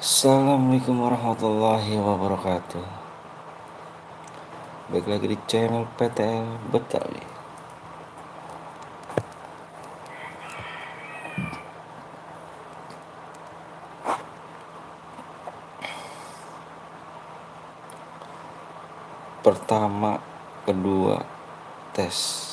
Assalamualaikum warahmatullahi wabarakatuh. Baik lagi di channel PTL Betawi. Pertama, kedua, tes.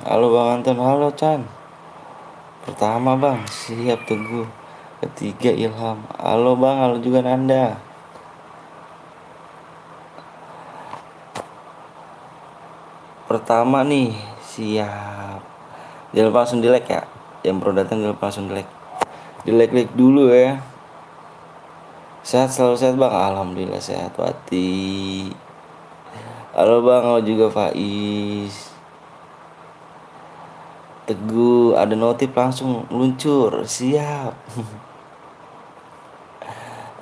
Halo Bang Anton, halo Chan. Pertama Bang, siap Teguh. Ketiga Ilham, halo Bang, halo juga Nanda. Pertama nih, siap. Jangan lupa langsung di like ya. Yang baru datang jangan lupa langsung di like. Di like dulu ya. Sehat, selalu sehat Bang. Alhamdulillah sehat hati. Halo Bang, halo juga Faiz. Teguh, ada notif langsung luncur. Siap.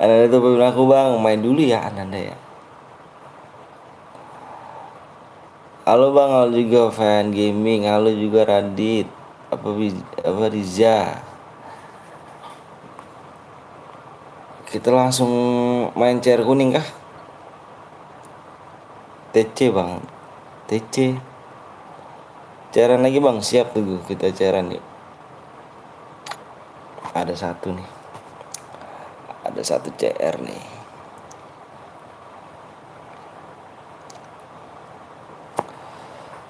Anda itu bilang aku Bang, main dulu ya Anda ya. Halo Bang, halo juga fan gaming, halo juga Radit. Apa Riza. Kita langsung main chair kuning kah? TC Bang. TC. Cairan lagi Bang, siap Teguh. Kita cairan yuk. Ada satu nih. Ada satu CR nih.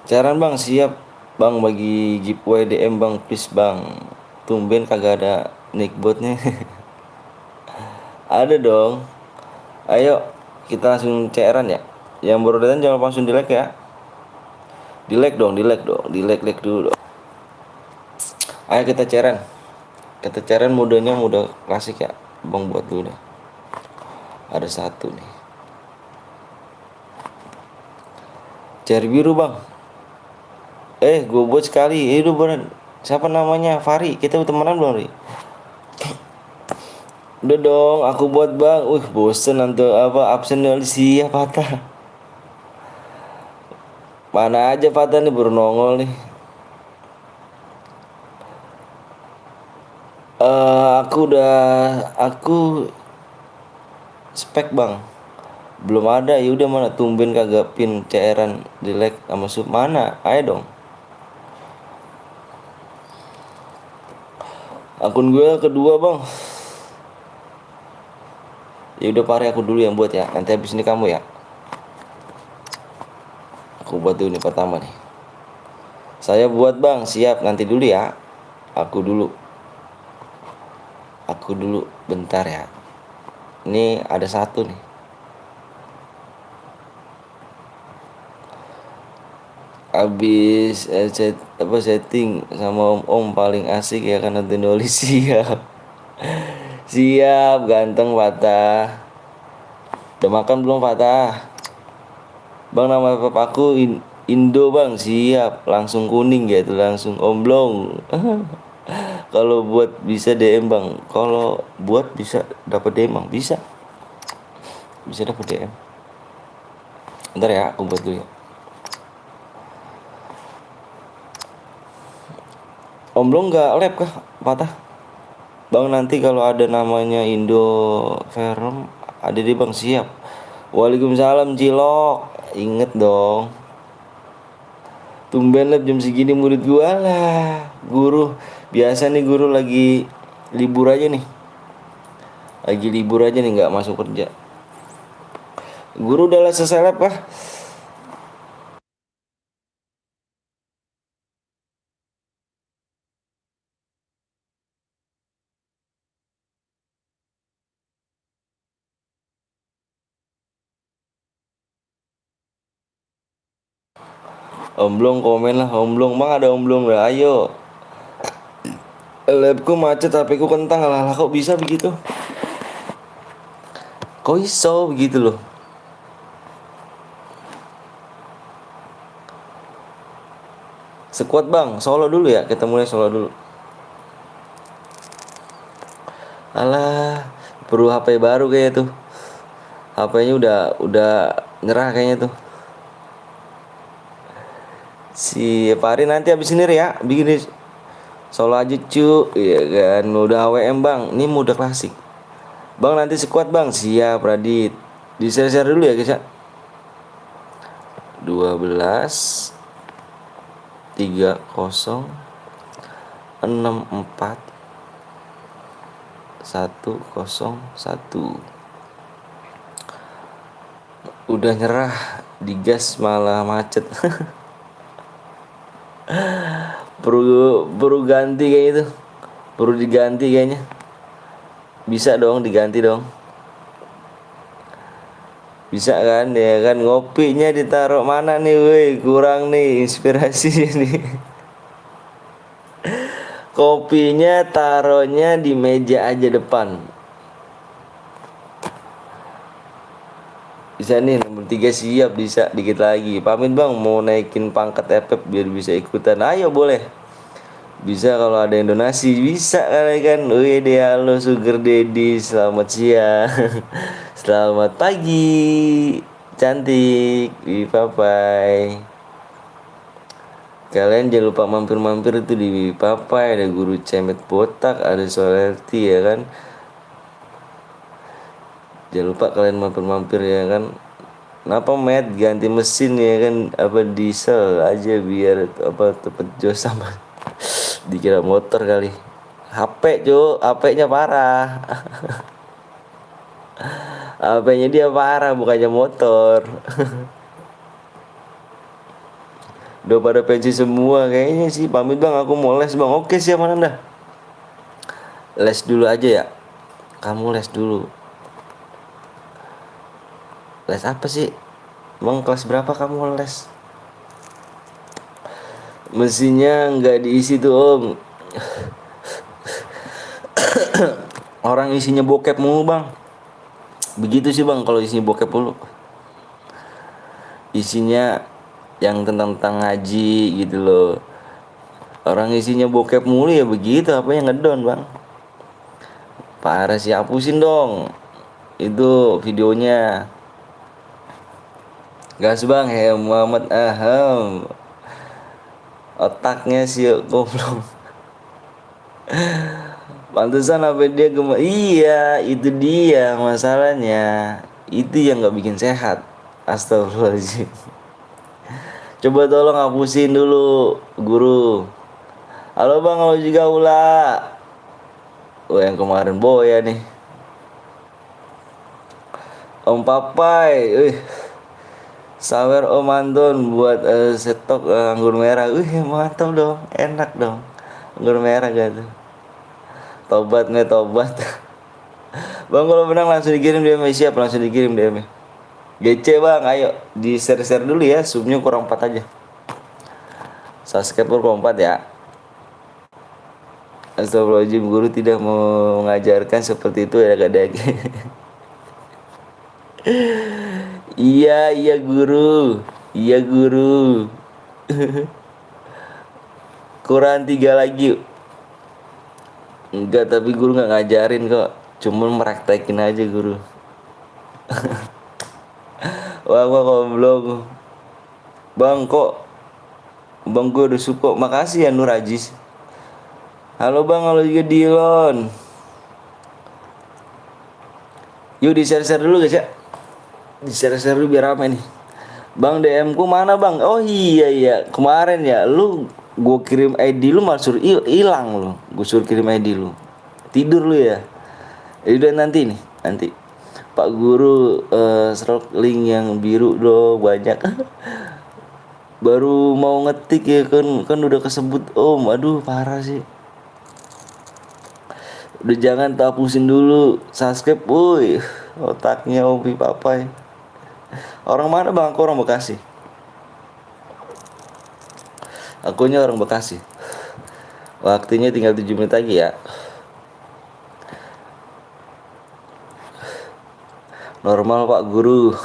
Cairan Bang, siap Bang bagi giveaway DM Bang, please Bang. Tumben kagak ada nickbotnya. Ada dong. Ayo kita langsung CR-an ya. Yang baru datang jangan lupa langsung di like ya. Di like dong, like dulu dong. Ayo kita CR-an. Kita CR-an modenya mode klasik ya. Bang buat dulu deh. Ada satu nih. CR biru bang. Gue buat sekali. Udah bener. Siapa namanya? Fari. Kita temenan belum Ri? Udah dong, aku buat bang. Bosen nanti apa absen dari siap patah. Mana aja patah nih baru nongol nih. Aku spek bang. Belum ada, ya udah mana tumben kagak pin cairan di like sama sub mana? Ayo dong. Akun gue kedua bang. Ya udah pare aku dulu yang buat ya. Nanti habis ini kamu ya. Aku buat dulu nih pertama nih. Saya buat bang, siap nanti dulu ya. Aku dulu. Aku dulu bentar ya. Ini ada satu nih. Abis setting sama om paling asik ya karena Noli siap. Siap ganteng Fatah. Udah makan belum Fatah? Bang nama pap aku Indo bang, siap langsung kuning gitu langsung omblong. Kalau buat bisa DM bang, kalau buat bisa dapat DM bang, bisa dapat DM. Ntar ya aku buat dulu ya. Omblong nggak lab kah Patah? Bang nanti kalau ada namanya Indo Verum ada di bang, siap. Waalaikumsalam Cilok. Inget dong. Tumben lab jam segini murid gua lah. Guru biasa nih guru lagi libur aja nih. Lagi libur aja nih nggak masuk kerja. Guru udah selesai lab kah? Omblong komen lah, omblong bang ada omblong lah, ayo. Labku macet, HP ku kentang, lah kok bisa begitu? Kok iso begitu loh? Sekuat bang, solo dulu ya, kita mulai solo dulu. Alah, perlu HP baru kayaknya tuh. HP-nya udah nyerah kayaknya tuh. Si Pari nanti habis ini ya bikin di solo aja cu. Iya kan udah AWM bang. Ini udah klasik. Bang nanti sekuat bang. Siap Radit. Di share dulu ya guys ya. 12 30 64 101. Udah nyerah digas malah macet. perlu ganti kayak itu, perlu diganti kayaknya. Bisa dong diganti dong, bisa kan ya kan. Ngopinya ditaruh mana nih woi, kurang nih inspirasinya nih. Kopinya taruhnya di meja aja depan. Bisa nih nomor 3 siap, bisa dikit lagi. Pamit bang mau naikin pangkat FF biar bisa ikutan. Ayo boleh. Bisa kalau ada yang donasi bisa kali kan. Wih deh halo Sugar Daddy, selamat siang. Selamat pagi. Cantik. Wih papai. Kalian jangan lupa mampir-mampir itu di papai. Ada guru cemet botak, ada Solerti ya kan. Jangan lupa kalian mampir-mampir ya kan. Kenapa Matt ganti mesin ya kan, apa diesel aja biar apa cepet jos sama. Dikira motor kali. HP cu, HP-nya parah. HP-nya dia parah bukannya motor. Udah pada pensi semua kayaknya sih. Pamit bang aku mau les bang. Oke siap Ananda. Les dulu aja ya. Kamu les dulu. Les apa sih? Emang kelas berapa kamu les? Mesinnya nggak diisi tuh om. Orang isinya bokep mulu bang. Begitu sih bang kalau isinya bokep mulu. Isinya yang tentang ngaji gitu loh. Orang isinya bokep mulu ya begitu, apa yang ngedon bang. Parah sih, hapusin dong itu videonya. Gas bang ya Muhammad Aham. Otaknya sih goblok. Pantesan apa dia iya itu dia masalahnya. Itu yang nggak bikin sehat. Astagfirullahaladzim. Coba tolong hapusin dulu guru. Halo bang, halo juga Ula. Oh yang kemarin Boya nih. Om Papai, sawer Om Anton buat setok anggur merah. Mantap dong, enak dong. Anggur merah gak tuh? Tobat nih tobat. Bang kalau menang langsung dikirim DM, siap langsung dikirim DM. GC bang, ayo di share dulu ya. Subnya kurang 4 aja. Subscribe kurang 4 ya. Astagfirullahaladzim, guru tidak mau mengajarkan seperti itu ya kadang. Iya guru. Iya guru. Kurang 3 lagi. Enggak, tapi guru nggak ngajarin kok. Cuma meraktekin aja guru. Wah kok belum. Bang kok Bang gue udah suka. Makasih ya Nur Ajis. Halo bang, halo juga Dilon. Yuk di share dulu guys ya. Di share dulu biar rame nih. Bang DM ku mana bang? Oh iya kemarin ya lu gue kirim ID lu malah suruh hilang lu. Gue suruh kirim ID lu. Tidur lu ya. Udah nanti nih, nanti Pak Guru serok link yang biru dong banyak. Baru mau ngetik ya kan udah kesebut om. Aduh parah sih. Udah jangan tapusin dulu. Subscribe woi. Otaknya Opi Papai. Orang mana bang? Aku orang Bekasi. Akunya orang Bekasi. Waktunya tinggal 7 menit lagi ya. Normal Pak Guru.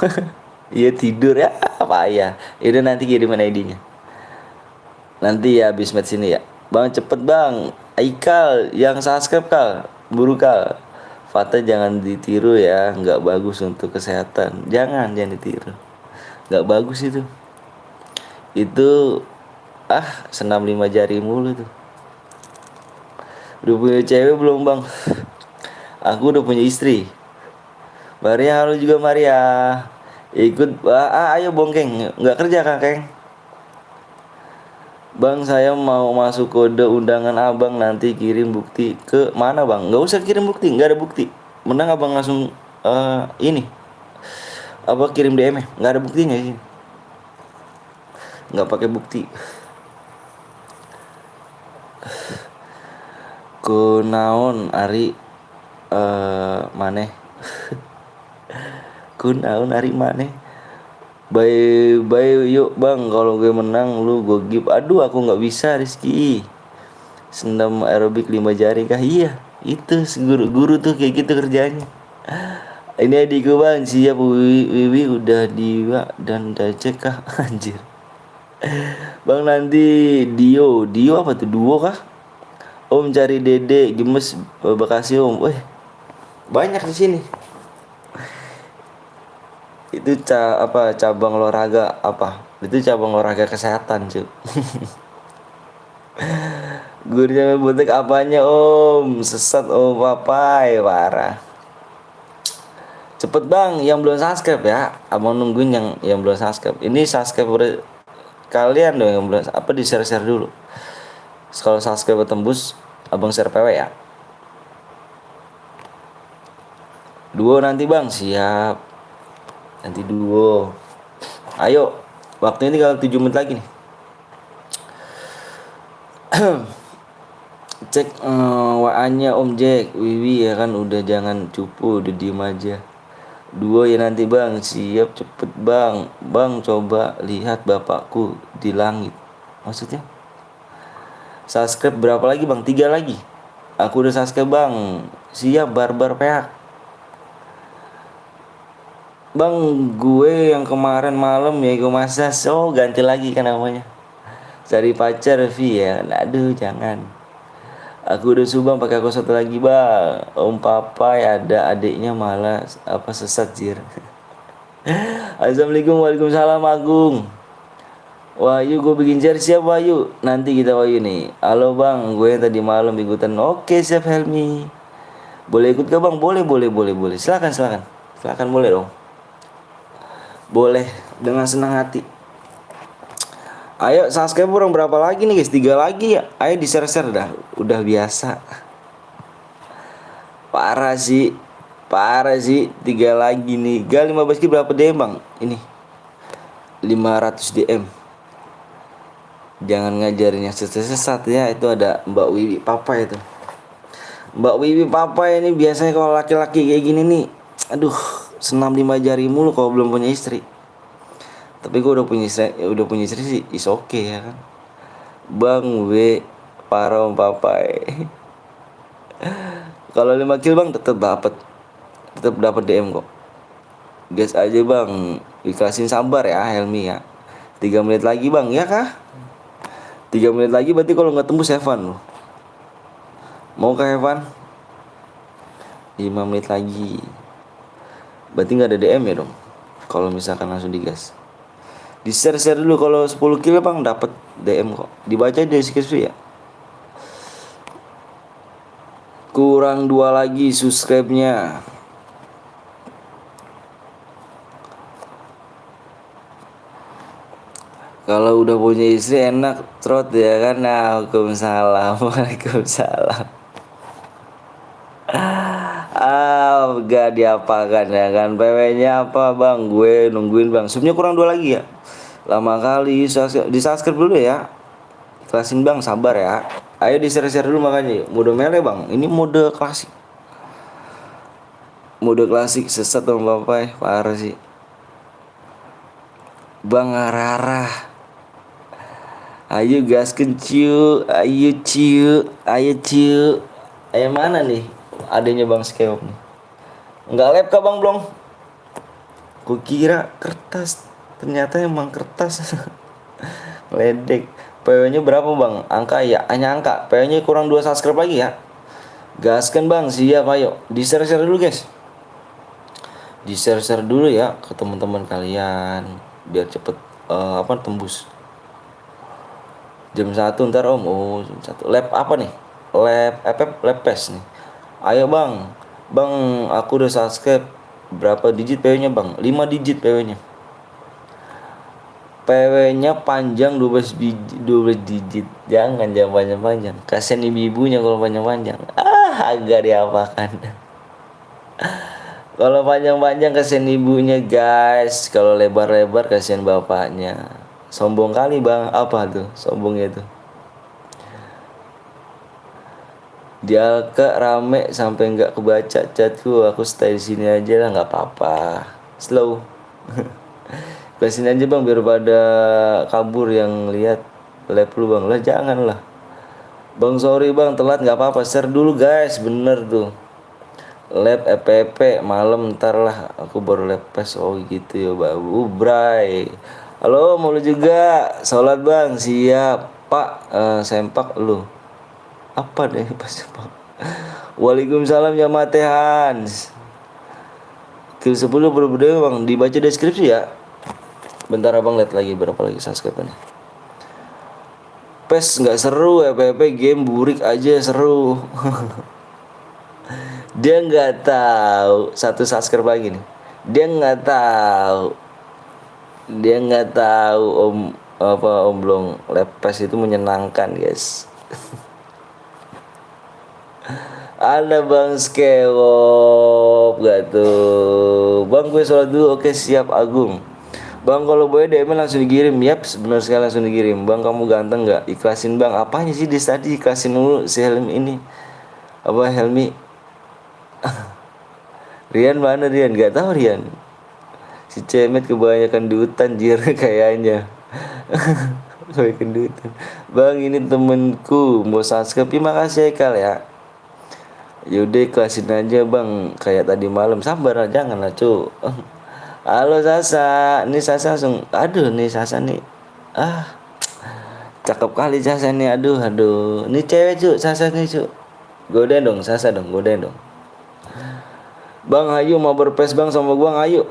Iya tidur ya apa ya. Itu nanti kiriman ID-nya. Nanti ya habis match ini ya. Bang cepet bang. Aikal yang subscribe kal. Buru kal. Fata jangan ditiru ya. Nggak bagus untuk kesehatan. Jangan ditiru. Nggak bagus itu. Itu senam 5 jari mulu tuh. Udah punya cewek belum bang? Aku udah punya istri. Maria, halo juga Maria. Ikut, ayo bongkeng. Nggak kerja kakek. Bang, saya mau masuk kode undangan abang, nanti kirim bukti ke mana bang? Nggak usah kirim bukti, nggak ada bukti. Menang abang langsung ini apa kirim DM, nggak ada buktinya sih, nggak pakai bukti. Kunaon Ari maneh. Kunaon Ari maneh. Bye bye yuk bang, kalau gue menang lu gue give. Aduh aku nggak bisa Rizky. Senam aerobik 5 jari kah? Iya itu guru tuh kayak gitu kerjanya. Ini adikku bang, siap Wiwi udah diwa dan udah cek kah? Anjir. Bang nanti Dio apa tuh, duo kah? Om cari Dede gemes Bekasi om. Weh banyak di sini. Itu cabang olahraga apa? Itu cabang olahraga kesehatan cuy. Gurunya butek apanya om? Sesat om papai parah. Cepet bang, yang belum subscribe ya. Abang nungguin yang belum subscribe. Ini subscribe kalian dong yang belum apa di share dulu. Kalau subscribe tembus, abang share PW ya. Duo nanti bang, siap. Nanti duo. Ayo, waktu ini tinggal 7 menit lagi nih. Cek WA-nya Om Jack, Wiwi ya kan udah, jangan cupu, udah diem aja. Duo ya nanti bang, siap cepet bang. Bang coba lihat bapakku di langit. Maksudnya? Subscribe berapa lagi bang? 3 lagi. Aku udah subscribe bang. Siap barbar peak. Bang gue yang kemarin malam ya gue masa ganti lagi kan namanya. Cari pacar Vi ya. Aduh jangan. Aku udah subang pakai aku satu lagi bang. Om papa ya ada adiknya malah apa sesat jir. Assalamualaikum, waalaikumsalam Agung. Wahyu gue bikin share, siap Wahyu. Nanti kita Wahyu nih. Halo bang, gue tadi malam ikutan. Oke siap Helmi. Boleh ikut gak bang? Boleh. Silakan. Silakan boleh dong. Boleh dengan senang hati. Ayo subscribe orang berapa lagi nih guys? 3 lagi ya. Ayo di share dah. Udah biasa. Parah sih. 3 lagi nih. Gal 15 berapa DM bang? Ini 500 DM. Jangan ngajarin yang sesat ya. Itu ada Mbak Wiwi Papa itu. Mbak Wiwi Papa ini biasanya kalau laki-laki kayak gini nih, aduh, senam 5 jari mulu kalau belum punya istri. Tapi gue udah punya istri sih, is okay ya kan. Bang W para Om Papai. Kalau 5 kill bang tetap dapat DM kok. Gas aja bang, ikhlasin sabar ya Helmi ya. 3 menit lagi bang, ya kah? 3 menit lagi berarti kalau nggak tembus Evan loh. Mau ke Evan? 5 menit lagi. Berarti nggak ada DM ya dong. Kalau misalkan langsung digas. Di share dulu, kalau 10 kill bang dapat DM kok. Dibaca di deskripsi ya. Kurang 2 lagi subscribe-nya. Kalau udah punya istri enak trot ya kan. Waalaikumsalam. Gak diapakan ya kan. PW-nya apa bang? Gue nungguin bang. Subnya kurang 2 lagi ya. Lama kali di subscribe dulu ya. Ikhlasin bang, sabar ya. Ayo di share dulu makanya. Mode melee bang. Ini mode klasik. Mode klasik sesat dong bapak. Parah sih. Bang Rara. Ayo gas kenciu. Ayo ciu. Ayo mana nih? Adanya bang Skeop nih. Enggak lab kah bang belum? Kukira kertas, ternyata emang kertas. Ledek. PW-nya berapa bang? Angka ya, hanya angka. PW-nya kurang 2 subscribe lagi ya. Gaskan bang, siap ayo. Di share dulu guys. Di share dulu ya ke teman-teman kalian biar cepet tembus. jam 1 ntar om. Oh jam 1 lab apa nih? Lab PES nih. Ayo bang. Bang aku udah subscribe. Berapa digit PW nya bang? 5 digit PW nya. PW nya panjang 12 digit. Jangan panjang-panjang. Kasian ibu-ibunya kalau panjang-panjang. Agak diapakan. Kalau panjang-panjang kasihan ibunya guys. Kalau lebar-lebar kasihan bapaknya. Sombong kali bang. Apa tuh sombongnya tuh? Dia ke rame sampai nggak kebaca chatku. Aku stay di sini aja lah, nggak apa-apa. Slow. Beresin aja bang biar pada kabur yang lihat lab lu bang. Lah jangan lah. Bang sorry bang telat nggak apa-apa. Share dulu guys, bener tuh. Lab EPP malam ntar lah. Aku baru lab PES. Oh gitu ya babu. Bray. Halo mau lu juga. Sholat bang siap. Pak sempak lu. Apa deh pas sempak? Waalaikumsalam jamaah Hans. Kill 10 berbeda bang. Dibaca deskripsi ya. Bentar abang lihat lagi berapa lagi subscribe-nya. PES nggak seru, EPP game burik aja seru. Dia nggak tahu satu subscribe lagi nih. Dia nggak tahu. Dia nggak tahu om apa om Blong PES itu menyenangkan guys. Ada bang skewop gak tuh. Bang gue sholat dulu. Oke siap Agung. Bang kalau boleh DM langsung dikirim. Yap benar sekali langsung dikirim. Bang kamu ganteng gak? Ikhlasin bang. Apanya sih di tadi ikhlasin dulu si Helmi ini. Apa Helmi? Rian mana Rian? Gak tahu Rian. Si Cemet kebanyakan dutan jir kayaknya. Kebanyakan dutan. Bang ini temenku mau subscribe. Terima kasih Ekal ya. Yaudah ikhlasin aja bang. Kayak tadi malam. Sabar lah jangan lah cu. Halo Sasa. Ini Sasa langsung. Aduh nih Sasa nih. Cakep kali Sasa nih. Aduh. Ini cewek cu. Sasa nih cu. Godain dong Sasa dong. Godain dong. Bang ayo mau berpes bang sama gua. Ayo.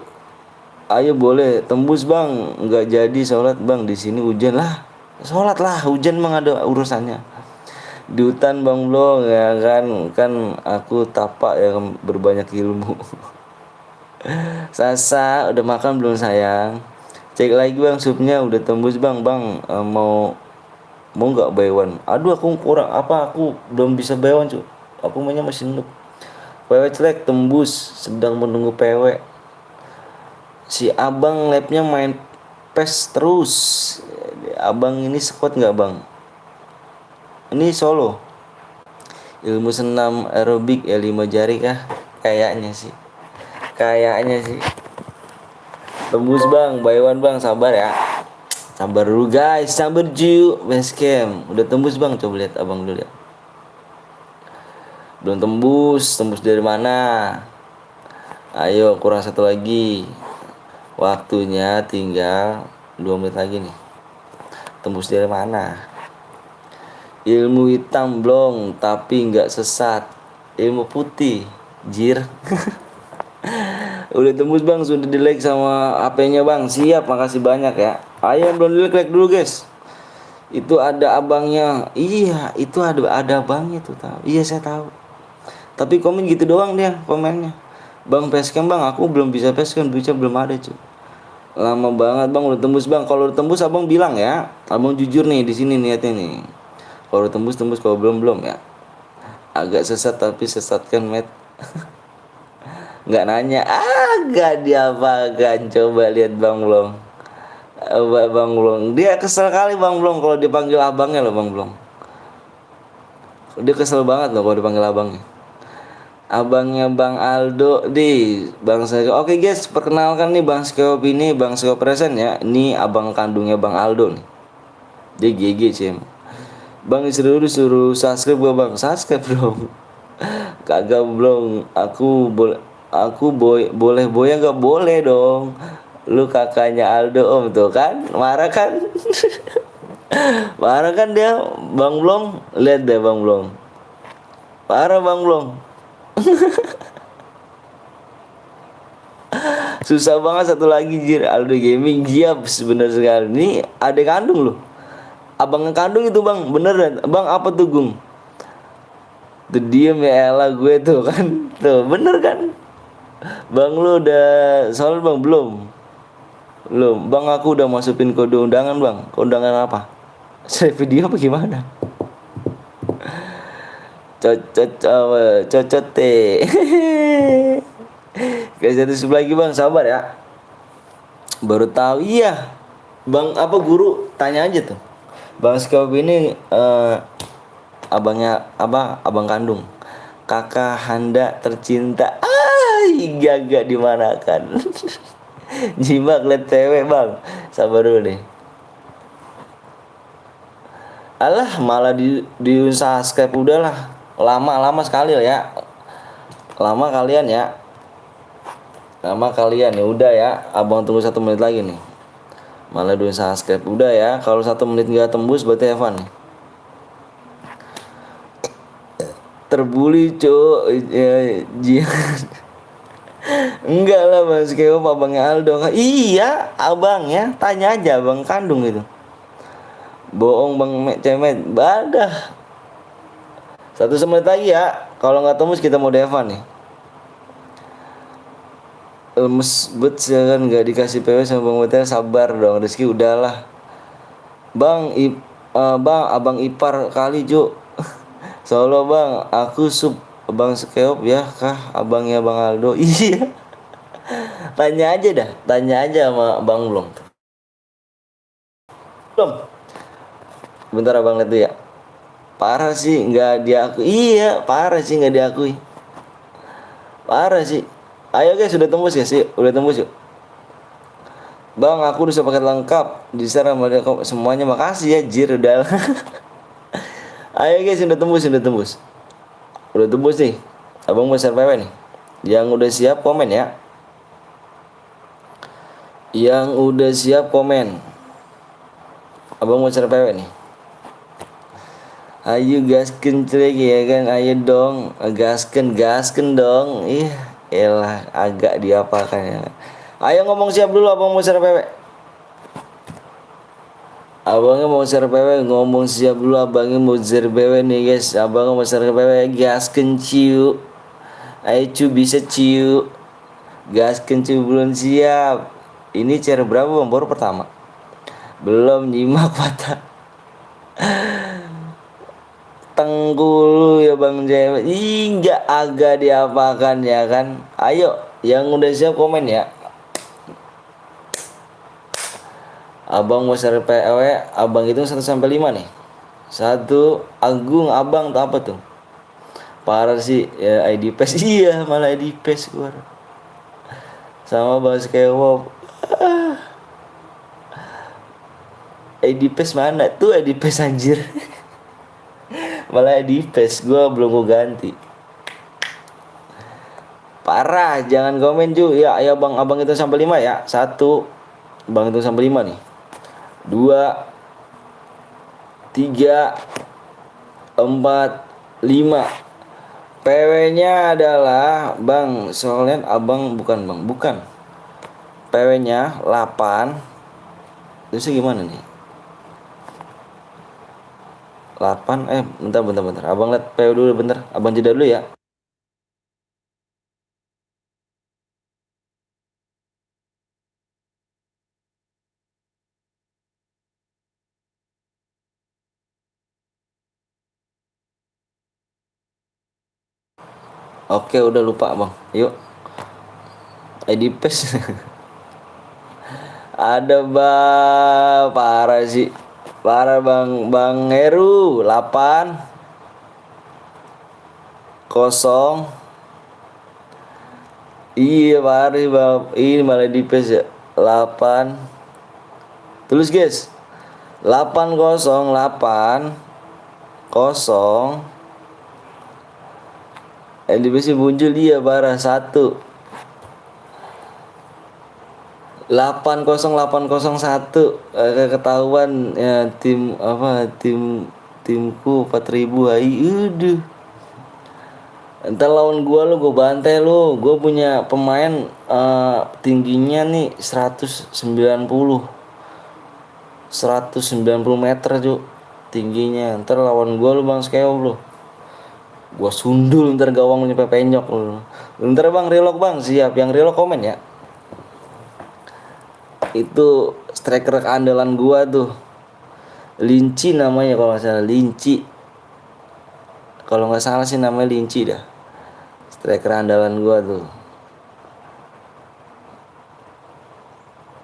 Ayo boleh tembus bang. Nggak jadi sholat bang. Di sini hujan lah. Sholat lah. Hujan bang ada urusannya. Di hutan bang Blong ya kan aku tapak yang berbanyak ilmu. Sasa udah makan belum sayang? Cek lagi bang supnya udah tembus bang mau nggak baywan? Aduh aku kurang apa aku belum bisa baywan cu. Aku mainnya masih noob. PW celek tembus sedang menunggu PW. Si abang labnya main PES terus. Abang ini squad nggak bang? Ini solo. Ilmu senam aerobik ya 5 jari kah? Kayaknya sih. Tembus bang, baywan bang, sabar ya. Sabar dulu guys, sabar ju. Basecamp udah tembus bang, coba lihat abang dulu ya. Belum tembus dari mana? Ayo kurang satu lagi. Waktunya tinggal 2 menit lagi nih. Tembus dari mana? Ilmu hitam blong tapi nggak sesat. Ilmu putih jir. Udah tembus bang, sudah di like sama HP-nya bang. Siap, makasih banyak ya. Ayo belum di like dulu guys. Itu ada abangnya. Iya itu ada abangnya tuh tahu. Iya saya tahu. Tapi komen gitu doang dia komennya. Bang facecam bang, aku belum bisa facecam, duitnya belum ada cuy. Lama banget bang, udah tembus bang. Kalau udah tembus abang bilang ya. Abang jujur nih di sini niatnya nih. Kalau tembus kalau belum ya. Agak sesat tapi sesatkan met. Nggak nanya. Agak diapakan. Coba lihat Bang Blong. Bang Blong. Dia kesel kali Bang Blong kalau dipanggil abangnya loh Bang Blong. Dia kesel banget loh kalau dipanggil abangnya. Abangnya Bang Aldo di Bang Seko. Oke guys, perkenalkan nih Bang Seko ini Bang Seko present ya. Ini abang kandungnya Bang Aldo nih. Dia GG sih. Bang disuruh subscribe gua bang. Subscribe dong. Kagak belum. Boleh boya nggak boleh dong. Lu kakaknya Aldo om tuh kan. Marah kan. Marah kan dia Bang Blong. Lihat deh Bang Blong. Parah Bang Blong. Susah banget satu lagi jir. Aldo Gaming giap sebenarnya sekali. Ini adek kandung loh. Abang kandung itu bang, beneran. Bang apa tuh Gung? Tuh diem ya elah gue tuh kan. Tuh bener kan. Bang lu udah soal bang belum? Belum. Bang aku udah masukin kode undangan bang. Kode undangan apa? Saya video apa gimana? Cocot cocot teh. Kayak satu lagi bang, sabar ya. Baru tahu iya. Bang apa guru tanya aja tuh. Bang Skop ini abangnya apa? Abang kandung. Kakak Handa tercinta. Gagak dimanakan. Jimak liat cewek bang. Sabar dulu deh. Alah malah di subscribe udahlah. Lama sekali ya. Lama kalian ya. Lama kalian ya udah ya. Abang tunggu 1 menit lagi nih. Malah di subscribe udah ya. Kalau 1 menit nggak tembus berarti Evan nih. Terbuli cuk ya, enggak lah Mas Keo abangnya Aldo. Iya abangnya, tanya aja abang kandung itu. Bohong bang cemet badah. 1 menit lagi ya. Kalau nggak tembus kita mau Devan nih. Lemes bet kan nggak dikasih PW sama Bang Betel. Sabar dong Rizky udahlah. Bang abang ipar kali Ju. Solo bang aku sub Bang Skeop ya kah abangnya Bang Aldo. Iya. Tanya aja dah. Tanya aja sama Bang belum. Belum. Bentar abang lihat tuh ya. Parah sih nggak diakui. Iya parah sih nggak diakui. Parah sih. Ayo guys sudah tembus ya sih. Udah tembus yuk. Bang aku udah paket lengkap. Di sana semuanya makasih ya jir udah. Ayo guys udah tembus udah tembus. Udah tembus nih. Abang mau share PW nih. Yang udah siap komen ya. Yang udah siap komen. Abang mau share PW nih. Ayo gasken cuy ya kan. Ayo dong gasken dong. Ih elah agak diapakan ya. Ayo ngomong siap dulu abang mau share PW. Abangnya mau share PW ngomong siap dulu abangnya mau share PW nih guys. Abangnya mau share PW gasken ciu. Ayo cu bisa ciu. Gasken ciu belum siap. Ini share berapa bang? Baru pertama. Belum nyimak patah. Tenggulu ya Bang Jaya. Enggak agak diapakan ya kan. Ayo yang udah siap komen ya. Abang mau share PW. Abang itu 1 sampai 5 nih. 1 Agung abang tuh apa tuh? Parah sih ya ID PES. Iya malah ID PES keluar. Sama Bang Skewop. ID PES mana tuh ID PES anjir. Malah ID PES gue belum gue ganti. Parah jangan komen ju ya. Ayo bang abang itu sampai 5 ya. 1 bang itu sampai 5 nih. 2 3 4 5. PW nya adalah bang soalnya abang bukan PW nya 8. Terus gimana nih 8 bentar abang lihat PW dulu bentar. Abang jeda dulu ya. Oke udah lupa bang. Yuk ID PES. Ada bang parah sih. Parah bang Heru 8 0. Iya parah bang. Ini malah di PES ya 8. Tulis guys 808 0. Yang di PES muncul dia parah 1 80801 ketahuan ya tim apa timku 4000 hai udah entar lawan gua lu gua bantai lu. Gua punya pemain tingginya nih 190. 190 meter Cuk tingginya. Ntar lawan gua lu Bang Skeo lu, gua sundul ntar gawang nyampe penyok lu. Ntar Bang relok Bang, siap. Yang relok komen ya. Itu striker andalan gua tuh, Linci namanya kalau nggak salah, Linci. Kalau nggak salah sih namanya Linci dah. Striker andalan gua tuh.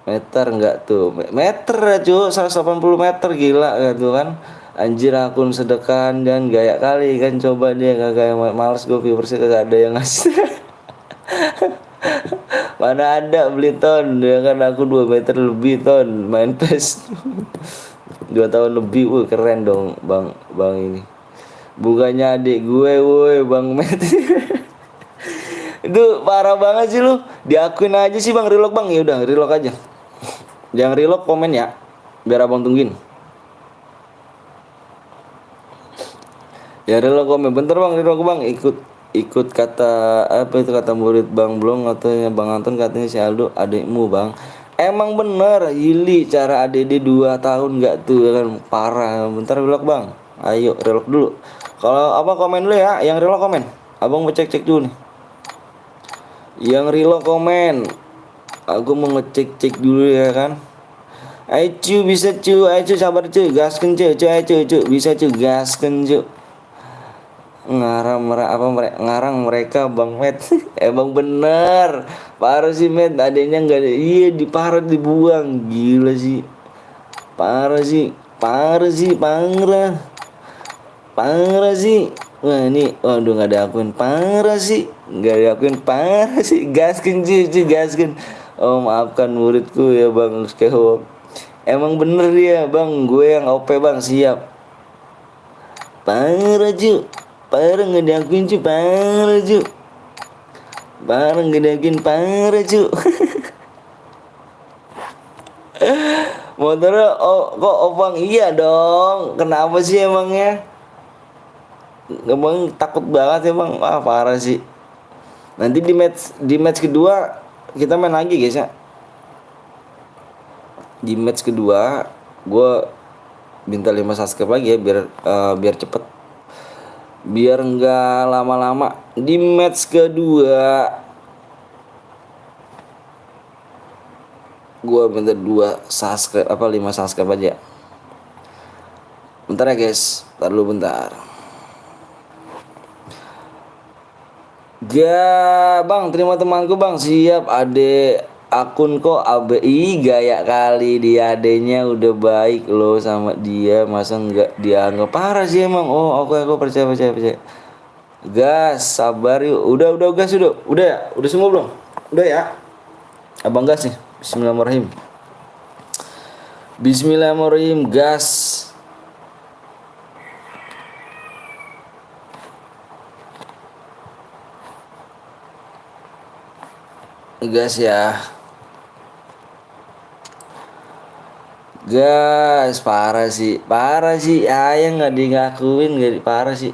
Meter enggak tuh? Meter ya cuy, 180 meter, gila gitu kan. Anjir, akun sedekah dan gaya kali kan, coba dia kagak, males gue viewersnya kagak ada yang ngasih. Mana ada beli ton, ya kan, aku 2 meter lebih ton main PES. 2 tahun lebih, keren dong bang, ini. Bukannya adik gue, woi Bang Met. Itu parah banget sih lu. Diakuin aja sih Bang relok Bang, ya udah relok aja. Jangan relok, komen ya, biar abang tungguin. Ya relok komen, bentar Bang relok Bang, ikut kata apa itu, kata murid Bang Blong atau Bang Anton, katanya si Aldo adikmu Bang. Emang bener Yili, cara ADD 2 tahun nggak tuh ya kan, parah. Bentar relok Bang, ayo relok dulu. Kalau abang komen dulu ya, yang relok komen. Abang mau cek dulu nih. Yang relok komen, aku mau ngecek dulu ya kan. Ayo cu, bisa cu, ayo cu, sabar cu, gaskan cu, ayo cu, bisa cu, gaskan cu. Ngarang mereka Bang Met. Emang bener parah sih Met, adanya nggak ada, iya di parah, dibuang, gila sih, parah sih, parah sih. Wah ini, waduh, nggak ada akun, parah sih, nggak ada akun, parah sih. Gaskin cuy, gaskin. Oh maafkan muridku ya Bang Skewok. Emang bener dia Bang, gue yang OP Bang, siap. Parah cu, parah nggak diakuin cu, parah cu, parah nggak diakuin, parah cu. Motornya, oh kok opang, iya dong, kenapa sih emangnya? Emang takut banget emang, wah parah sih. Nanti di match kedua kita main lagi guys ya. Di match kedua gue minta 5 subscribe lagi ya, biar cepet, biar nggak lama-lama. Di match kedua gue minta 2 subscribe, 5 subscribe aja. Bentar ya guys, bentar dulu, bentar. Bang, terima temanku Bang, siap. Ade akun kok ABI, gaya kali dia, adenya udah baik loh sama dia, masa nggak dianggap, parah sih emang. Oh oke, aku percaya. Gas, sabar yuk. Udah gas, udah ya, udah semua belum? Udah ya, abang gas nih. Bismillahirrahmanirrahim, gas. Gas ya. Gas, parah sih. Ayah nggak ngakuin, nggak, parah sih.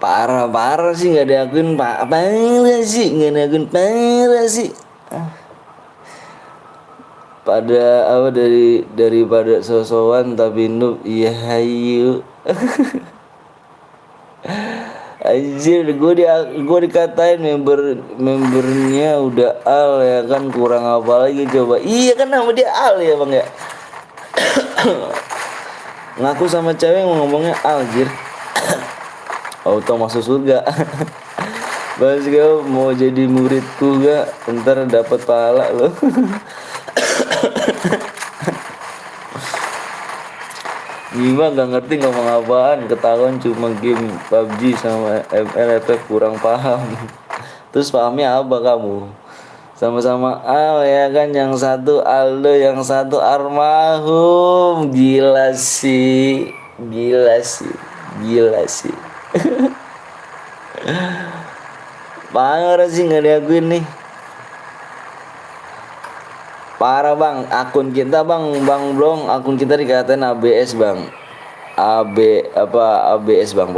Parah sih, nggak diakuin, parah sih, nggak diakuin, parah sih. Pada apa, daripada sosokan tapi noob, iya hayu. Anjir, gue dikatain membernya udah al ya kan, kurang apa lagi coba. Iya kan, nama dia al ya Bang ya. Ngaku sama cewek ngomongnya al, jir. Auto masuk surga. Bang Skeo mau jadi muridku gak? Ntar dapat pahala lo. Gimana gak ngerti ngomong apaan, ketahuan cuma game PUBG sama MLFF, kurang paham. Terus pahamnya apa kamu? Sama-sama Al ya kan, yang satu Aldo, yang satu Armahum. Gila sih. Parah sih, nggak diakuin nih. Parah Bang, akun kita Bang Blong, akun kita dikatain ABS Bang. ABS bang,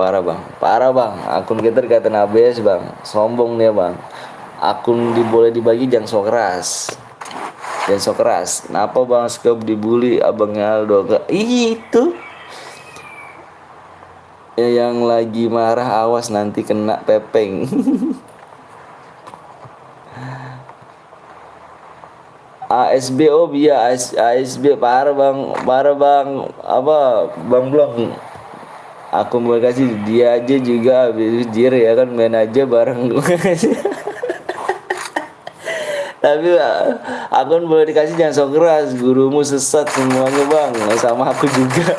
parah bang, akun kita dikatain ABS bang, sombong dia bang, akun boleh dibagi jangan sok keras, kenapa bang Skop dibully abangnya Aldo itu ya, yang lagi marah awas nanti kena pepeng. ASB oh iya ASB parah bang apa bang Blong, aku mau kasih dia aja juga habis jir ya kan main aja bareng. Tapi akun boleh dikasih jangan sok keras, gurumu sesat semuanya bang, sama aku juga.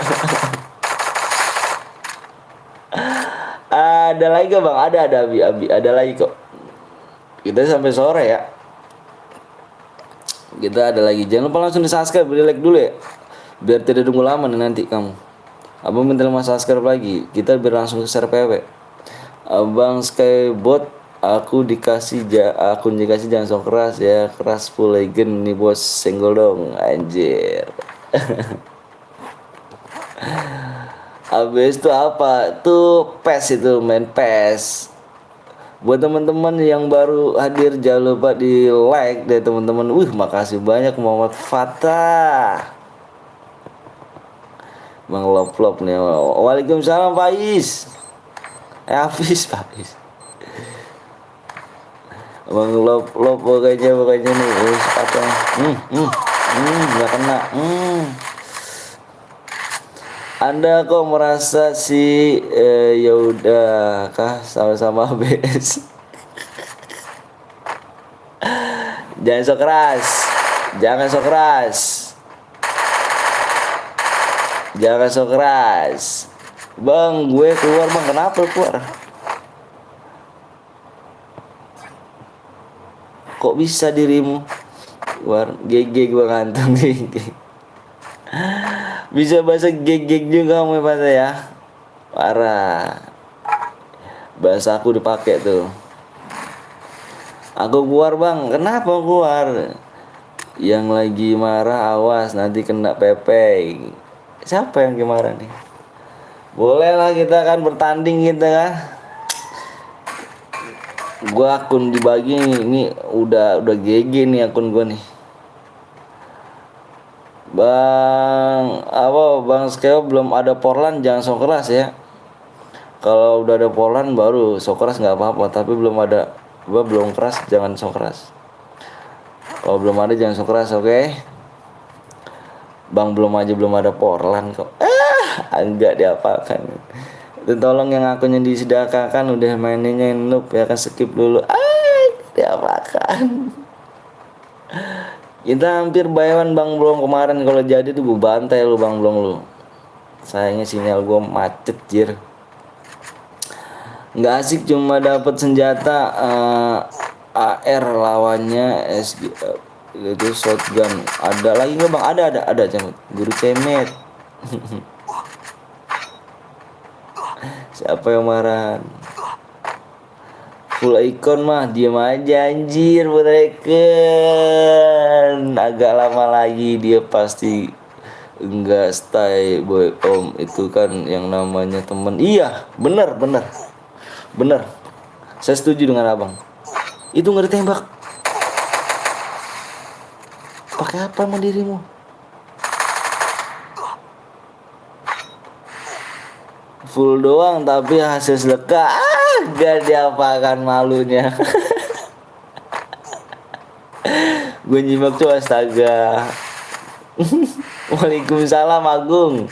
Ada lagi gak bang? Ada abi ada lagi kok. Kita sampai sore ya. Kita ada lagi. Jangan lupa langsung di subscribe, beri like dulu ya. Biar tidak tunggu lama nih nanti kamu. Abang minta mas subscribe lagi. Kita biar langsung ke share PW. Abang Skybot, akun dikasih jangan sok keras ya, keras full legend nih bos, senggol dong anjir. Abis itu apa? Tuh PES itu main PES. Buat teman-teman yang baru hadir jangan lupa di like deh teman-teman. Makasih banyak Muhammad Fatah. Bang Lop nih. Waalaikumsalam Faiz. Faiz. Bang Lop pokoknya nih. Sepatah. Nggak kena. Anda kok merasa sih ya udah kah sama-sama ABS. Jangan sok keras. Jangan sok keras. Bang, gue keluar bang, kenapa keluar? Kok bisa dirimu? Keluar, GG gue ngantung GG. Bisa bahasa geg juga kamu bahasa ya. Parah. Bahasa aku dipakai tuh. Aku keluar bang, kenapa keluar? Yang lagi marah awas nanti kena pepeng. Siapa yang marah nih? Boleh lah kita kan bertanding gitu kan. Gua akun dibagi ini udah GG nih akun gua nih. Bang Skeo belum ada Portland jangan sok keras ya. Kalau udah ada Portland baru sok keras nggak apa-apa, tapi belum keras jangan sok keras. Kalau belum ada jangan sok keras, oke? Bang belum ada Portland kok. Enggak diapakan. Dan tolong yang akunnya disediakan udah maininnya noob ya kan, skip dulu. Diapakan. Kita hampir bayaran Bang Blong kemarin, kalau jadi tuh gue bantai lu Bang Blong lu. Sayangnya sinyal gue macet jir. Nggak asik cuma dapat senjata AR lawannya SG itu shotgun. Ada lagi nggak Bang? Ada Jamut. Guru cemet. Siapa yang marah? Full icon mah diam aja anjir mereka. Agak lama lagi dia pasti enggak stay boy om, itu kan yang namanya temen. Iya bener saya setuju dengan abang. Itu nggak ditembak pakai apa sama dirimu? Full doang tapi hasil sedekah gak diapakan malunya. Gue nyimak tuh astaga. Waalaikumsalam Agung.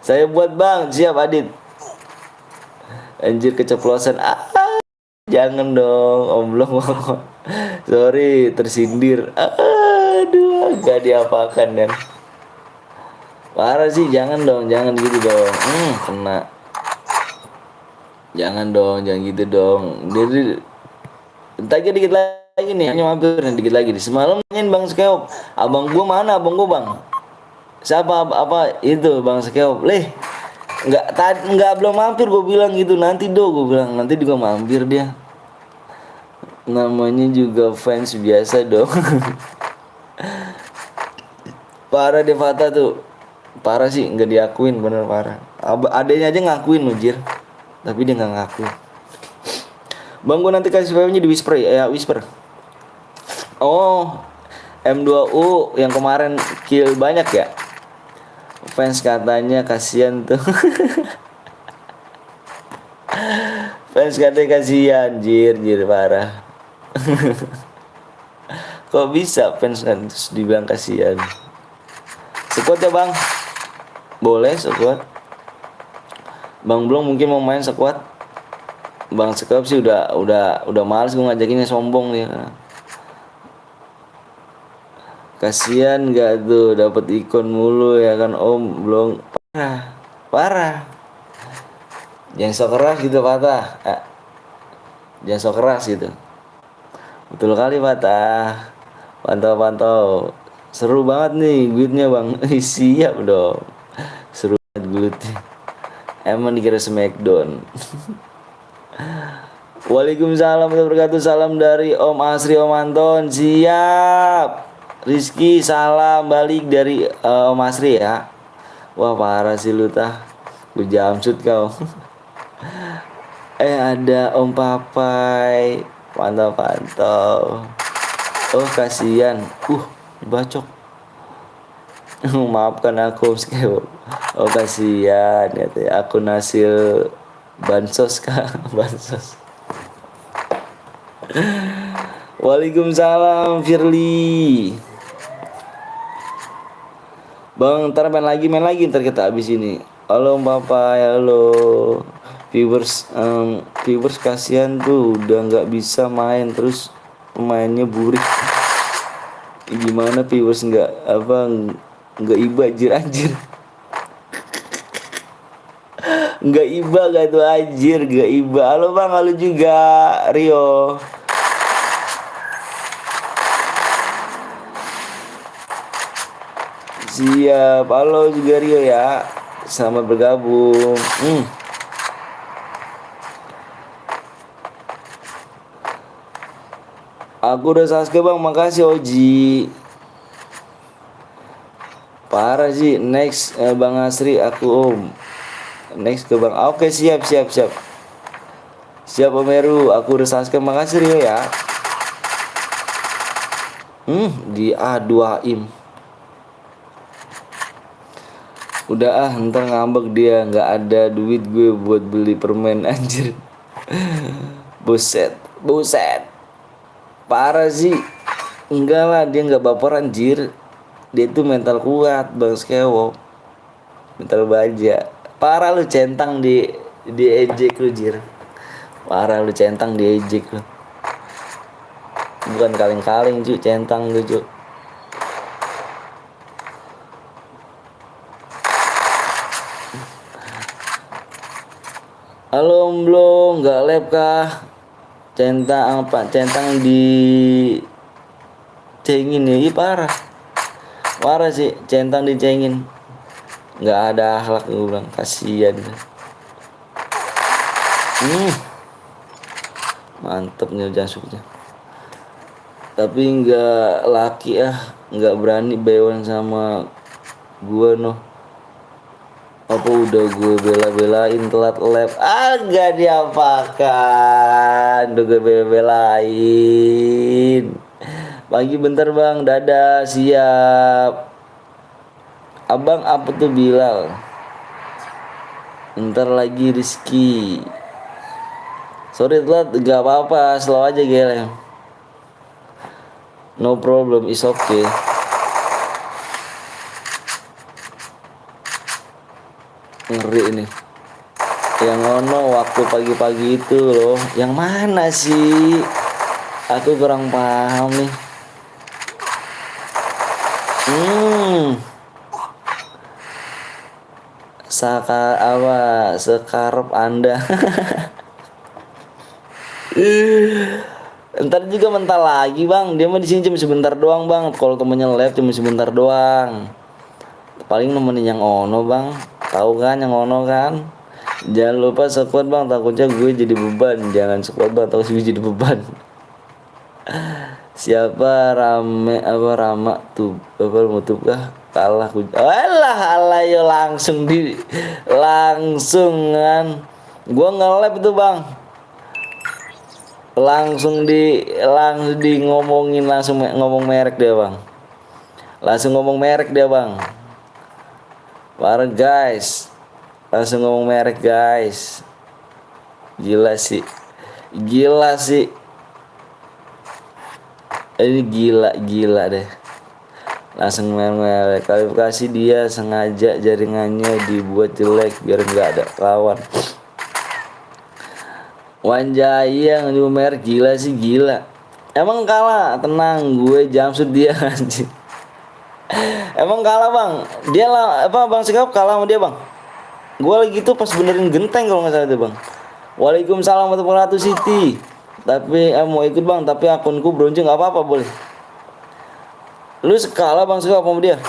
Saya buat bang, siap Adit. Anjir keceplosan. Jangan dong, Om Blong. Sorry, tersindir. Aduh, gak diapakan dan. Parah sih, jangan gitu dong. Kena. Jangan gitu dong. Jadi entar dikit lagi nih, hanya mampir dikit lagi nih. Semalam nanyain Bang Skeop, abang gua mana abang gua bang? Siapa apa itu Bang Skeop? Nggak belum mampir, gue bilang gitu. Nanti gue bilang nanti juga mampir dia. Namanya juga fans biasa dong. Parah deh Fata tuh. Parah sih, nggak diakuin, bener parah. Adanya aja ngakuin Jir, tapi dia nggak ngaku. Bang, gue nanti kasih VW-nya di Whisper ya, Whisper. Oh, M2U yang kemarin kill banyak ya. Fans katanya kasihan tuh. Fans katanya kasihan, Jir parah. Kok bisa fans kan terus dibilang kasihan? Sekuat ya bang, boleh sekuat. Bang belum mungkin mau main sekuat. Bang Sekap sih udah males gue ngajakinnya, sombong dia. Kasihan gak tuh dapat ikon mulu ya kan Om, belum parah. Jangan sok keras gitu Patah. Jangan sok keras gitu. Betul kali Patah. Pantau. Seru banget nih guildnya bang. Siap dong. Seru banget guildnya. Emang dikira Smackdown. Waalaikumsalam warahmatullahi wabarakatuh. Salam dari Om Asri, Om Anton. Siap. Rizky salam balik dari Om Asri ya. Wah parah sih lu tah. Lu jamsut kau. Ada Om Papai. Pantau. Oh kasihan. Dibacok. Maafkan aku Om Skewok. Oh kasihan ya, akun hasil bansos kah? Bansos. Waalaikumsalam Firly. Bang, ntar main lagi ntar kita habis ini. Halo Papa, halo viewers kasihan tuh udah nggak bisa main terus pemainnya burik. Gimana viewers nggak iba anjir. Nggak iba gak tuh anjir, nggak iba. Halo bang, halo juga Rio. Siap, halo juga Rio ya. Selamat bergabung. Aku udah Sasuke bang, makasih Oji. Parah sih, next Bang Asri aku Om. Next ke Bang. Oke, siap. Siap Om Meru, aku udah Sasuke, makasih Rio ya. Di A2 im. Udah ntar ngambek dia, nggak ada duit gue buat beli permen anjir. Buset. Parah sih. Enggak lah, dia nggak baperan anjir. Dia tuh mental kuat Bang Skewok. Mental baja. Parah lu centang di ejek lu Jir. Parah lu centang di ejek lu. Bukan kaleng-kaleng cu, centang lu cu. Halo Om Blo, nggak lab kah? Centang di cengin ya, parah sih, centang dicengin. Nggak ada akhlak gue bilang, kasihan. Mantep nih jasuknya. Tapi nggak laki nggak berani bewan sama gue noh. Apa udah gue bela-belain telat lab, gak diapakan, udah gue bela-belain. Pagi bentar bang, dadah, siap. Abang apa tuh Bilal? Ntar lagi Rizky. Sorry telat, gak apa-apa, slow aja gelem. No problem, is okay. Ngeri ini. Yang ono waktu pagi-pagi itu loh. Yang mana sih? Aku kurang paham nih. Sekarep Anda. Ntar juga mental lagi bang. Dia mah di sini cuma sebentar doang bang. Kalau temennya lab cuma sebentar doang. Paling nemenin yang ono bang. Tahu kan yang ono kan. Jangan lupa sekuat bang. Takutnya gue jadi beban. Jangan sekuat bang. Takut gue jadi beban. Siapa Rama tuh apa Mutub kah? kalah ku alah alah yo langsung kan gua nge-lab itu bang, langsung di ngomongin, langsung ngomong merek dia bang, langsung ngomong merek dia bang, parah guys, langsung ngomong merek guys, gila sih, gila sih, ini gila deh, langsung merek. Kualifikasi dia sengaja jaringannya dibuat jelek biar nggak ada lawan. Wanjaya yang merek gila sih, gila. Emang kalah, tenang, gue jamsut dia anjing. Emang kalah bang, dia lah apa bang Sikap kalah sama dia bang. Gue lagi tuh pas benerin genteng kalau nggak salah itu bang. Waalaikumsalam warahmatullahi wabarakatuh Siti. Tapi mau ikut bang, tapi akunku bronze nggak apa-apa boleh. Lu kalah bang Sikap sama dia.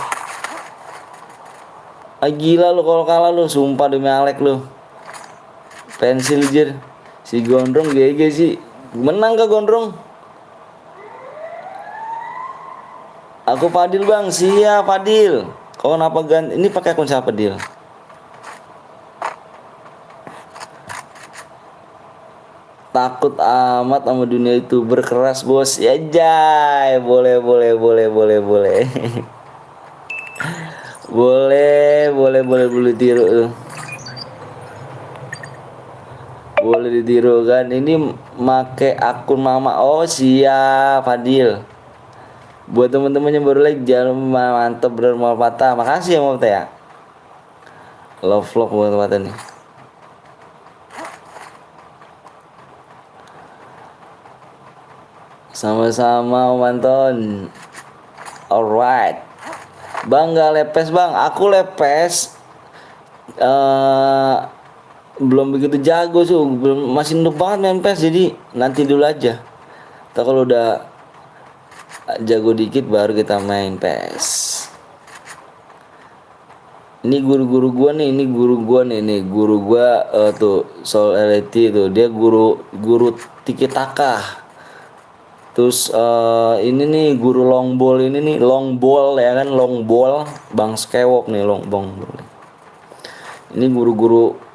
Ah, gila lu kalau kalah lu, sumpah demi Alek lu. Pensil jir. Si Gondrong GG sih. Menang ke Gondrong? Aku Fadil bang, siap Fadil. Kau kenapa ganti? Ini pakai akun siapa Fadil? Takut amat sama dunia itu berkeras bos. Ya jay, boleh. boleh tiru tuh. Boleh ditiru kan. Ini make akun mama. Oh siap Fadil. Buat teman-teman yang baru like, jangan mantep bener mau patah. Makasih ya mau ya. Love vlog buat teman nih. Sama-sama Om Anton. Alright. Bang gak lepes bang. Aku lepes. Belum begitu jago sih, belum, masih noob banget main PES, jadi nanti dulu aja. Kita kalau udah jago dikit baru kita main PES. Ini guru-guru gua nih, nih guru gua tuh Soul Elite tuh, dia guru Tiki Taka. Terus ini nih guru long ball, ini nih long ball ya kan, long ball Bang Skewok nih long ball. Ini guru-guru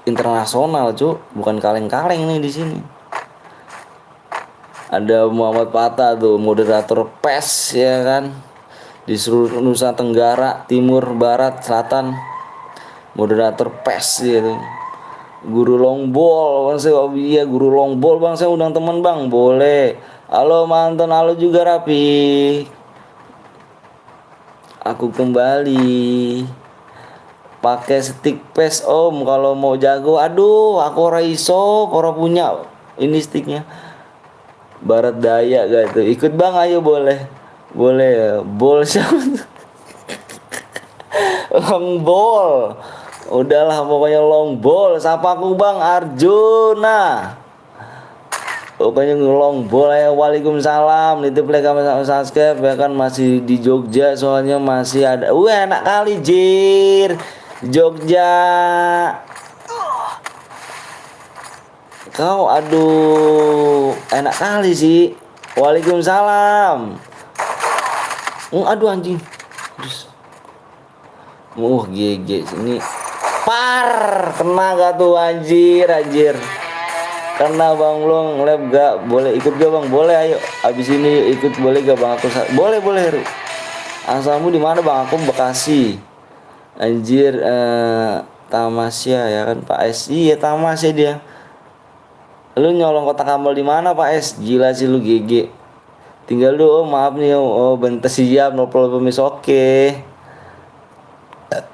internasional cu, bukan kaleng-kaleng nih di sini. Ada Muhammad Patah tuh, moderator PES ya kan, di seluruh Nusa Tenggara, Timur, Barat, Selatan, moderator PES gitu. Guru long ball bang saya, oh iya guru long ball bang, saya undang teman bang, boleh. Halo mantan, halo juga Rapi. Aku kembali. Pakai stick PES om kalau mau jago. Aduh aku ora iso, ora punya ini sticknya. Barat Daya gak tuh, ikut bang ayo boleh ya. Bol siapa long ball, udahlah pokoknya long ball. Siapa aku bang Arjuna, pokoknya long ball ya. Waalaikumsalam, nitip like sama subscribe ya kan, masih di Jogja soalnya masih ada. Enak kali jir Jogja. Kau aduh enak kali sih. Waalaikumsalam. Aduh anjing. GG ini par kena gak tuh anjir. Karena bang lo ngelab gak boleh ikut gak bang? Boleh ayo. Abis ini ikut boleh gak bang? Aku boleh. Asalmu di mana bang? Aku Bekasi. Anjir Tamasya ya kan Pak S. Iya Tamasya dia. Lu nyolong kotak amal di mana Pak S? Gila sih lu GG. Tinggal lu, oh maaf nih oh bentar siap no problem is oke.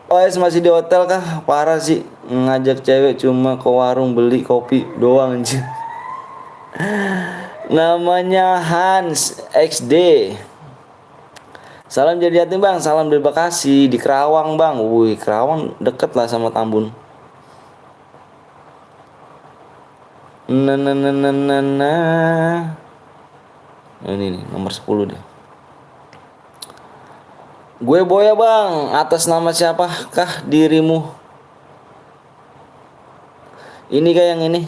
Oh S masih di hotel kah? Parah sih, ngajak cewek cuma ke warung beli kopi doang anjir. Namanya Hans XD. Salam jadi hati bang, salam dari Bekasi, di Kerawang bang. Wih Kerawang deket lah sama Tambun. Ini nih nomor 10 deh. Gue Boya bang, atas nama siapakah dirimu? Ini kayak yang ini.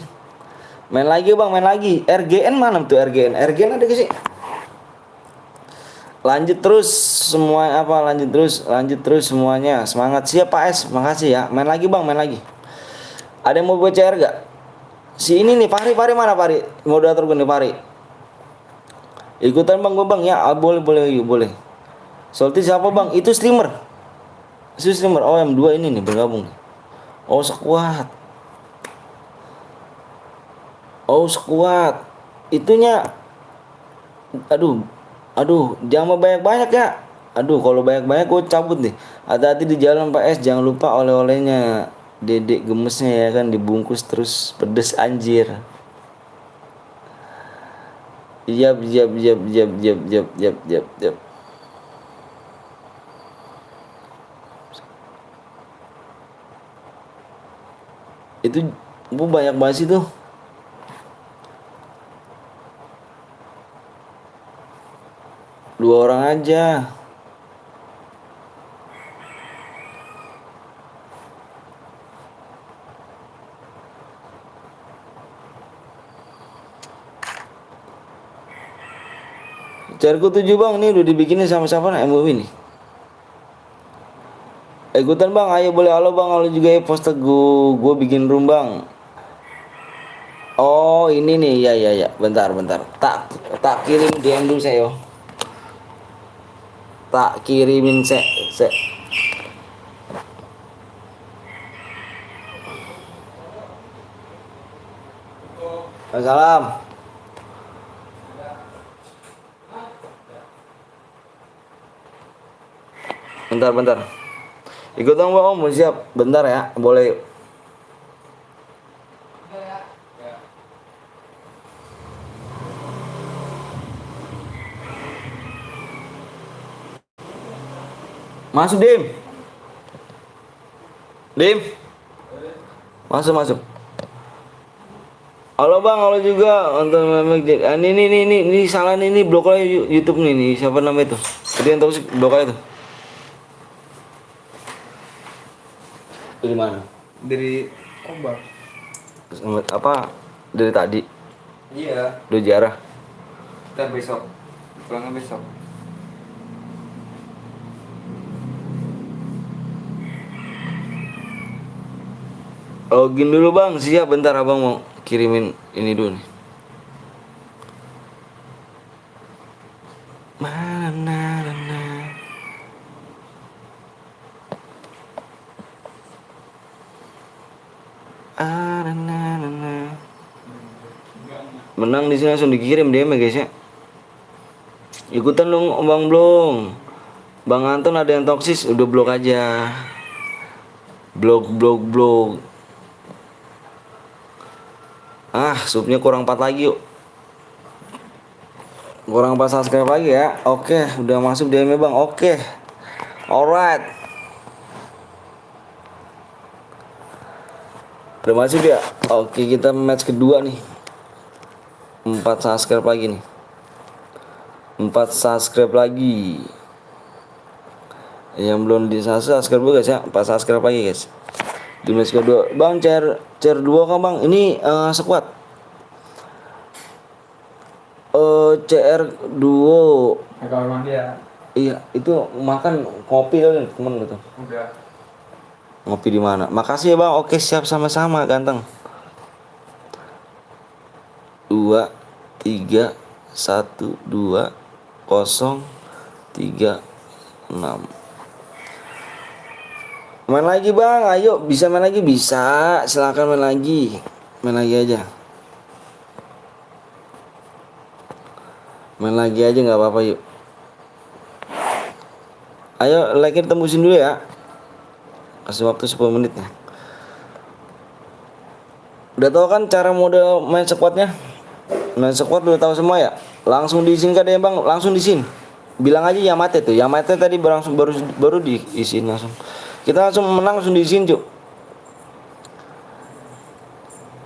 Main lagi bang, main lagi. RGN mana tuh RGN? RGN ada gak sih? Lanjut terus semua apa lanjut terus semuanya. Semangat. Siap Pak S. Makasih ya. Main lagi Bang, main lagi. Ada yang mau buat CR gak? Si ini nih Fahri mana Fahri? Moderator gue nih Fahri. Ikutan Bang gue Bang ya. Boleh yuk, boleh. Solti siapa Bang? Itu streamer. Oh yang dua ini nih bergabung. Oh sekuat. Itunya aduh jangan banyak ya. Kalau banyak gue cabut nih. Hati-hati di jalan Pak S, jangan lupa oleh-olehnya. Dedek gemesnya ya kan dibungkus terus pedes anjir. Yap. Itu bu banyak banget sih tuh. Dua orang aja. Carku 7 Bang, nih udah dibikinin sama siapa nih MUI nih. Ikutan Bang, ayo boleh halo Bang, halo juga ya post gue bikin room Bang. Oh ini nih ya bentar tak kirim DM dulu saya yo. Tak kirimin se. Salam. Bentar. Ikut dong Bang, mau siap. Bentar ya, boleh. Masuk Dim. Masuk. Halo Bang, halo juga untuk ini salah nih blok aja YouTube nih siapa namanya itu? Jadi yang tahu sih blok aja tuh. Dari mana? Dari Ombak. Apa? Dari tadi? Iya. Udah jarah. Kita besok. Pulangnya besok. Login dulu Bang, siap bentar Abang mau kirimin ini dulu nih. Menang di sini langsung dikirim DM ya guys ya. Ikutan dong Bang Blong. Bang Anton ada yang toksis udah blok aja. Blok. Supnya kurang 4 lagi yuk. Kurang 4 subscribe lagi ya. Oke, udah masuk DM Bang. Oke. Alright. Udah masuk ya. Oke, kita match kedua nih. 4 subscribe lagi nih. 4 subscribe lagi. Yang belum di subscribe guys ya. 4 subscribe lagi guys. Di match kedua. Bang chair 2 kan Bang. Ini squad. CR duo. Kalau dia. Iya, itu makan kopi kali temen gitu. Udah. Ngopi di mana? Makasih ya Bang. Oke, siap sama-sama ganteng. 2 3 1 2 0 3 6. Main lagi Bang, ayo bisa main lagi bisa. Silakan main lagi aja. Main lagi aja nggak apa-apa yuk. Ayo like tembusin dulu ya. Kasih waktu 10 menit nih. Udah tahu kan cara mode main squadnya? Main squad udah tahu semua ya. Langsung diisin kan ya Bang, langsung diisin. Bilang aja Yamate tuh. Yamate tadi baru diisin langsung. Kita langsung menang langsung diisin cuk.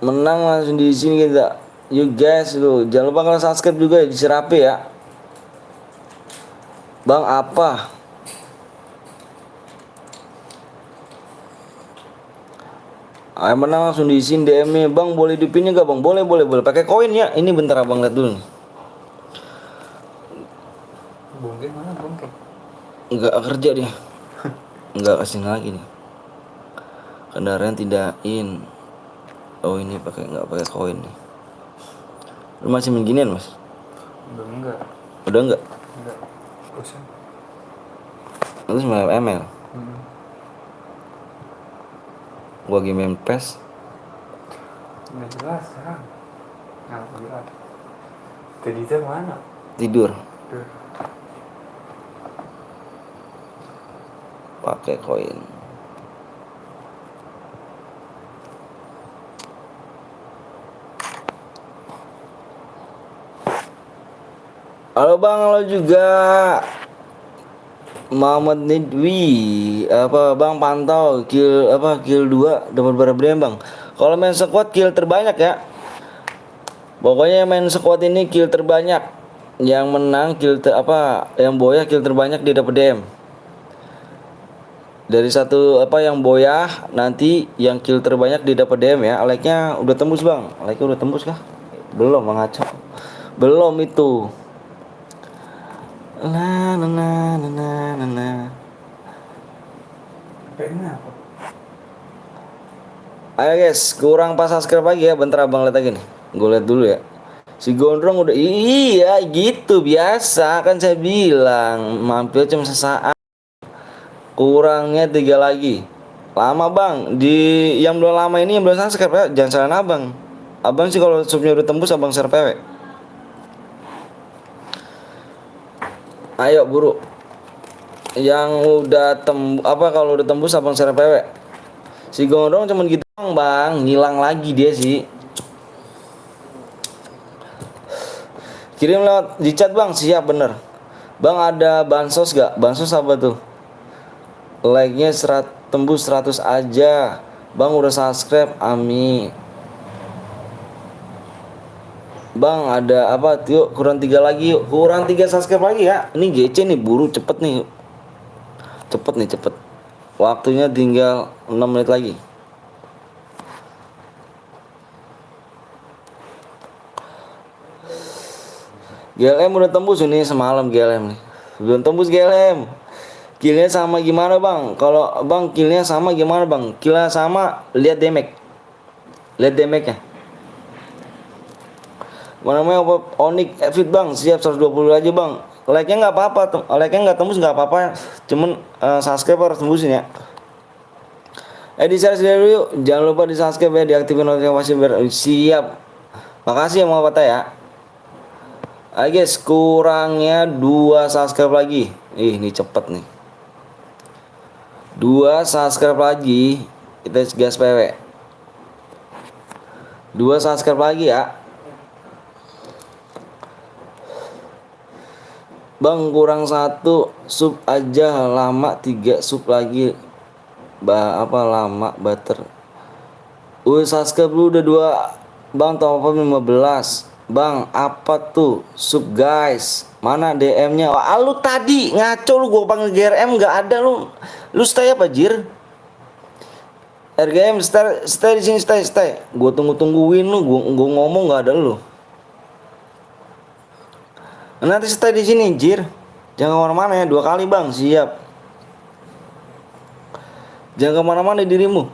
Menang langsung diisin kita. You guys lu jangan lupa kalau subscribe juga diserapi ya. Bang apa? Ayo menang langsung diisin DM-nya. Bang boleh dipinnya gak Bang? Boleh. Pakai koin ya. Ini bentar Abang lihat dulu nih. Bongke mana bongke? Nggak kerja dia. Nggak kesini lagi nih. Kendaraan tidak in. Oh ini nggak pakai koin nih. Lu masih main ginian mas? Udah enggak. Udah nggak? Enggak. Bosan. Terus main ML. Hmm. Gua lagi main PES. Nggak jelas sekarang. Nggak jelas. Tadi itu mana? Tidur. Tuh. Pakai koin. Halo bang, halo juga Muhammad Nidwi. Apa bang pantau kill 2 dapat berapa DM bang? Kalau main squad kill terbanyak ya. Pokoknya main squad ini kill terbanyak. Yang menang yang boyah kill terbanyak dia dapat DM. Dari satu yang boyah nanti yang kill terbanyak dia dapat DM ya. Like-nya udah tembus bang. Like-nya udah tembus kah? Belum mengaco. Belum itu. Na na na na na na na. Pengen apa? Ayo guys, kurang pas subscribe lagi ya. Bentar abang lihat lagi nih. Gue lihat dulu ya. Si Gondrong udah iya gitu biasa kan saya bilang mampir cuma sesaat. Kurangnya 3 lagi. Lama bang. Di yang belum lama ini yang belum subscribe ya. Jangan salah abang. Abang sih kalau subnya udah tembus abang share PW. Ayo buru. Yang udah kalau udah tembus abang share PW. Si Gondrong cuman gitu bang, ngilang lagi dia sih. Kirim lewat di chat bang, siap bener. Bang ada bansos gak? Bansos apa tuh? Like-nya tembus 100 aja. Bang udah subscribe, amin. Bang ada apa? Yuk kurang 3 lagi yuk. Kurang 3 subscribe lagi ya. Ini GC nih buru cepet nih. Cepet. Waktunya tinggal 6 menit lagi. GLM udah tembus ini semalam GLM nih. Belum tembus GLM. Killnya sama gimana bang? Kalau bang killnya sama gimana bang? Killnya sama lihat damage. Lihat damage-nya. Mana namanya Onyx Fit bang, siap 120 aja bang. Like-nya nggak apa-apa, like-nya nggak tembus nggak apa-apa. Cuman subscribe harus tembusin ya. Di share dulu yuk. Jangan lupa di subscribe ya, diaktifin notifikasi biar siap. Makasih ya mau patah ya. Ayo guys, kurangnya 2 subscribe lagi. Ini cepet nih. 2 subscribe lagi. Kita gas PW. 2 subscribe lagi ya. Bang kurang 1 sub aja lama 3 sub lagi. Lama butter. Subscribe lu udah 2. Bang top up 15. Bang apa tuh sub guys? Mana DM-nya? Wah, lu tadi ngaco lu gua panggil GRM enggak ada lu. Lu stay apa jir? RGM stay di sini stay. Gua tungguin lu, gua ngomong enggak ada lu. Nanti stay di sini jir. Jangan kemana-mana ya 2 kali bang, siap. Jangan kemana-mana dirimu.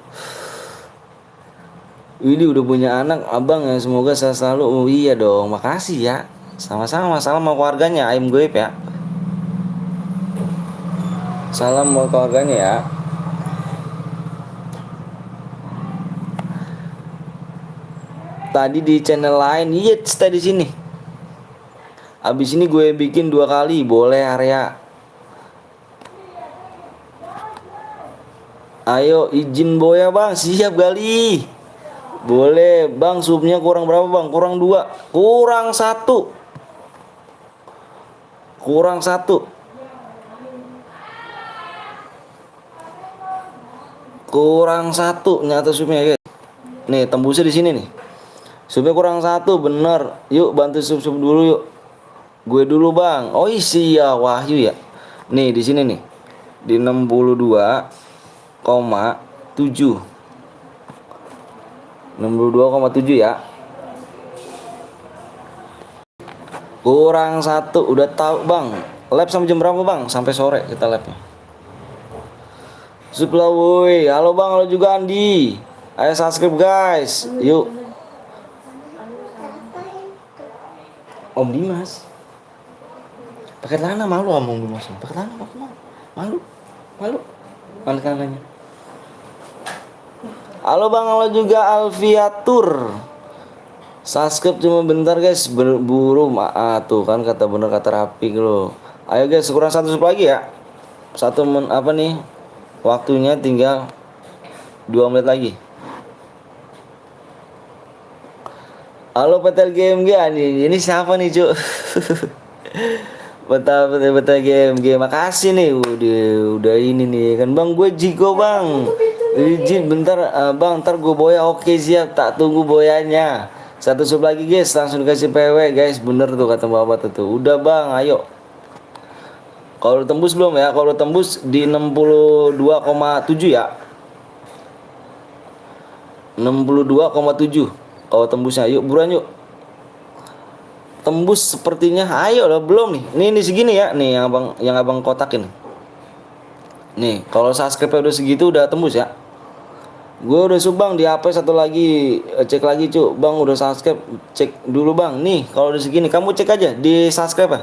Ini udah punya anak abang ya, semoga saya selalu. Oh iya dong, makasih ya. Sama-sama, salam sama keluarganya, Aim Goib ya. Salam buat keluarganya ya. Tadi di channel lain, iya stay di sini. Abis ini gue bikin 2 kali, boleh area. Ayo izin boya bang, siap kali. Boleh bang, subnya kurang berapa bang? Kurang 2. Kurang 1. Kurang 1 nyata subnya guys. Nih tembusnya di sini nih. Subnya kurang 1 bener. Yuk bantu sub dulu yuk. Gue dulu bang. Oh iya Wahyu ya. Nih di sini nih. Di 62,7. 62,7 ya. Kurang 1 udah tahu bang. Lab sampai jam berapa bang? Sampai sore kita labnya. Supla woi. Halo bang, halo juga Andi. Ayo subscribe guys. Yuk. Om Dimas. Pakai celana malu sama Om Dimas. Pakai celana malu. Malu. Mana kanannya? Halo bang, halo juga Alfiatur. Subscribe cuma bentar guys, buru tuh kan kata bener kata Rapi lo. Ayo guys, kurang 1 sub lagi ya. Apa nih? Waktunya tinggal 2 menit lagi. Halo Petel GMG nih. Ini siapa nih, Cuk? Betul GMG. Makasih nih udah ini nih kan Bang, gue Jiko Bang. Izin bentar Bang, ntar gue boya. Oke siap, tak tunggu boyanya. 1 sub lagi guys, langsung dikasih PW guys. Bener tuh kata Bapak tuh. Udah Bang, ayo. Kalau udah tembus belum ya? Kalau udah tembus di 62,7 ya. 62,7 kalau tembusnya. Yuk buruan yuk. Tembus sepertinya. Ayo lah, belum nih. Ini segini ya. Nih yang abang kotakin. Nih, kalau subscribe udah segitu udah tembus ya. Gue udah subang di HP satu lagi, cek lagi Cuk. Bang udah subscribe, cek dulu Bang. Nih, kalau udah segini kamu cek aja di subscribe ya.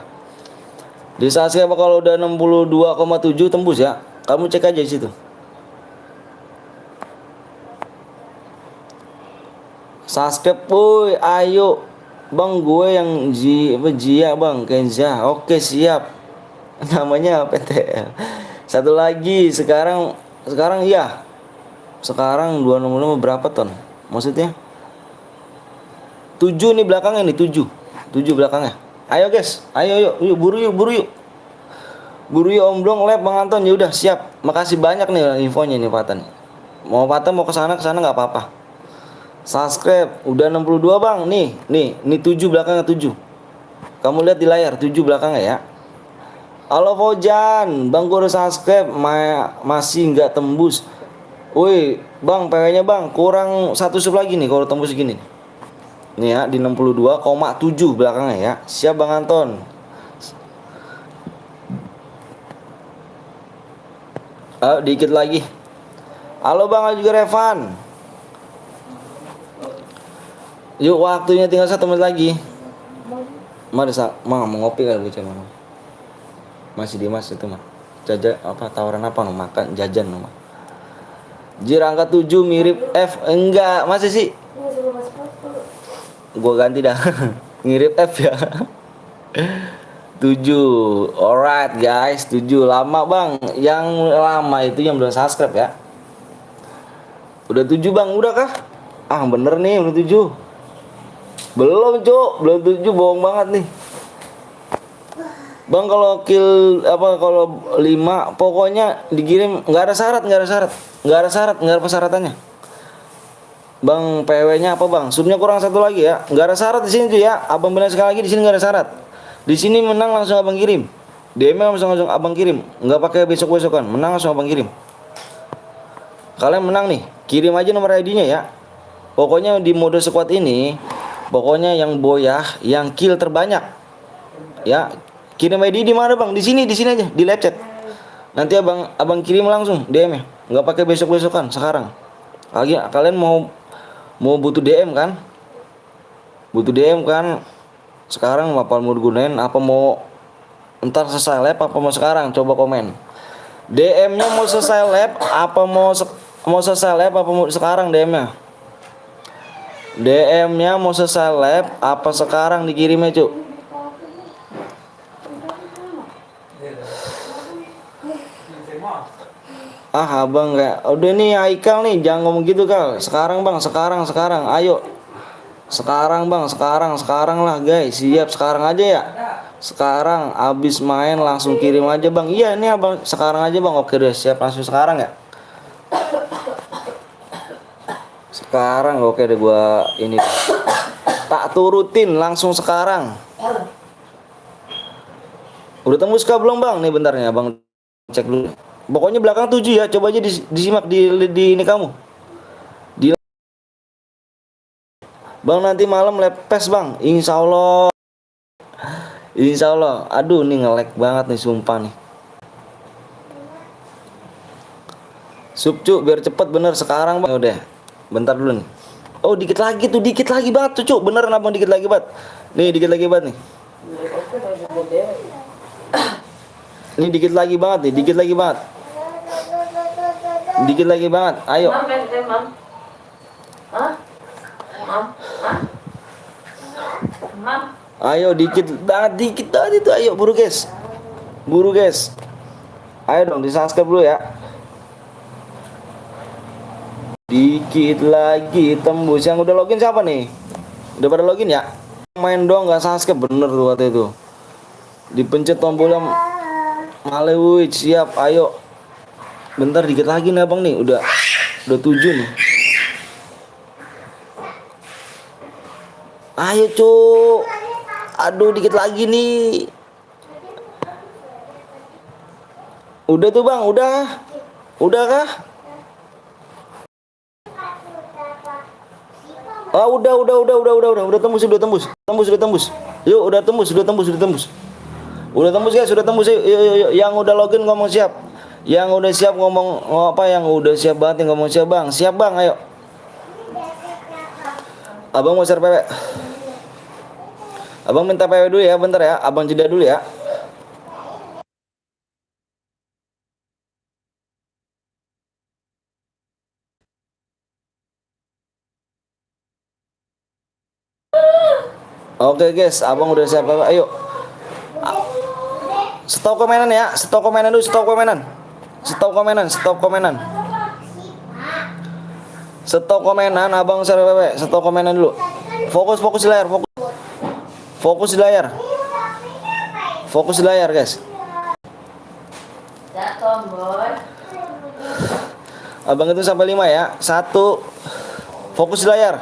Di subscribe kalau udah 62,7 tembus ya. Kamu cek aja di situ. Subscribe boy, ayo. Bang gue yang Jia Bang, Kenza. Oke, siap. Namanya PTL. Satu lagi sekarang iya. Sekarang 265 berapa ton? Maksudnya 7 nih belakangnya nih, 7 belakangnya. Ayo guys, ayo yuk buru yuk. Buru yuk Om Blong lab Bang Anton. Ya udah siap. Makasih banyak nih infonya nih Patan. Mau Patan mau ke sana nggak apa-apa. Subscribe udah 62 Bang. Nih 7 belakangnya 7. Kamu lihat di layar 7 belakangnya ya. Halo Fojan, Bang gue udah subscribe masih nggak tembus. Woi, Bang, PW-nya Bang, kurang 1 sub lagi nih kalau tembus segini. Nih ya, di 62,7 belakangnya ya. Siap Bang Anton. Dikit lagi. Halo Bang, juga Revan. Yuk, waktunya tinggal 1 menit lagi. Mari mau ngopi kali bocah mana? Masih di Mas itu mah. Jajan apa tawaran apa no makan jajan no. Jir angka 7 mirip F. Enggak, masih sih. Gua ganti dah. Mirip F ya. 7. Alright guys, 7 lama Bang. Yang lama itu yang belum subscribe ya. Udah 7 Bang, udah kah? Bener nih udah 7. Belum, Cuk. Belum 7, bohong banget nih. Bang kalau kalau 5 pokoknya dikirim nggak ada syarat, nggak ada persyaratannya. Bang PW-nya apa Bang? Subnya kurang 1 lagi ya. Nggak ada syarat di sini tuh ya. Abang bilang sekali lagi di sini nggak ada syarat. Di sini menang langsung abang kirim. DM langsung abang kirim. Nggak pakai besok-besokan. Menang langsung abang kirim. Kalian menang nih, kirim aja nomor ID-nya ya. Pokoknya di mode squad ini, pokoknya yang boyah, yang kill terbanyak. Ya. Kirim ID di mana Bang? Di sini aja, di live chat. Nanti abang kirim langsung DM-nya. Nggak pakai besok-besokan, sekarang. Kalian mau butuh DM kan? Butuh DM kan? Sekarang apa mau digunain? Apa mau entar selesai live apa mau sekarang? Coba komen. DM-nya mau selesai live apa mau selesai live apa mau sekarang DM-nya? DM-nya mau selesai live apa sekarang dikirimnya, Cuk? Abang kayak udah nih Haikal nih, jangan ngomong gitu Kal. Sekarang Bang, sekarang. Ayo. Sekarang Bang, sekarang lah guys. Siap sekarang aja ya. Sekarang abis main langsung kirim aja Bang. Iya ini Abang sekarang aja Bang. Oke deh, siap langsung sekarang ya. Sekarang oke deh gua ini. Tak turutin langsung sekarang. Udah tembus kah belum Bang? Nih bentar nih Abang cek dulu. Pokoknya belakang 7 ya, coba aja disimak di ini kamu. Bang nanti malam lepes Bang, insya Allah. Insya Allah. Aduh nih nge-lag banget nih sumpah nih. Subcu biar cepet bener sekarang bang. Udah bentar dulu nih. Oh dikit lagi tuh, dikit lagi banget tuh cuk. Beneran abang dikit lagi banget. Nih dikit lagi banget nih. Ini dikit lagi banget nih, dikit lagi banget. Dikit lagi banget. Ayo. Mam. Hah? Mam. Hah? Mam. Ayo dikit banget itu. Ayo buru guys. Buru guys. Ayo dong di-subscribe dulu ya. Dikit lagi tembus. Yang udah login siapa nih? Udah pada login ya? Main dong nggak subscribe bener tuh waktu itu. Dipencet tombol yang Malewuj, siap, ayo. Bentar dikit lagi nih abang nih, udah 7 nih. Ayo cuk. Aduh dikit lagi nih. Udah tuh bang, udah. Udah kah? Ah udah tembus. Yuk udah tembus. Udah tembus guys, udah tembus. Yuk. Yang udah login ngomong siap. Yang udah siap ngomong apa? Yang udah siap banget ngomong siap bang. Siap bang, ayo. Abang mau share PW. Abang minta PW dulu ya, bentar ya. Abang jeda dulu ya. Oke guys, abang udah siap PW. Ayo. Stop komenan ya, stop komenan dulu, stop komenan. Stop komenan, abang share PW. Stop komenan dulu. Fokus di layar, fokus di layar guys. Jatuh, boy. Abang itu sampai 5 ya. 1. Fokus di layar.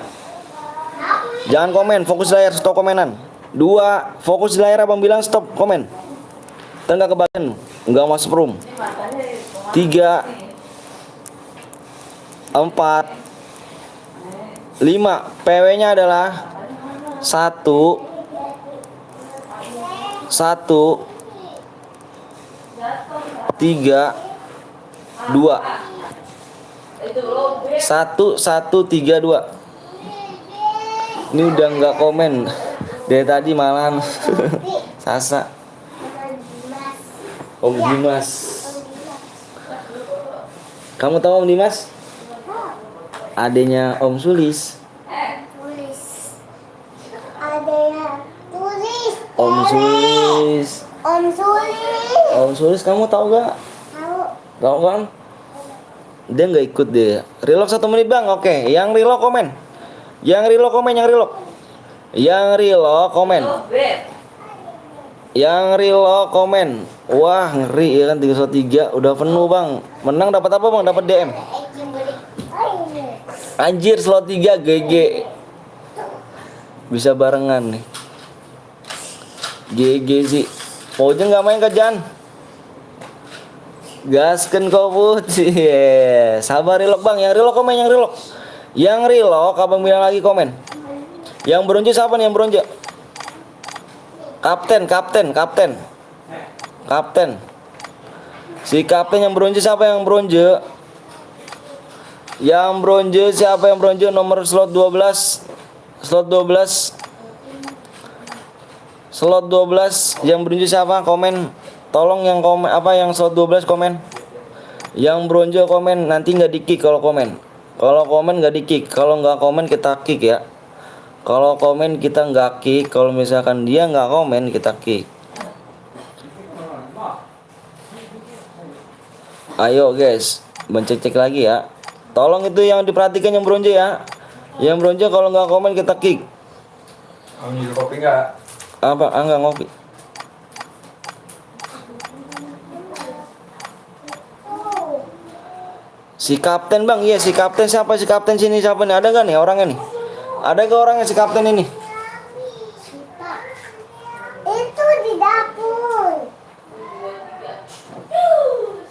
Jangan komen, fokus di layar, stop komenan. 2. Fokus di layar, abang bilang stop komen. Ntar nggak kebagian, nggak masuk room. 3. 4. 5. PW-nya adalah 1 3 2 1 3 2. Ini udah nggak komen dari tadi malahan. Sasa Om Dimas. Kamu tahu Om Dimas? Adanya Om Sulis. Om Sulis kamu tahu gak? Tahu kan? Dia nggak ikut deh. Relock 1 menit bang. Oke. Yang relock komen. Yang relock komen. Wah ngeri ya kan 303 udah penuh bang. Menang dapat apa bang? Dapat DM. Anjir slot 3 GG. Bisa barengan nih. GG sih. Pojeng nggak main kerjaan. Gasken kau putih. Sabar relock bang. Yang relock komen. Yang relock abang bilang lagi komen. Yang bronze siapa nih yang bronze? Kapten. Si kapten yang bronze siapa yang bronze? Yang bronze siapa yang bronze? Nomor slot 12. Slot 12 yang bronze siapa? Komen. Tolong yang komen apa yang slot 12 komen. Yang bronze komen, nanti nggak di kick kalau komen. Kalau komen nggak di kick, kalau nggak komen kita kick ya. Kalau komen kita nggak kick, kalau misalkan dia nggak komen kita kick. Ayo guys, mencek lagi ya. Tolong itu yang diperhatikan yang bronze ya. Yang bronze kalau nggak komen kita kick. Ambil kopi nggak? Apa? Nggak ngopi. Si kapten bang, iya si kapten siapa? Si kapten sini siapa nih? Ada nggak nih orangnya nih? Ada ke orangnya si kapten ini? Itu di dapur.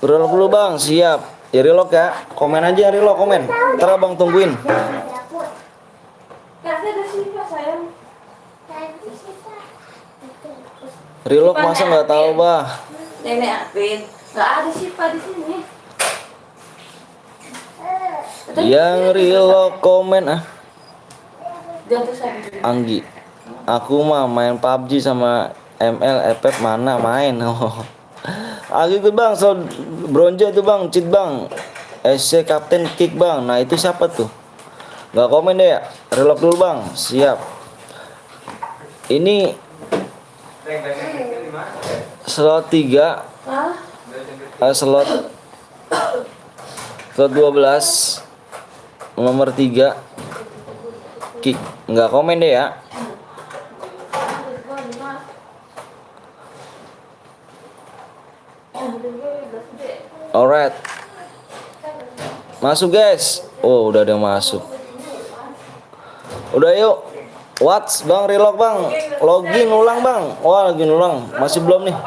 Relock dulu bang, siap. Ya relock ya, komen aja relock komen. Ntar abang tungguin. Dapur. Kasih ada sih, Pak, sayang. Tadi kita. Relock masa nggak tahu, bah? Nenek Apin. Nggak ada sih Pak di sini. Yang relock komen ah. Jangan tuh saya dulu. Anggi. Aku mah main PUBG sama ML FF mana main. Oh. Anggi tuh bang, so bronze tuh bang, cheat bang. SC Captain Kick bang. Nah itu siapa tuh? Nggak komen deh ya. Relock dulu bang. Siap. Ini slot 3 Hah? slot 12 nomor 3 kick. Nggak komen deh ya. Alright, masuk guys. Oh udah ada yang masuk. Udah yuk. What's bang, relock bang, login ulang bang. Wah login ulang, masih belum nih.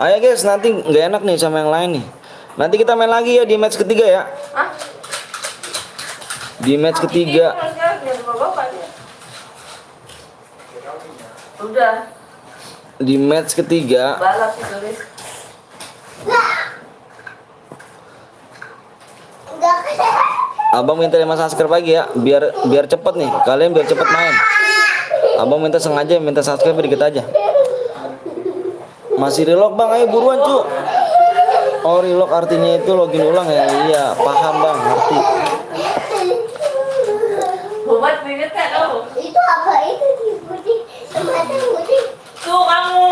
Ayo guys, nanti nggak enak nih sama yang lain nih. Nanti kita main lagi ya di match ketiga ya. Hah? Di match ketiga. Udah. Di match ketiga. Balap sih tulis. Abang minta 5 subscribe lagi ya, biar cepet nih. Kalian biar cepet main. Abang minta sengaja minta subscribe dikit aja. Masih relock bang, ayo buruan cu. Oh relock artinya itu login ulang ya. Iya paham bang, ngerti. Buat bibit kan oh. Itu apa itu di putih? Tempatnya putih. Tuh kamu.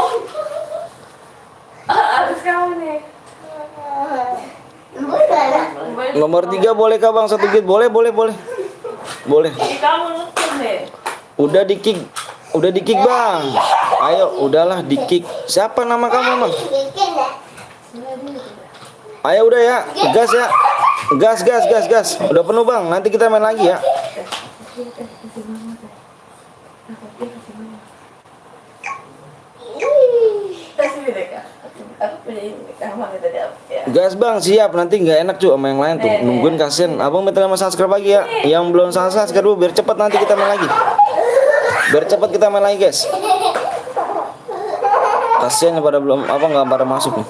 Harus kamu nih. Bukan. Nomor 3 boleh kah bang satu git? Boleh. Boleh. Kamu nutup deh. Udah di kick bang. Ayo udahlah di kick. Siapa nama kamu emang? Bikin ya. Ayo udah ya, gas ya. Gas. Udah penuh bang, nanti kita main lagi ya. Kasih deh kak. Aku punya ini kamar tadi apa ya? Gas bang, siap. Nanti nggak enak cuy sama yang lain tuh. Nungguin kasian. Abang minta 5 subscribe lagi ya. Yang belum subscribe dulu biar cepet nanti kita main lagi. Biar cepet kita main lagi guys. Kasian pada belum apa nggak pada masuk nih.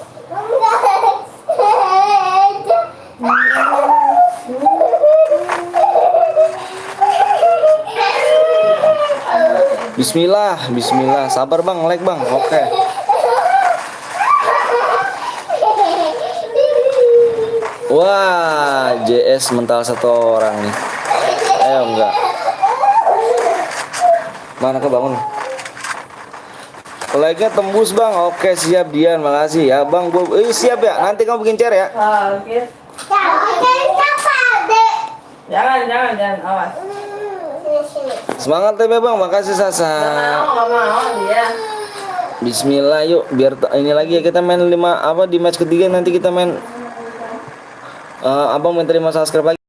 Bismillah. Sabar bang, like bang. Oke. Wah, JS mental 1 orang nih. Enggak. Mana kebangun? Like-nya tembus bang. Oke siap Dian, makasih ya bang. Siap ya. Nanti kamu bikin share ya. Oke. Jangan, Jangan, awas. sini. Semangat ya bang, makasih Sasa. Nggak mau dia. Bismillah yuk, biar ini lagi ya kita main 5 apa di match ketiga nanti kita main. Abang minta 5 subscribe lagi.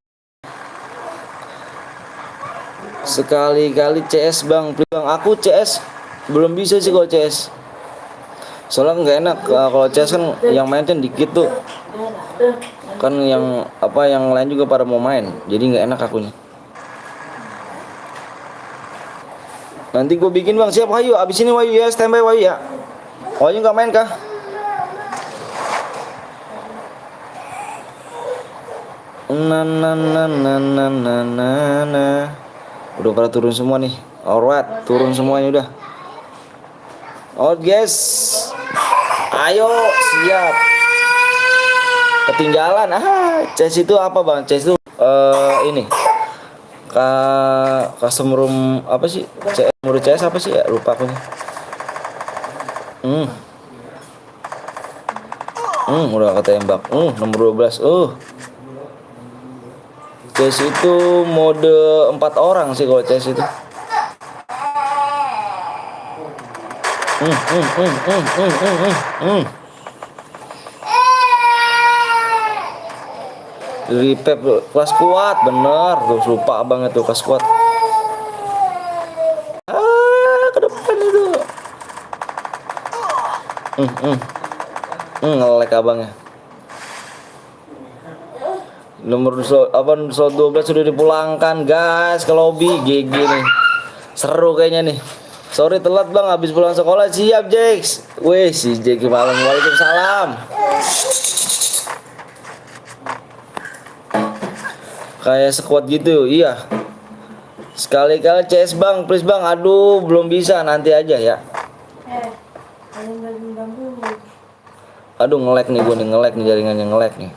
Sekali-kali CS bang, please bang. Aku CS belum bisa sih kalau CS. Soalnya nggak enak kalau CS kan yang main kan dikit tuh. Kan yang apa yang lain juga pada mau main, jadi nggak enak akunya. Nanti gue bikin bang, siap Wahyu. Abis ini Wahyu ya, standby Wahyu ya. Wahyu nggak main kah? Na. Udah pada turun semua nih. Alright, turun semuanya udah. Alright guys, ayo siap. Ketinggalan. CS itu apa bang? CS itu ini. Custom room apa sih? CS mode CS apa sih ya? Lupa aku nih. Udah ketembak. Nomor 12. CS itu mode 4 orang sih kalau CS itu. Repep kelas kuat bener tuh, lupa banget tuh kelas kuat. Ke depan itu. Nge-lag abangnya. Nomor 12 sudah dipulangkan guys ke lobby. GG nih. Seru kayaknya nih. Sorry telat bang, habis pulang sekolah. Siap Jax. Wih si Jax malam. Waalaikumsalam. Kayak squad gitu, iya. Sekali-kali CS bang, please bang. Aduh, belum bisa, nanti aja ya. Kalian ganggu. Aduh nge-lag nih gue nih, nge-lag nih jaringannya nge-lag nih.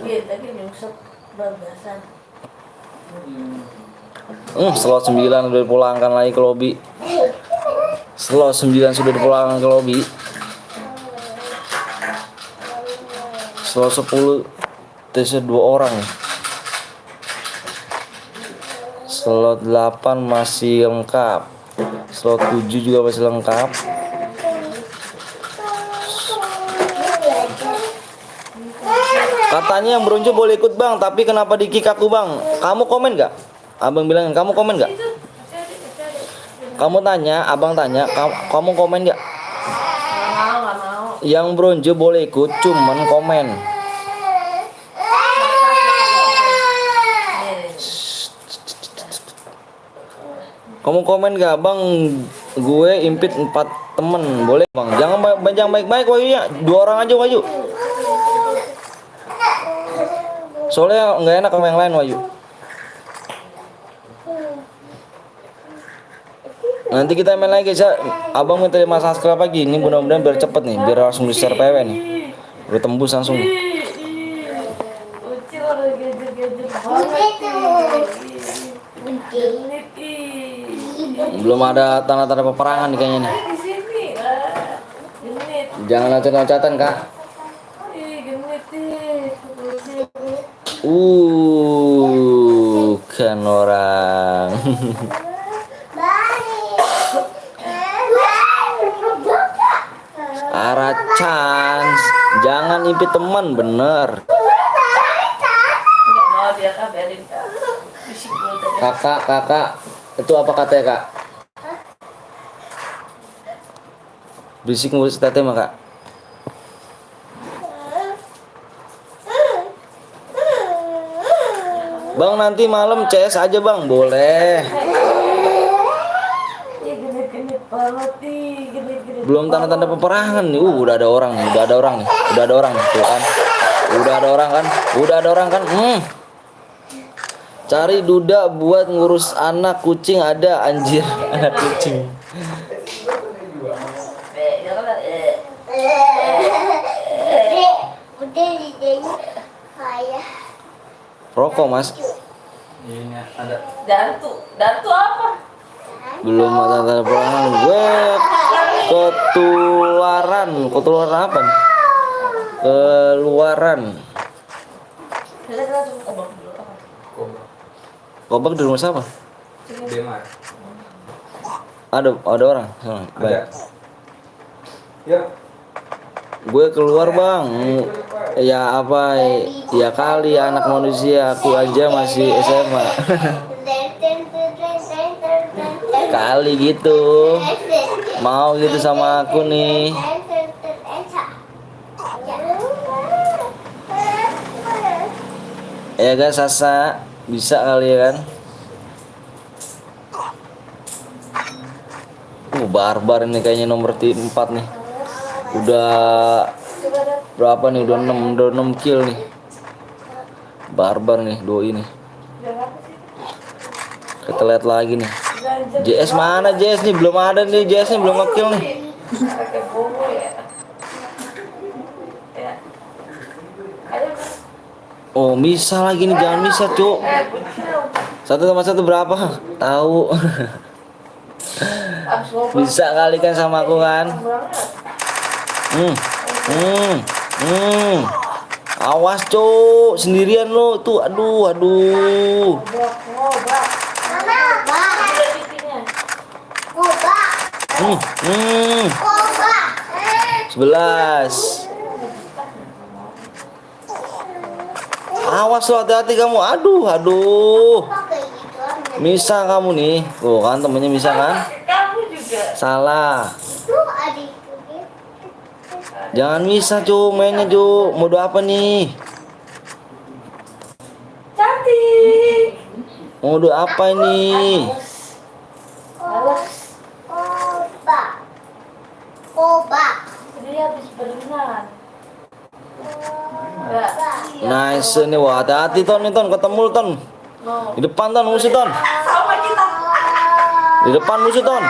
Tadi nyungsep bablasan. Slot 9 udah dipulangkan lagi ke lobby. Slot 9 sudah dipulangkan ke lobby. Slot 10 tes 2 orang nih. Slot 8 masih lengkap. Slot 7 juga masih lengkap. Katanya yang bronze boleh ikut bang, tapi kenapa di kick aku bang? Kamu komen gak? Abang bilang kamu komen gak? Kamu tanya, abang tanya, kamu komen gak? Nggak mau. Yang bronze boleh ikut, cuman komen. Kamu komen gak bang? Gue impit 4 temen, boleh bang? Jangan baik-baik Wahyu ya, 2 orang aja Wahyu. Soalnya nggak enak sama yang lain Wahyu. Nanti kita main lagi ya. Abang minta 5 subscribe lagi. Ini mudah-mudahan biar cepet nih, biar langsung di share PW nih. Udah tembus langsung nih. Ucil orang gejer-gejer banget. Genit Belum ada tanda-tanda peperangan nih kayaknya nih. di sini lah. Genit. Jangan loncat-loncatan kak. Genit Kan orang. Arah chance. Jangan impit teman, bener. Nggak mau dia kak, biarin kak. Bisik dulu tadi. Kakak, itu apa katanya kak? Berisik ngurus tete mah kak. Bang nanti malam CS aja bang, boleh. Genit banget nih, genit. Belum tanda-tanda peperangan nih. Udah ada orang nih, udah ada orang nih. Tuh kan. Udah ada orang kan. Cari duda buat ngurus anak kucing ada anjir, anak kucing. Udah di kayak Rokok mas. Ini ada. Dantu apa? Belum ada tanda peperangan. Gue ketularan apa nih? Keluaran. Kobak di rumah siapa? Demar. Ada orang. Baik. Ada. Ya. Gue keluar bang. Ya apa? Ya kali anak manusia. Aku aja masih SMA. Kali gitu. Mau gitu sama aku nih. Ya guys, Sasa bisa kali ya kan? Barbar ini kayaknya nomor 4 nih. Udah berapa nih? Udah 6 kill nih. Barbar nih doi nih. Kita lihat lagi nih. JS mana JS nih? Belum ada nih JS nih, belum nge-kill nih. Oh, misa lagi nih, jangan misa, Cuk. 1 tambah 1 berapa? Tahu. Bisa kali kan sama aku kan? Awas, Cuk. Sendirian lo tuh. Aduh. Koba. 11. Awas lo, hati-hati kamu. Aduh. Misa kamu nih. Tuh kan temennya Misa kan? Kamu juga. Salah. Itu adikku dia. Jangan Misa, Cuk. Mainnya, Cuk. Mode apa nih? Cantik. Mode apa ini? biasa nih, wah hati-hati Ton nih Ton, ketemu lu, Ton. No. Di depan Ton musuh Ton. Sama kita. Di depan musuh Ton.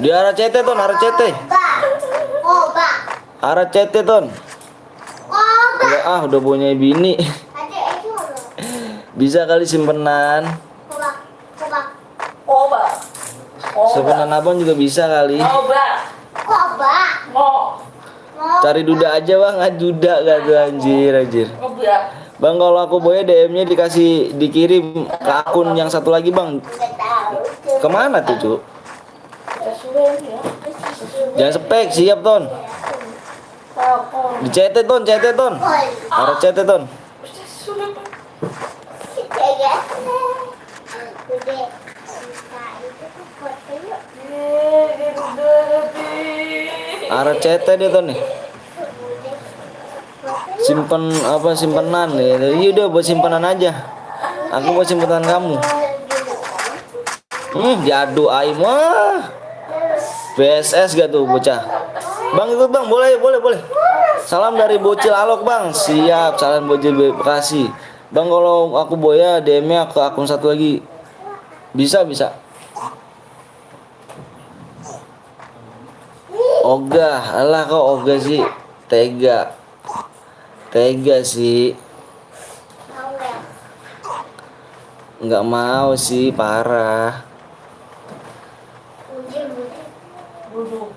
Di arah CT Ton, arah CT. Oba. Arah CT Ton. Oba. Udah punya bini. Ada itu loh. Bisa kali simpenan. Oba. Oba. Oba. Simpenan abang juga bisa kali. Oba. Oba. Mo. Cari duda aja bang, duda gak tuh anjir. Oba. Bang kalau aku boya DM-nya dikirim ke akun yang satu lagi bang. Nggak tahu. Kemana tuh Cuk? Ya sudah ya. Jangan spek, siap Ton. Tahu. Di CT Ton, CT Ton. Arah CT Ton. Sudah. Udah. Udah. Nah, itu tuh foto yuk. Arah CT dia Ton nih. Simpen apa simpenan ya? Iya udah buat simpenan aja. Aku buat simpenan kamu. Diadu aim wah. BSS gak tuh bocah? Bang ikut bang, boleh. Salam dari Bocil Alok bang. Siap, salam Bocil Bekasi. Bang kalau aku boya DM-nya ke akun satu lagi. Bisa. Ogah, alah kok ogah sih. Tega sih. Mau nggak? Nggak mau sih, parah. Udah. Duduk.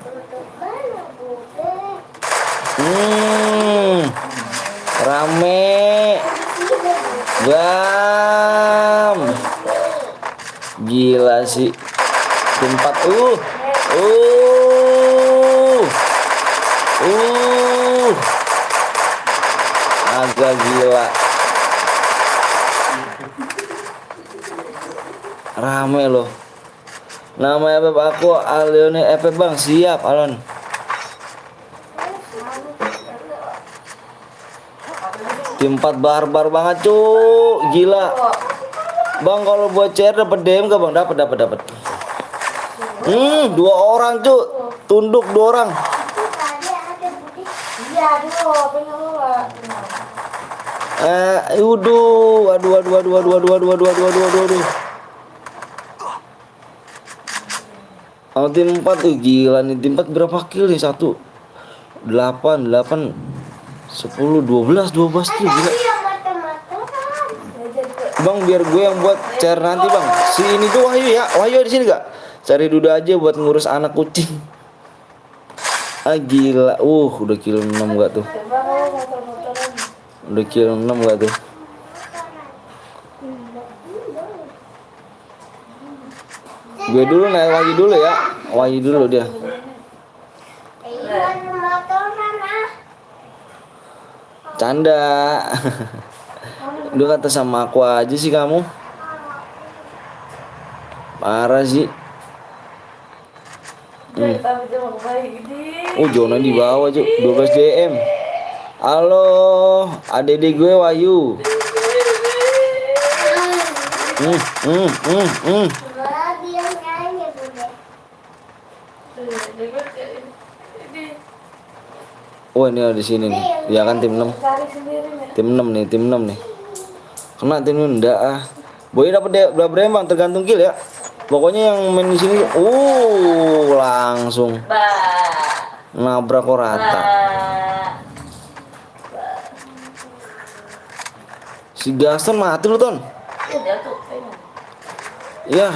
Untuk mana, Bude? Rame. Bam. Gila sih. Tempat agak gila. Rame loh. Nama FF aku Aleone FF bang, siap Alon. Tim 4 barbar banget cuk, gila. Bang kalau buat CR dapat DM gak bang? Dapat. 2 orang cuk, tunduk 2 orang. Ada, Bude. Iya, aduh, pengen luar. Aduh. Oh, tim 4 tuh gila nih. Tim 4 berapa kill nih? 1 8 10 12 kill gila. Tadi yang mata-mataan. Bang biar gue yang buat share nanti bang. Si ini tuh Wahyu ya. Wahyu di sini gak? Cari duda aja buat ngurus anak kucing. Gila. Udah kill 6 gak tuh? Udah kill 6 gak tuh? Gue dulu naik Wahyu dulu ya. Wahyu dulu dia. Iwan motoran ah. Canda. Udah kata sama aku aja sih kamu. Parah sih. Jona di bawah aja 12 DM. Halo, adik gue Wahyu. Wah, dia nyanyi, Bude. Oh ini ada di sini nih. Ya kan tim 6. Tim 6 nih. Kena tim 6 enggak ah. Boy dapat berapa bang tergantung kill ya. Pokoknya yang main di sini langsung nabrak kok rata. Si Gaston mati lu Ton. Iya.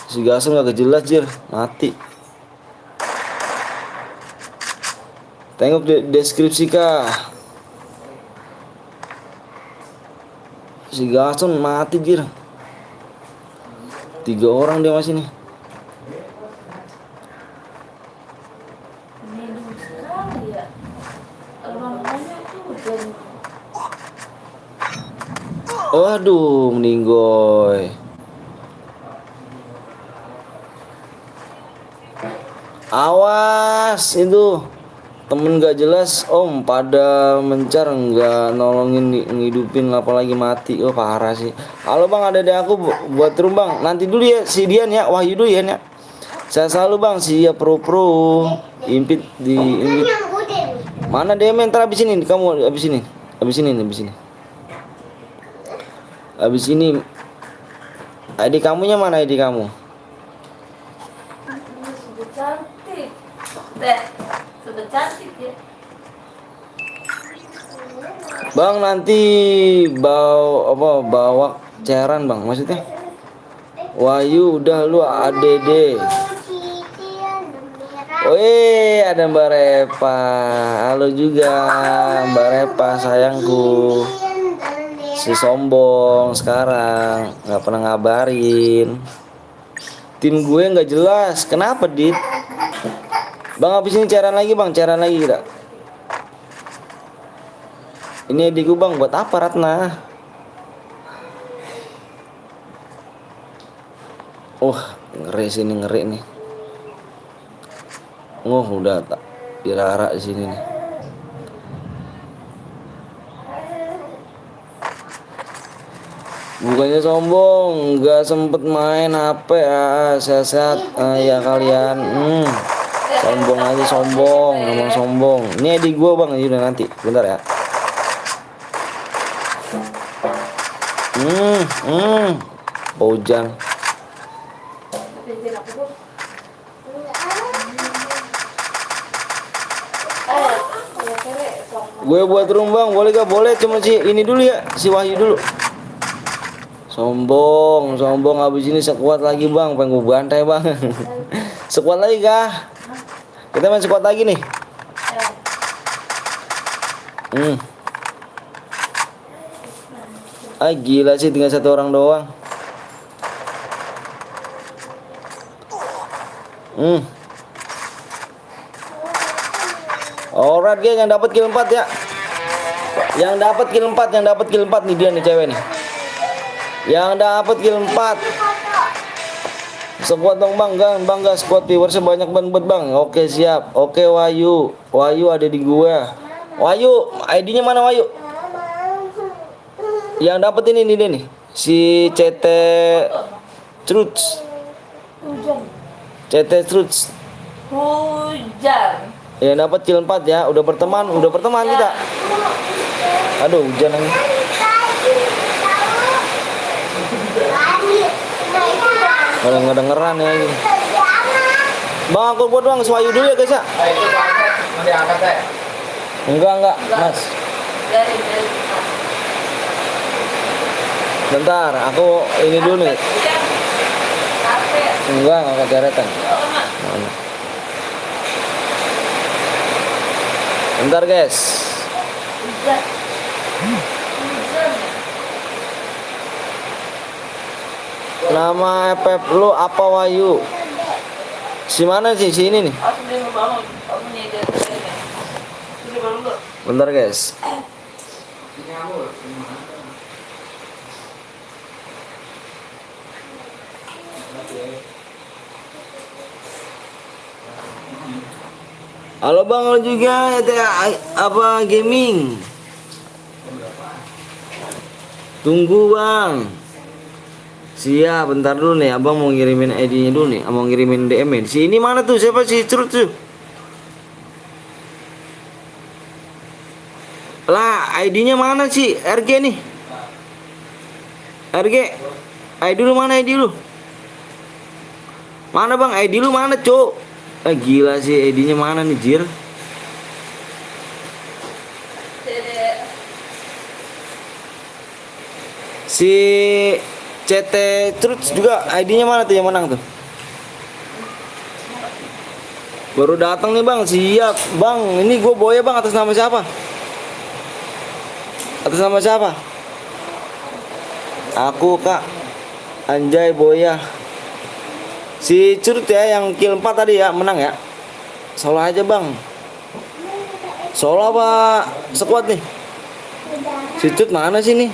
Si Gaston gak jelas jir, mati. Tengok deskripsi kah. Si Gaston mati jir. 3 orang dia masih nih. Waduh, meninggoy. Awas itu. Temen gak jelas om pada mencar nggak nolongin ngidupin apalagi mati. Parah sih. Halo bang, ada aku buat room bang. Nanti dulu ya si Dian ya, Wahyu dulu ya. Saya selalu bang siap pro impit di impit. Yang Bude. Mana DM ntar abis ini kamu abis ini. Habis ini nih, habis ini ID kamunya mana ID kamu? Sudah cantik. Deh, sudah cantik ya. Bang nanti bawa cairan bang, maksudnya Wahyu udah lu ADD. Wih, ada Mbak Repa. Halo juga Mbak Repa sayangku. Si sombong sekarang nggak pernah ngabarin. Tim gue nggak jelas. Kenapa Dit? Bang habis ini cairan lagi bang, cairan lagi kita. Ini adikku bang, buat apa Ratna? Ngeri sini, ngeri nih. Udah tak dirara di sini nih. Bukannya sombong, nggak sempet main HP. Sehat-sehat ya kalian. Sombong aja, sombong, emang sombong. Ini adik gue bang, ini udah nanti, bentar ya. Hujan. Pinjam aku dong. Gue buat room bang, boleh gak? Boleh, cuma si ini dulu ya, si Wahyu dulu. Sombong, habis ini sekuat lagi bang, pengen gue bantai bang. Sekuat lagi kah? Kita main sekuat lagi nih. Gila sih, tinggal satu orang doang. Alright guys, yang dapat kill 4 ya. Yang dapat kill 4 nih, dia nih cewek nih. Yang dapat kill 4. Sekuat dong bang, bangga squad viewersnya banyak banget bang. Oke siap. Oke Wahyu ada di gua. Wahyu, ID-nya mana Wahyu? Yang dapat ini nih dia nih. Si CT Truts. CT Truts. Hujan. Yang dapat kill 4 ya. Udah berteman kita. Aduh, hujan lagi. Nggak dengeran ya ini. Bang, aku buat bang Wahyu dulu ya guys ya. Itu mau diangkat teh. Enggak, Mas. Dari. Bentar, aku ini dulu nih. Enggak keceretan. Mana? Bentar guys. Nama FF lu apa Wahyu? Si mana sih? Si ini nih. Bentar guys. Halo bang, lo juga apa gaming? Tunggu bang. Siap, bentar dulu nih, abang mau ngirimin ID-nya dulu nih, mau ngirimin DM-nya. Si ini mana tuh? Siapa sih Curut tuh? Lah, ID-nya mana sih? RG nih. RG. ID lu mana ID lu? Mana bang? ID lu mana, Cuk? Gila sih, ID-nya mana nih, Jir? Si CT Truth juga ID-nya mana tuh yang menang tuh? Baru datang nih bang, siap bang. Ini gue Boya bang, atas nama siapa? Atas nama siapa? Aku kak. Anjay Boya. Si Curut ya yang kill 4 tadi ya, menang ya. Solo aja bang. Solo apa sekuat nih? Si Curut mana sih nih?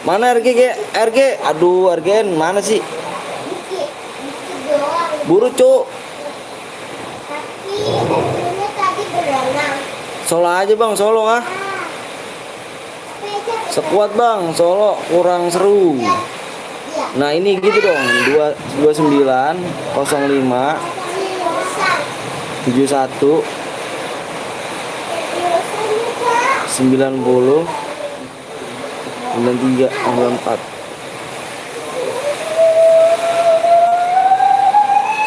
Mana RG? Aduh RG mana sih? Buru Cuk. Solo aja bang, solo ah. Sekuat bang, solo kurang seru. Nah ini gitu dong, 29 05 71 19 90 93 94.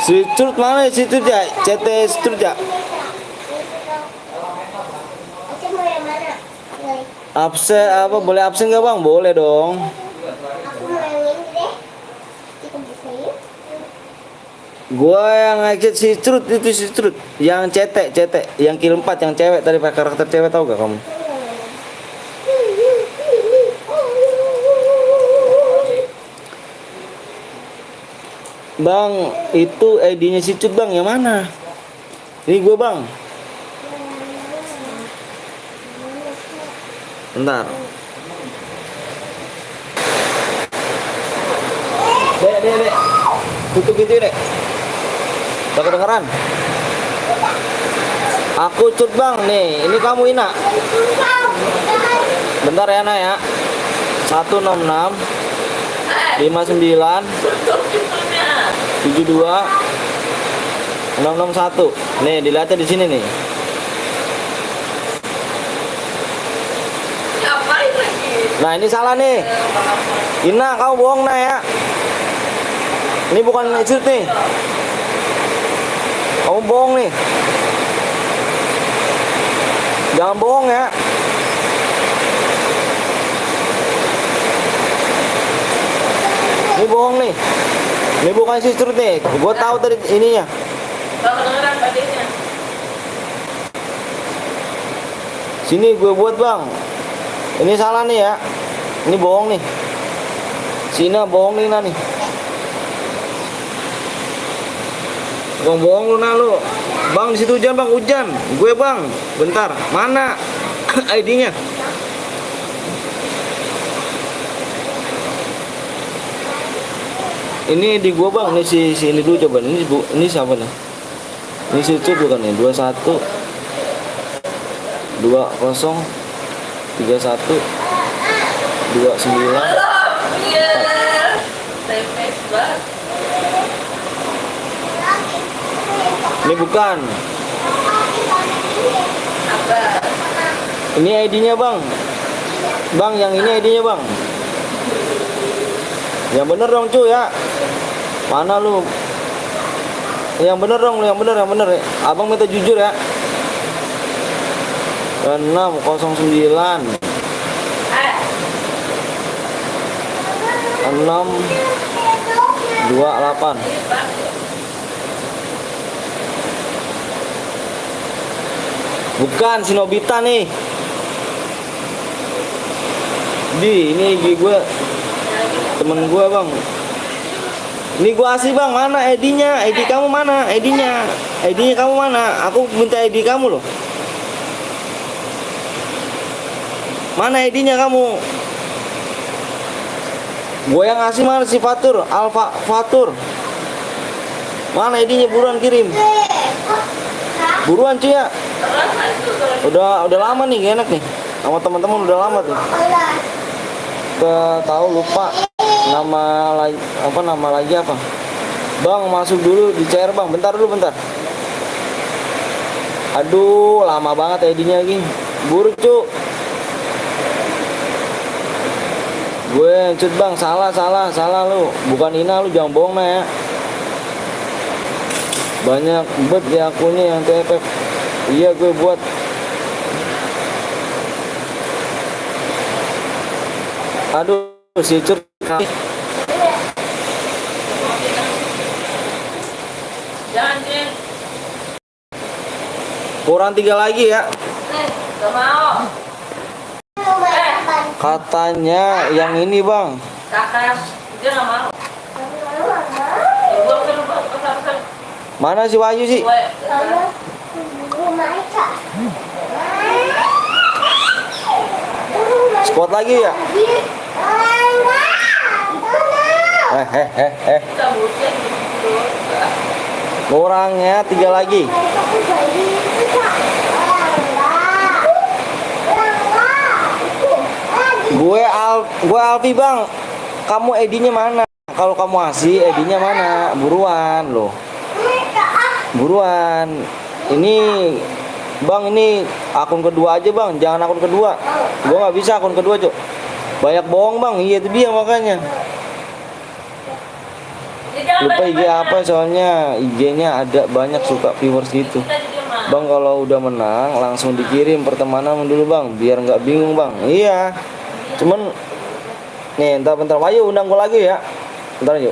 Street mana situ ya? CT Street ya? Aceh mau yang mana? Guys, Absen apa boleh absen nggak bang? Boleh dong. aku mau yang ini deh. Kita bisa yuk. Gua yang exit si Strut itu si Strut. Yang CT yang kill 4 yang cewek tadi pakai karakter cewek tahu gak kamu? Bang, itu ID-nya si Cut bang, yang mana? Ini gue bang. Bentar. Dek. Tutup itu dek. Gak kedengeran. Aku Cut bang, nih. Ini kamu Ina. Bentar ya Nak ya. 166 59 72 661. Nih, dilihatnya di sini nih. Ngapain lagi? Nah, ini salah nih. Ina, kamu bohong nah ya. Ini bukan shoot nih. Kamu bohong nih. Jangan bohong ya. Ini bohong nih. Ini bukan si Strut nih. Gue tahu tadi ininya. Gak kedengeran tadinya. Sini gue buat bang. Ini salah nih ya. Ini bohong nih. Sina bohong nih Nah nih. Bang bohong lu Nah lu. Bang di situ hujan bang, hujan. Gue bang. Bentar. Mana ID-nya? Ini di gua bang, ini si ini dulu coba. Ini siapa nih? Ini si Cut bukan nih? 21 20 31 29. Iya. Tempes banget. Ini bukan. Apa? Ini ID-nya bang. Bang, yang ini ID-nya bang. Yang bener dong cuy ya. Mana lu? Yang bener dong, yang bener ya. Abang minta jujur ya. 609 628. Bukan si Nobita nih. Ini gue temen gue bang. Ini gue asli bang. Mana ID-nya? ID kamu mana? ID-nya kamu mana? Aku minta ID kamu loh. Mana ID-nya kamu? Gue yang ngasih mana si Fatur? Alfa Fatur. Mana ID-nya? Buruan kirim. Buruan cuy ya. Udah lama nih, gak enak nih. Sama teman-teman udah lama tuh. Tahu lupa nama lagi apa? Bang masuk dulu di CR bang. Bentar. Aduh, lama banget ID-nya lagi. Buruk cu. Gue Cut bang, salah lu. Bukan Ina, lu jangan bohong Nah ya. Banyak bet di akunnya yang TFF. Iya gue buat. Aduh, si Cut. Jangan deh. Kurang 3 lagi ya. Gak mau. Katanya yang ini bang. Kakak, dia gak mau. Gua pesan. Mana si Wahyu sih? Squad lagi ya? Kurangnya 3 lagi. Gue Alfi bang. Kamu ID-nya mana? Kalau kamu asli ID-nya mana? Buruan loh. Buruan. Ini Bang, ini akun kedua aja bang, jangan akun kedua. Gua nggak bisa akun kedua cok. Banyak bohong bang, iya itu dia makanya. Lupa IG apa soalnya IG-nya ada banyak suka viewers gitu. Bang kalau udah menang langsung dikirim pertemanan dulu bang, biar nggak bingung bang. Iya. Cuman nih bentar ayo undang gua lagi ya. Bentar yuk.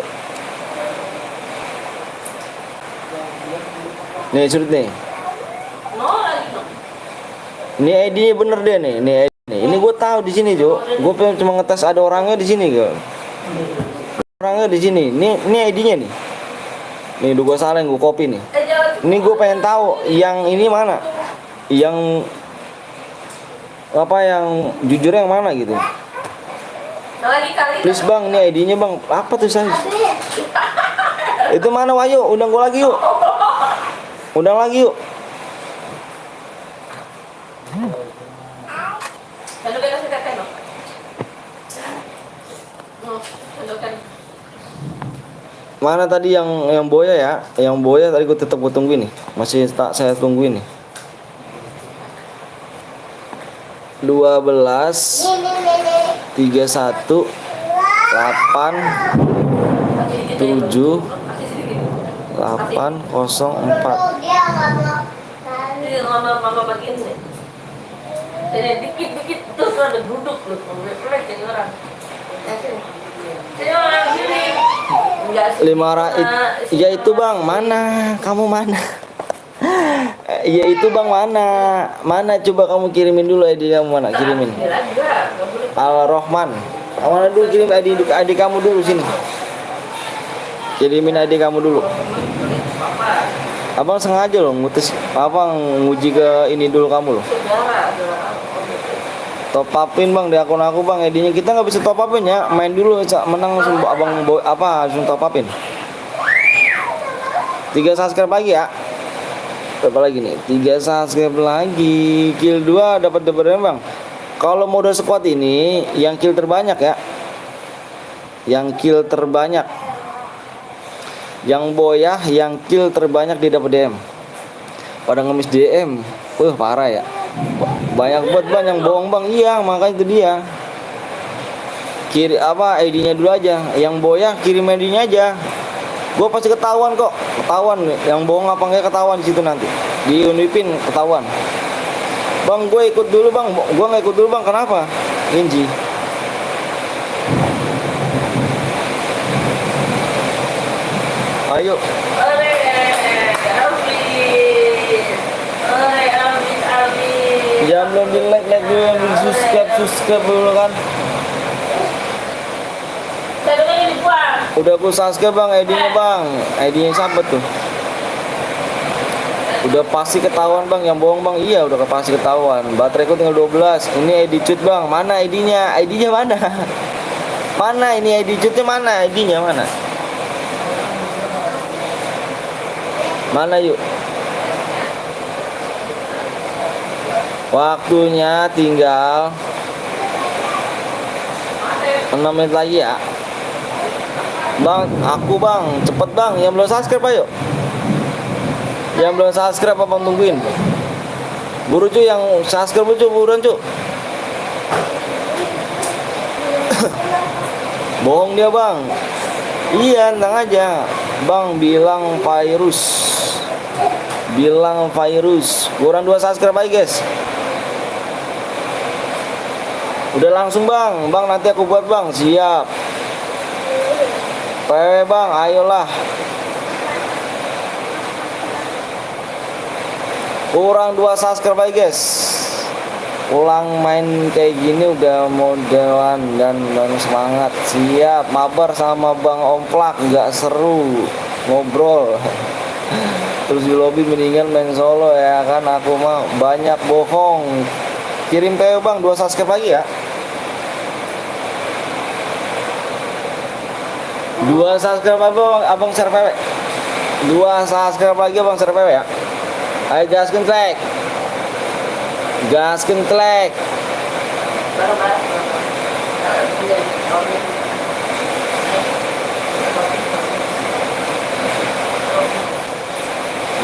Nih surut nih. Ini ID-nya bener deh nih. Ini gue tahu di sini Jo. Gue cuma ngetes ada orangnya di sini gue. Orangnya di sini. Ini ID-nya nih. Nih udah gue salin, gue copy nih. Ini gue pengen tahu yang ini mana, yang apa yang jujur yang mana gitu. Please bang, ini ID-nya bang. Apa tuh saya? Itu mana Wahyu? Undang gue lagi yuk. Undang lagi yuk. Mana tadi yang boya ya? Yang boya tadi gue tetap gue tungguin nih. Masih tak saya tungguin nih. 12 31 8 7 804. Mama bagian deh. Jadi dikit-dikit terus ada duduk loh, ngeliat jadi orang. Sini orang sini. 500 ya itu bang, mana? Kamu mana? Ya itu bang, mana? Mana coba kamu kirimin dulu ID kamu mana? Kirimin. Al-Rahman. Mana dulu kirim ID kamu dulu sini. Kirimin ID kamu dulu. Abang sengaja loh ngutus nguji ke ini dulu kamu loh. Top upin bang di akun aku bang, ID-nya kita nggak bisa top upin ya, main dulu menang langsung abang langsung top upin. 3 subscribe lagi ya. Berapa lagi nih? 3 subscribe lagi. Kill 2 dapat bang. Kalau mode squad ini yang kill terbanyak ya. Yang kill terbanyak. Yang boyah yang kill terbanyak di dapat DM. Pada ngemis DM. Parah ya. Banyak buat bang yang bohong bang. Iya, makanya itu dia. ID-nya dulu aja. Yang boyah kirim ID-nya aja. Gue pasti ketahuan kok. Ketahuan yang bohong apa enggak, ketahuan di situ nanti. Di Unipin ketahuan. Bang, gue ikut dulu bang. Gue nggak ikut dulu bang. Kenapa? Inji. Ayo. Jangan belum di like dulu, belum subscribe dulu kan. Udah aku subscribe bang, ID-nya bang. ID-nya siapa tuh? Udah pasti ketahuan bang, yang bohong bang. Iya udah pasti ketahuan. Bateraiku tinggal 12. Ini ID cut bang, mana ID-nya? ID-nya mana? Mana ini ID cutnya mana? ID-nya mana? Mana yuk? Waktunya tinggal 6 menit lagi ya. Bang, aku bang, cepet bang. Yang belum subscribe ayo. Yang belum subscribe abang tungguin. Buru cu, yang subscribe cu, buruan cu. Bohong dia bang. Iya, tenang aja. Bang bilang virus. Bilang virus. Kurang 2 subscribe aja guys. Udah langsung bang. Bang nanti aku buat bang. Siap. PW bang, ayolah. Kurang 2 subscribe aja guys. Pulang main kayak gini udah modelan dan semangat. Siap. Mabar sama Bang Omplak nggak seru ngobrol. Terus di lobby mendingan main solo ya kan. Aku mah banyak bohong. Kirim PW bang, 2 subscribe lagi ya. 2 subscribe abang share PW. 2 subscribe lagi abang share PW ya. Ayo gaskeun klek. Gaskeun klek.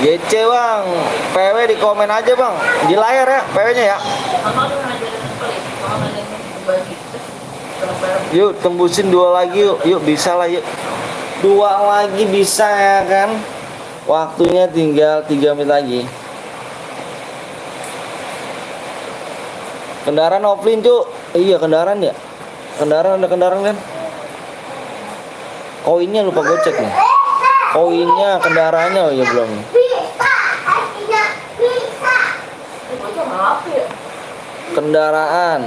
GC bang, PW di komen aja bang, di layar ya PW-nya ya. Mama tuh ngajarin pelit, mama ngajarin berbagi. Terus bareng-bareng. Yuk tembusin 2 lagi yuk bisa lah yuk. 2 lagi bisa ya kan. Waktunya tinggal 3 menit lagi. Kendaraan offline cuk. Iya kendaraan ya. Kendaraan ada kendaraan kan. Koinnya lupa gue cek nih. Koinnya kendaraannya oh iya belum nih. Bisa, artinya bisa. Ini bocah apa ya? Kendaraan.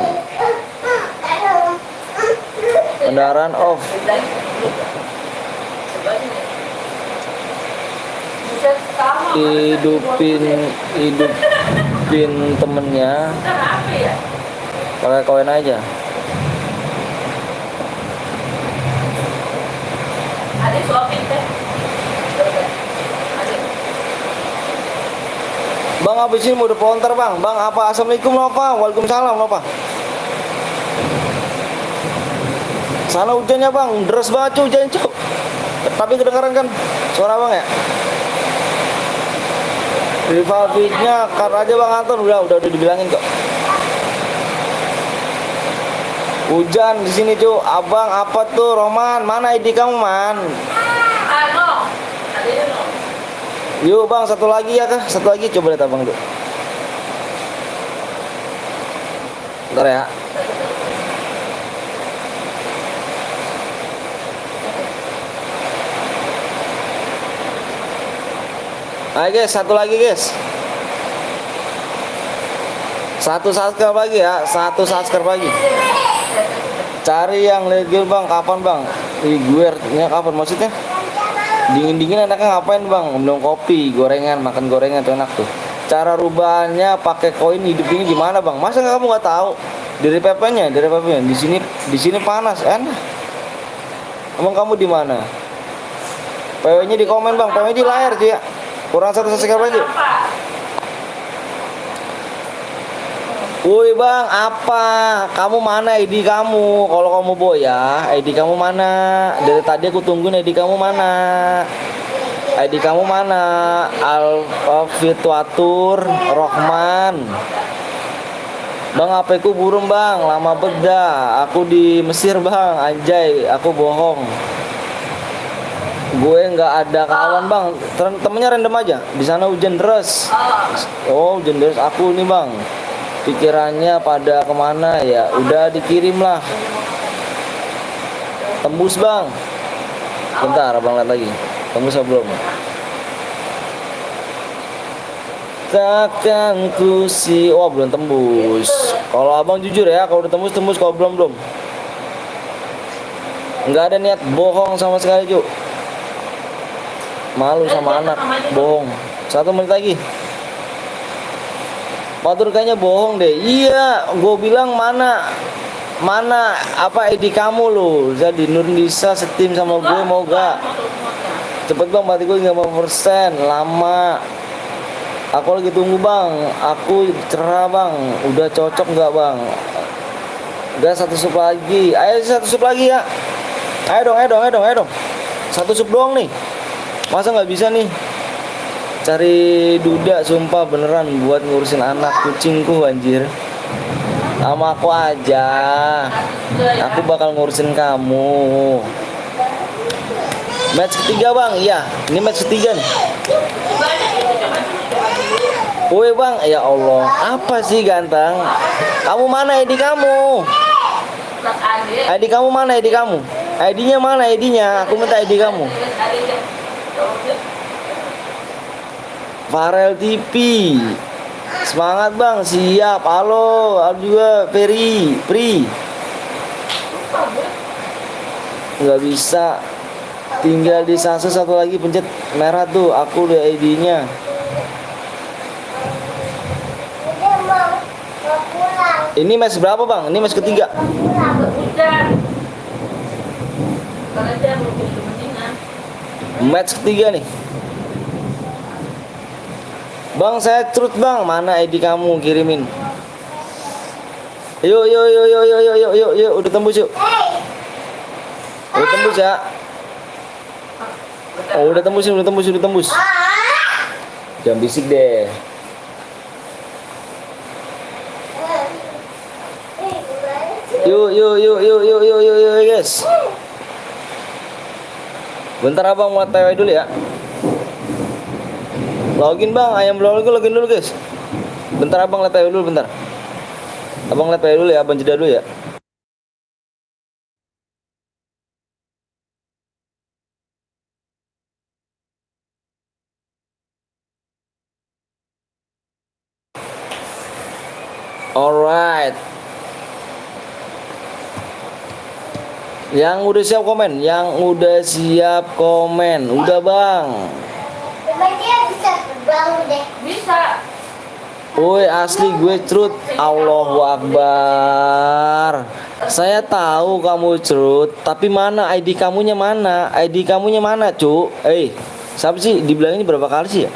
Kendaraan off. Lagi. Sebagainya. Bisa sama. Hidupin temennya Bukan apa ya? pakai koin aja. Ada shopping teh. Ada. Bang habis ini mau pelontar bang. Bang apa? Assalamualaikum Nova. Waalaikumsalam Nova. Sana hujannya bang, deras banget cuy hujan cuy. Tapi kedengaran kan suara bang ya? Rival feed-nya cut aja bang Anton, udah dibilangin kok. Hujan di sini cuy. Abang apa tuh Roman? Mana ID kamu man? No. Ada no. Yuk bang satu lagi ya kah? Satu lagi coba lihat abang tuh. Bentar ya. Ayo guys, satu lagi guys. Satu subscribe lagi ya, satu subscribe lagi. Cari yang legal bang, kapan bang? Iguernya kapan maksudnya? Dingin-dingin enaknya ngapain bang? Minum kopi, gorengan, makan gorengan tuh enak tuh. Cara rubahnya pakai koin hidup ini gimana bang? Masa kamu nggak tahu? Dari PP-nya, di sini panas, enak. Emang kamu di mana? PW-nya di komen bang, PW di layar cuy ya. Kurang satu subscribe lagi. Woi bang, apa? Kamu mana ID kamu? Kalau kamu boya, ID kamu mana? Dari tadi aku tungguin ID kamu mana? ID kamu mana? Alfitwatur Rohman. Bang, apa ku burung bang? Lama beda. Aku di Mesir bang. Anjay, aku bohong. Gue nggak ada kawan bang, temennya random aja. Di sana hujan deras. Oh hujan deras. Aku nih bang, pikirannya pada kemana ya? Udah dikirim lah. Tembus bang. Bentar abang lihat lagi. Tembus atau belum? Takkan ku si, oh belum tembus. Kalau abang jujur ya, kalau udah tembus. Kalau belum. Nggak ada niat bohong sama sekali Cuk. Malu sama anak, bohong. 1 menit lagi. Patur kayaknya bohong deh. Iya, gue bilang mana apa ID kamu lo? Jadi Nurlisa setim sama gue mau gak? Cepet bang, berarti gue 50%. Lama. Aku lagi tunggu bang. Aku cerah bang. Udah cocok nggak bang? Udah 1 sub lagi. Ayo 1 sub lagi ya. Ayo dong. 1 sub doang nih. Masa nggak bisa nih? Cari duda sumpah beneran buat ngurusin anak kucingku anjir. Sama aku aja. Aku bakal ngurusin kamu. Match ketiga bang, iya. Ini match ketiga nih. Woi bang, ya Allah. Apa sih ganteng? Kamu mana ID kamu? ID kamu mana ID kamu? ID-nya mana ID-nya? Aku minta ID kamu. Farel TV. Semangat bang, siap. Halo, juga Ferry, Pri. Nggak bisa. Tinggal di sasa satu lagi pencet merah tuh. Aku udah ID-nya. Udah mau pulang. Ini match berapa bang? Ini match ketiga. Match ketiga nih. Bang saya truth bang, mana ID kamu kirimin. Yuk, udah tembus yuk. Udah tembus ya. Oh udah tembus. Jangan bisik deh. Yuk, guys. Bentar abang mau TW dulu ya. Login bang, ayam login dulu guys. Bentar abang liat TW dulu bentar. Abang liat TW dulu ya, abang jeda dulu ya. Alright. Yang udah siap komen, udah bang. Coba dia bisa terbang deh. Bisa. Woi asli gue Crut. Allahu Akbar. Saya tahu kamu Crut, tapi mana ID kamunya mana? ID kamunya mana, Cuk? Siapa sih dibilang ini berapa kali sih ya?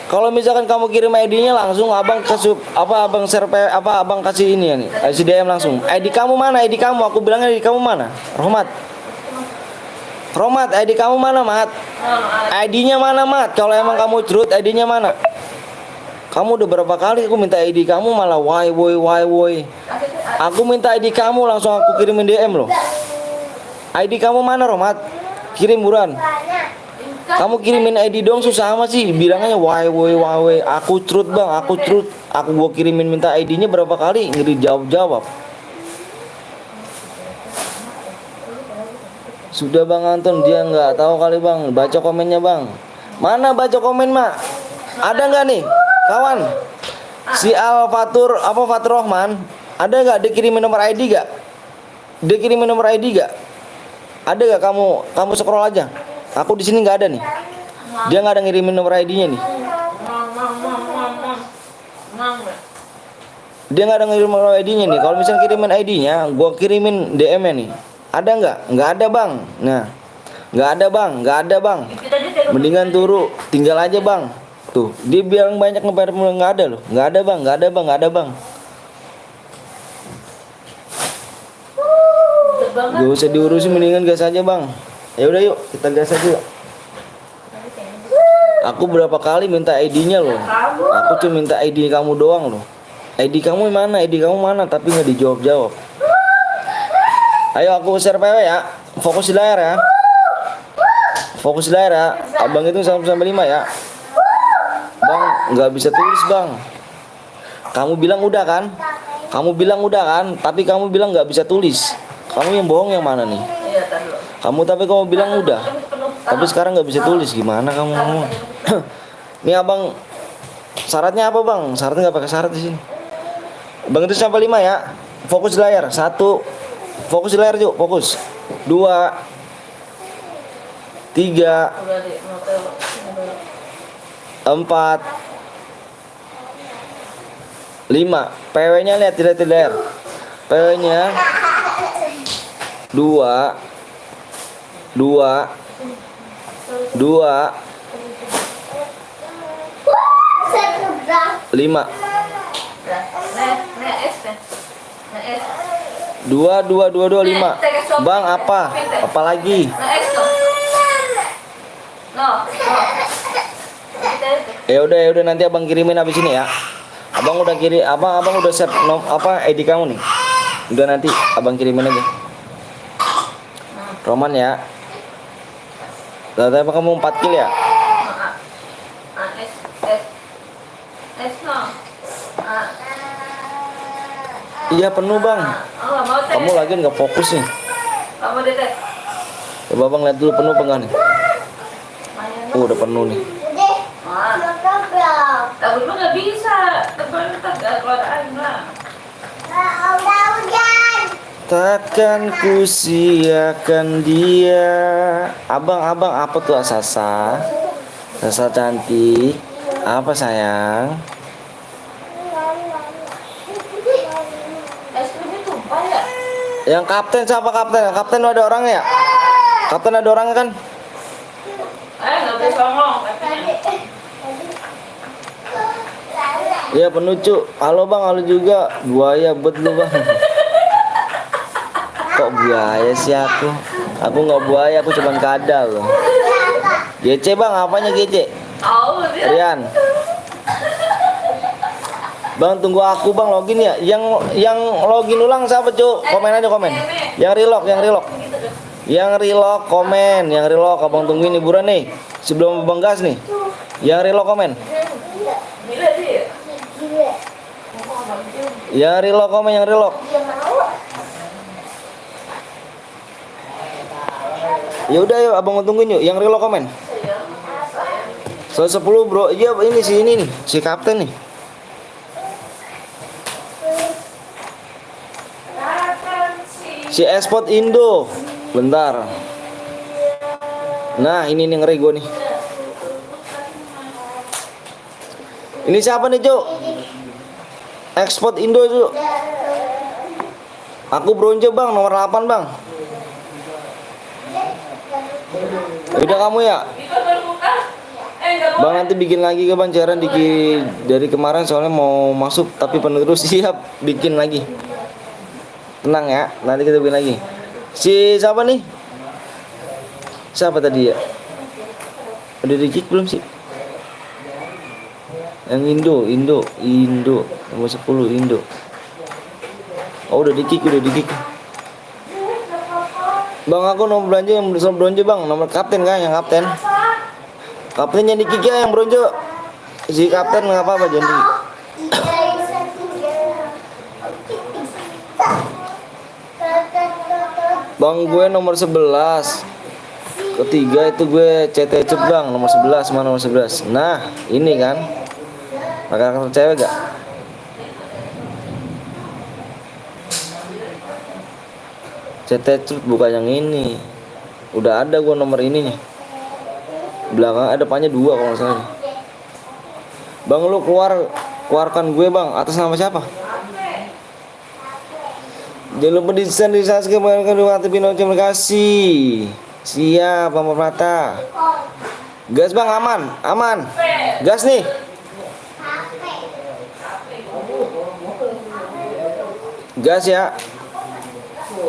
Kalau misalkan kamu kirim ID-nya langsung abang abang share abang kasih ini ya nih. Kasih DM langsung. ID kamu mana? ID kamu. Aku bilang ID kamu mana? Romat, ID kamu mana, Mat? ID-nya mana, Mat? Kalau emang kamu Crut, ID-nya mana? Kamu udah berapa kali aku minta ID kamu malah why. Aku minta ID kamu langsung aku kirimin DM loh. ID kamu mana, Romat? Kirim buruan. Kamu kirimin ID dong, susah amat sih. Bilangnya why. Aku Crut bang, aku Crut. Aku gua kirimin minta ID-nya berapa kali ngeri jawab. Sudah bang Anton, dia nggak tahu kali bang. Baca komennya bang. Mana baca komen mak? Ada nggak nih kawan? Si Fatur Rahman. Ada nggak dikirimin nomor ID gak? Ada gak kamu scroll aja. Aku di sini nggak ada nih. Dia nggak ada ngirimin nomor ID-nya nih. Dia nggak ada ngirimin nomor ID-nya nih. Kalau misalnya kirimin ID-nya, gua kirimin DM-nya nih. Ada nggak? Nggak ada bang. Nah, nggak ada bang. Mendingan turu, tinggal aja bang. Tuh, dia bilang banyak ngebayar nggak ada loh. Nggak ada bang. Gak usah diurusin, mendingan gas aja bang. Ya udah yuk, kita gas aja yuk. Aku berapa kali minta ID-nya loh. Aku cuma minta ID kamu doang loh. ID kamu mana? Tapi nggak dijawab. Ayo aku share PW ya. Fokus di layar ya. Abang itu 1 sampai 5 ya. Bang, nggak bisa tulis bang. Kamu bilang udah kan? Tapi kamu bilang nggak bisa tulis. Kamu yang bohong yang mana nih? Kamu bilang udah. Tapi sekarang nggak bisa tulis, gimana kamu ngomong? Nih abang, syaratnya apa bang? Syaratnya nggak pakai syarat di sini. Bang itu sampai 5 ya. Fokus di layar. 1. Fokus di layar yuk. Fokus. 2, 3, 4, 5. PW-nya lihat di layar. PW-nya 2, 5. 2, 5. Bang apa lagi? Ya udah nanti abang kirimin habis ini ya. Abang udah set ID kamu nih. Udah nanti abang kirimin aja. Roman ya. Ternyata kamu 4 kill ya? Iya penuh bang. Kamu lagi nggak fokus nih. Coba bang lihat dulu penuh enggak nih? Udah penuh nih. Tapi nggak bisa. Terbang keluar air lah. Takkan ku siakan dia. Abang apa tuh Sasa cantik. Apa sayang? Yang kapten siapa kapten? Kapten ada orangnya ya? Kapten ada orangnya kan? Nggak boleh songong. Iya penuh cuk. Halo bang, halo juga. Buaya bet lu bang. Kok buaya sih aku? Aku nggak buaya, aku cuman kadal loh. GC bang, apanya GC? Tahu dia. Rian. Bang tunggu aku bang login ya. Yang login ulang siapa Cuk? Komen aja komen. Yang relock. Yang relock komen, yang relock abang tungguin liburan nih. Sebelum Bang gas nih. Yang relock komen. Gila dia. Gila. Yang relock komen, yang relock. Dia mau. Ya udah yuk abang tungguin yuk. Yang relock komen. 110 bro. Iya ini nih, si kapten nih. Si Esport Indo. Bentar. Nah, ini nih ngeri gue nih. Ini siapa nih, Cuk? Export Indo, Cuk. Aku bronze, Bang, nomor 8, Bang. Udah kamu ya? Bang nanti bikin lagi ke Bang cairan dari kemarin soalnya mau masuk tapi penerus siap bikin lagi. Tenang ya, nanti kita bikin lagi. Si siapa nih? Siapa tadi ya? Udah di kick belum sih? Yang Indo nomor 10 Indo. Oh udah di kick. Bang aku nomor belanja yang bronze bang, nomor kapten kan yang kapten. Kaptennya di kick ya yang bronze. Si kapten nggak apa-apa jadi. Bang gue nomor 11. Ketiga itu gue CT Cut bang nomor 11 mana nomor 11. Nah ini kan karakter cewek gak? CT Cut bukan yang ini. Udah ada gue nomor ini nih. Belakang ada depannya 2 kalau nggak salah. Bang lu keluarkan gue bang atas nama siapa? Jangan lupa di subscribe dan aktifin lonceng. Terima kasih. Siap, Bang Mata. Gas bang, aman. Gas nih. Gas ya.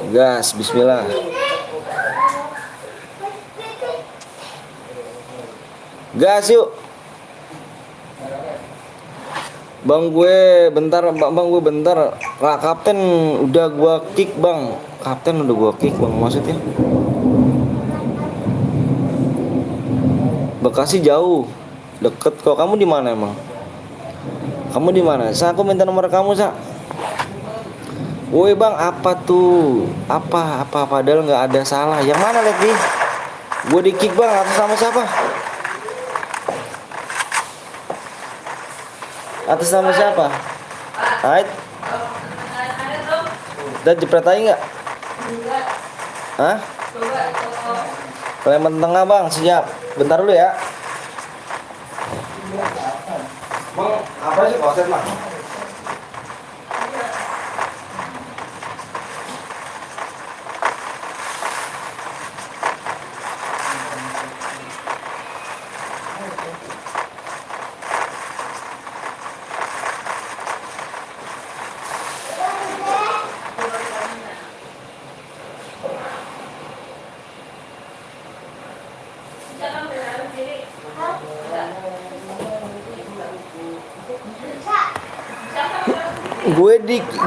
Gas, bismillah. Gas yuk. Bang gue bentar. Nah, kapten udah gua kick bang. Kapten udah gua kick bang maksudnya. Bekasi jauh, deket kok. Kamu di mana emang? Kamu di mana? Sa aku minta nomor kamu sa. Woi bang apa tuh? Apa padahal nggak ada salah. Yang mana lagi? Gue di kick bang atas sama siapa? Atas nama siapa? Ait. Dan jepret aja nggak? Hah? Kalian tengah bang, siap. Bentar dulu ya. Bang, apa sih konsen mah?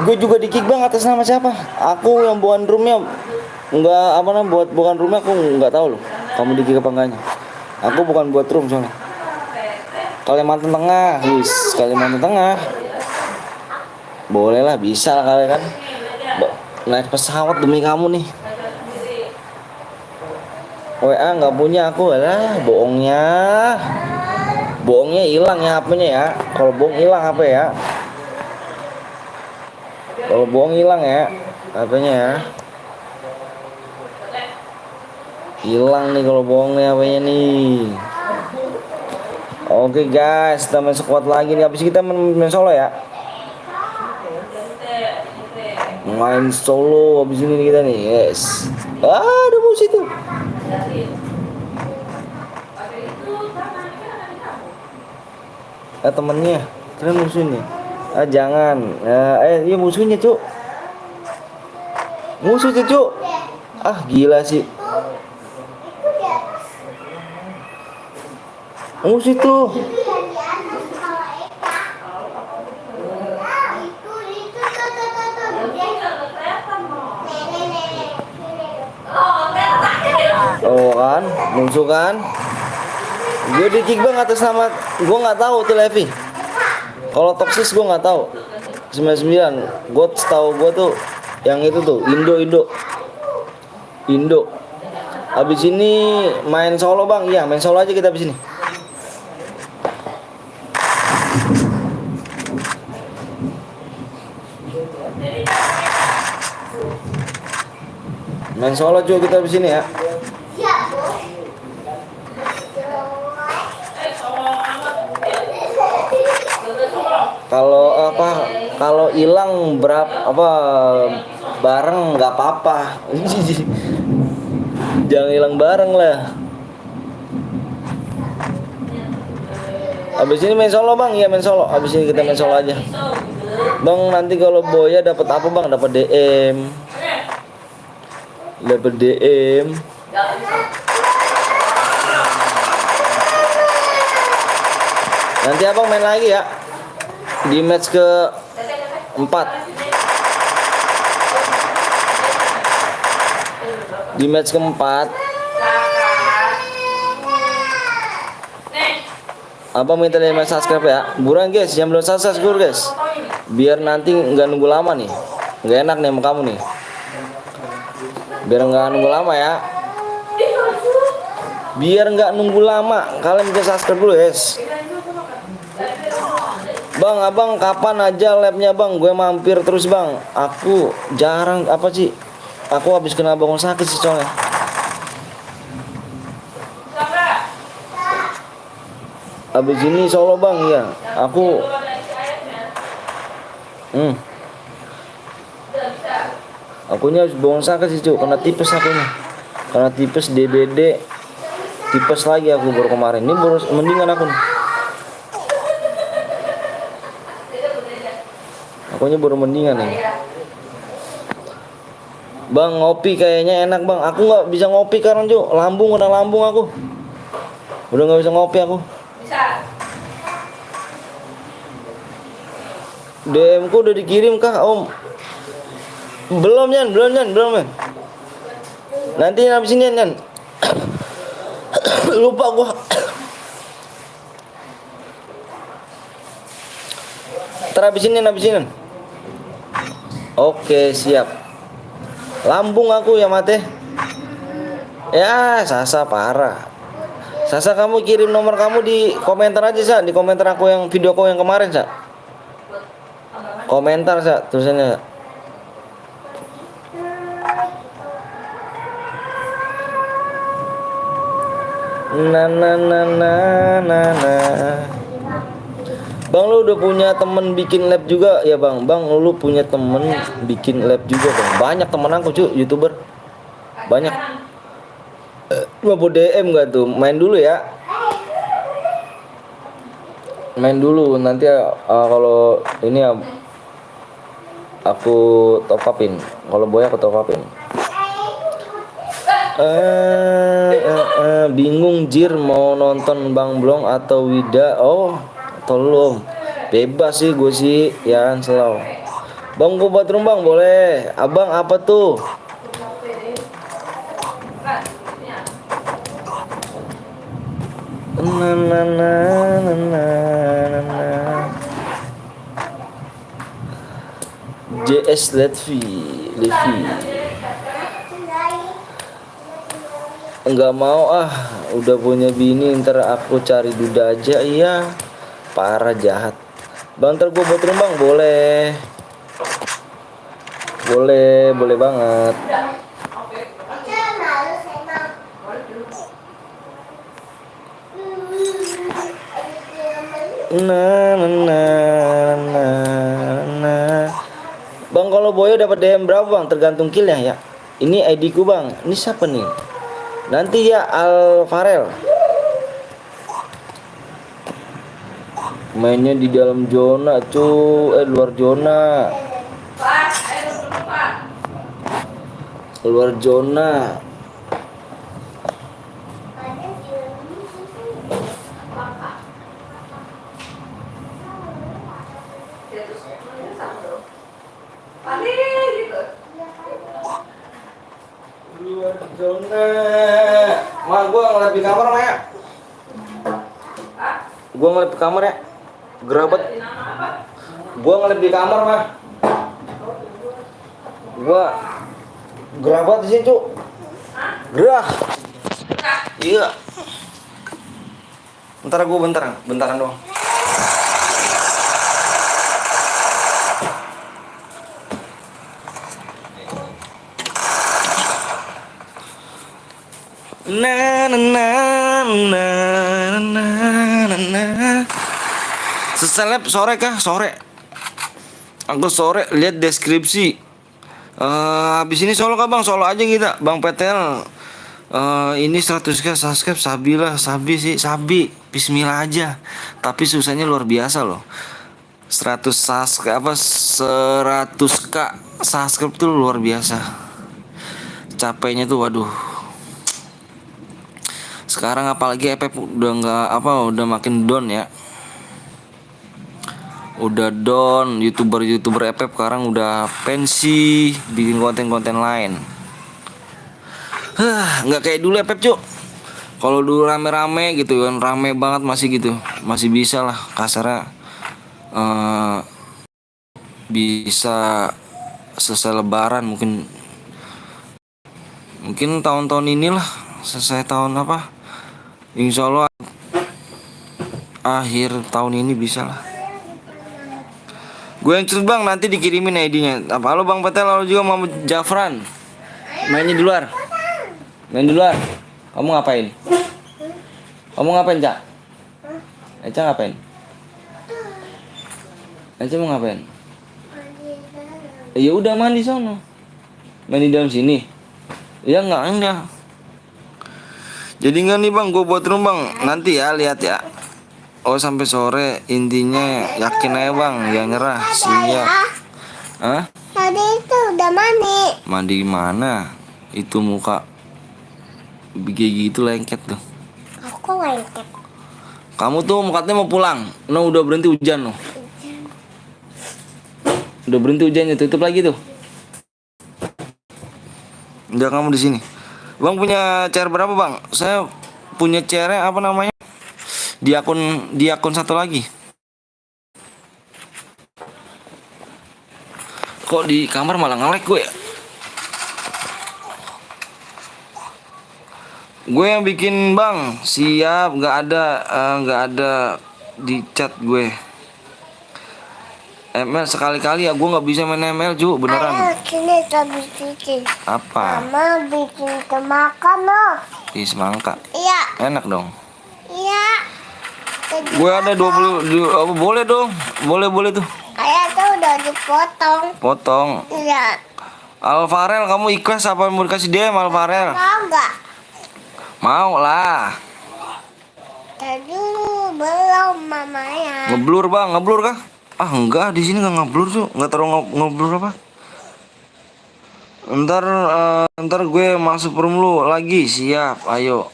Gue juga di kick bang atas nama siapa? Aku yang bukan roomnya nggak apa namanya bukan roomnya aku nggak tahu loh. Kamu di kick apa enggaknya? Aku bukan buat room soalnya. Kalimantan Tengah, Kalimantan Tengah. Boleh lah, bisa lah kalian kan. Naik pesawat demi kamu nih. WA nggak punya aku lah, bohongnya hilang ya HP-nya ya. Kalau bohong hilang HP ya. Kalau bohong hilang ya HP-nya ya. Hilang nih kalau bohong nih HP-nya nih. Oke guys, kita main squad lagi nih. Habis kita main solo ya. Main solo habis ini kita nih, yes. Ada musuh itu. Temennya, keren musuhnya. Jangan. Iya musuhnya, Cuk. Musuhnya, Cuk. Gila sih. Oh situ. Itu yang di atas kalau Eka. Itu tuh. Dia nggak kelihatan mau. Nenek. Oh, kelihatan. Oh kan, musuh kan. Gue di kick bang atas nama, gue nggak tahu tuh Levi. Kalau Toxis gue nggak tahu. 99. Gue tahu gue tuh yang itu tuh Indo. Abis ini main solo bang, iya main solo aja kita abis ini. Main solo juga kita abis ini ya. Siap, Bos. Kalau hilang bareng nggak apa-apa. Jangan hilang bareng lah. Abis ini main solo bang, iya main solo. Abis ini kita main solo aja. Bang nanti kalau Boya dapat apa bang? Dapat DM. Dapat DM. Nanti abang main lagi ya di match ke 4. Di match keempat abang minta 5 subscribe ya. Buruan guys, yang belum subscribe guys, biar nanti nggak nunggu lama nih. Nggak enak nih sama kamu nih, biar nggak nunggu lama ya. Biar nggak nunggu lama, kalian bisa subscribe dulu guys. Bang, abang kapan aja labnya bang? Gue mampir terus bang. Aku jarang Aku habis kena bangun sakit sih soalnya. Habis ini solo bang ya. Akunya habis bangun sakit sih cuy. Kena tipes akunya. Kena tipes DBD. Tipes lagi aku baru kemarin. Ini baru mendingan aku nih. Akunya baru mendingan nih. Bang ngopi kayaknya enak bang. Aku nggak bisa ngopi karena cuy. Kena lambung aku. Udah nggak bisa ngopi aku. Bisa. DM ku udah dikirim kah om? Belum Yan. Nanti habis ini Yan. Lupa gua. Habis ini. Oke siap. Lambung aku ya mate. Ya Sasa parah. Sasa kamu kirim nomor kamu di komentar aja Sa. Di komentar aku yang video aku yang kemarin Sa. Komentar Sa tulisannya Sa. Bang lu udah punya temen bikin lab juga ya bang? Bang lu punya temen bikin lab juga bang? Banyak temen aku cuy, YouTuber. Banyak. Mau DM gak tuh? Main dulu ya. Main dulu nanti kalau ini aku top upin. Kalau Boya aku top upin. Bingung Jir mau nonton Bang Blong atau Wida. Oh tolong bebas sih gue sih ya selalu. Bang gue bathroom bang boleh. Abang apa tuh? JS Levi. Enggak mau udah punya bini ntar aku cari duda aja. Iya parah jahat. Bang ntar gue bathroom bang boleh banget. Bang kalau Boyo dapat DM berapa bang? Tergantung killnya ya. Ini ID ku bang. Ini siapa nih? Nanti ya Alvarel. Mainnya di dalam zona luar zona. Luar zona. Gua ngelip di kamar ya. Gerabet. Gua ngelip di kamar mah. Gua gerabet di sini, Cuk. Gerah. Iya. Bentar gua bentaran doang. Na na na na na na na. Seseleb sore kah? Sore. Aku sore lihat deskripsi. Habis ini solo kah bang? Solo aja kita. Bang Petel. Ini 100k subscribe Sabi lah. Sabi sih. Sabi. Bismillah aja. Tapi susahnya luar biasa loh. 100 subscribe apa 100k subscribe tuh luar biasa. Capeknya tuh waduh. Sekarang apalagi FF udah nggak udah makin down ya. Udah down, youtuber FF sekarang udah pensi, bikin konten-konten lain. Nggak kayak dulu FF Cuk. Kalau dulu rame-rame gitu kan, rame banget masih gitu, masih bisa lah kasarnya, bisa selesai Lebaran mungkin tahun-tahun inilah selesai tahun apa? Insya Allah akhir tahun ini bisa lah. Gue yang cerut bang, nanti dikirimin ID-nya. Apa halo bang Petel, halo juga Muhammad Jafran. Mainnya di luar. Main di luar. Kamu ngapain? Kamu ngapain Cak? Eca ngapain? Eca mau ngapain? Ya udah mandi sono. Main di dalam sini. Ya enggak. Jadi enggak nih bang, gue buat rumah bang. Nanti ya lihat ya. Oh sampai sore, intinya yakin aja bang, jangan nyerah. Siap. Hah? Tadi itu udah mandi. Mandi gimana? Itu muka gigi itu lengket tuh. Aku lengket. Kamu tuh katanya mau pulang. No udah berhenti hujan loh. Udah berhenti hujannya, tutup lagi tuh. Udah kamu di sini. Bang punya chair berapa bang? Saya punya chair apa namanya? Di akun satu lagi. Kok di kamar malah nge-lag gue ya? Gue yang bikin bang. Siap, nggak ada di chat gue. ML sekali-kali ya, gue nggak bisa main ML cu, beneran. Ayo sini kita bikin. Apa? Mama bikin makan loh. Di semangka. Iya. Enak dong. Iya. Gue ada 20 boleh dong. Boleh tuh. Kayak tuh udah dipotong. Potong. Iya. Alvarel, kamu ikhlas apa mau dikasih DM Alvarel? Mau nggak? Mau lah. Tadi belum mamanya. Ngeblur bang, ngeblur kah? Ah enggak, di sini nggak ngeblur tuh, nggak terlalu ngeblur apa? Ntar gue masuk room lu lagi, siap, ayo.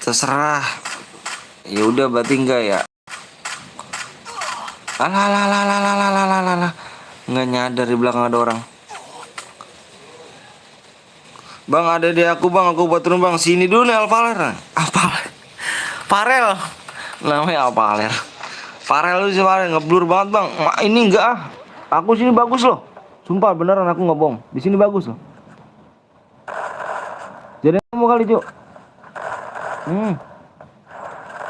Terserah. Ya udah berarti enggak ya. Alah. Nggak nyadar di belakang ada orang. Bang ada di aku bang, aku buat room bang. Sini dulu nih Alvarel. Farel. Namanya Alvarel. Farel lu sih Farel ngeblur banget bang. Ini enggak ah. Aku sini bagus loh. Sumpah beneran aku nggak bohong. Di sini bagus loh. Jadi kamu kali Cuk.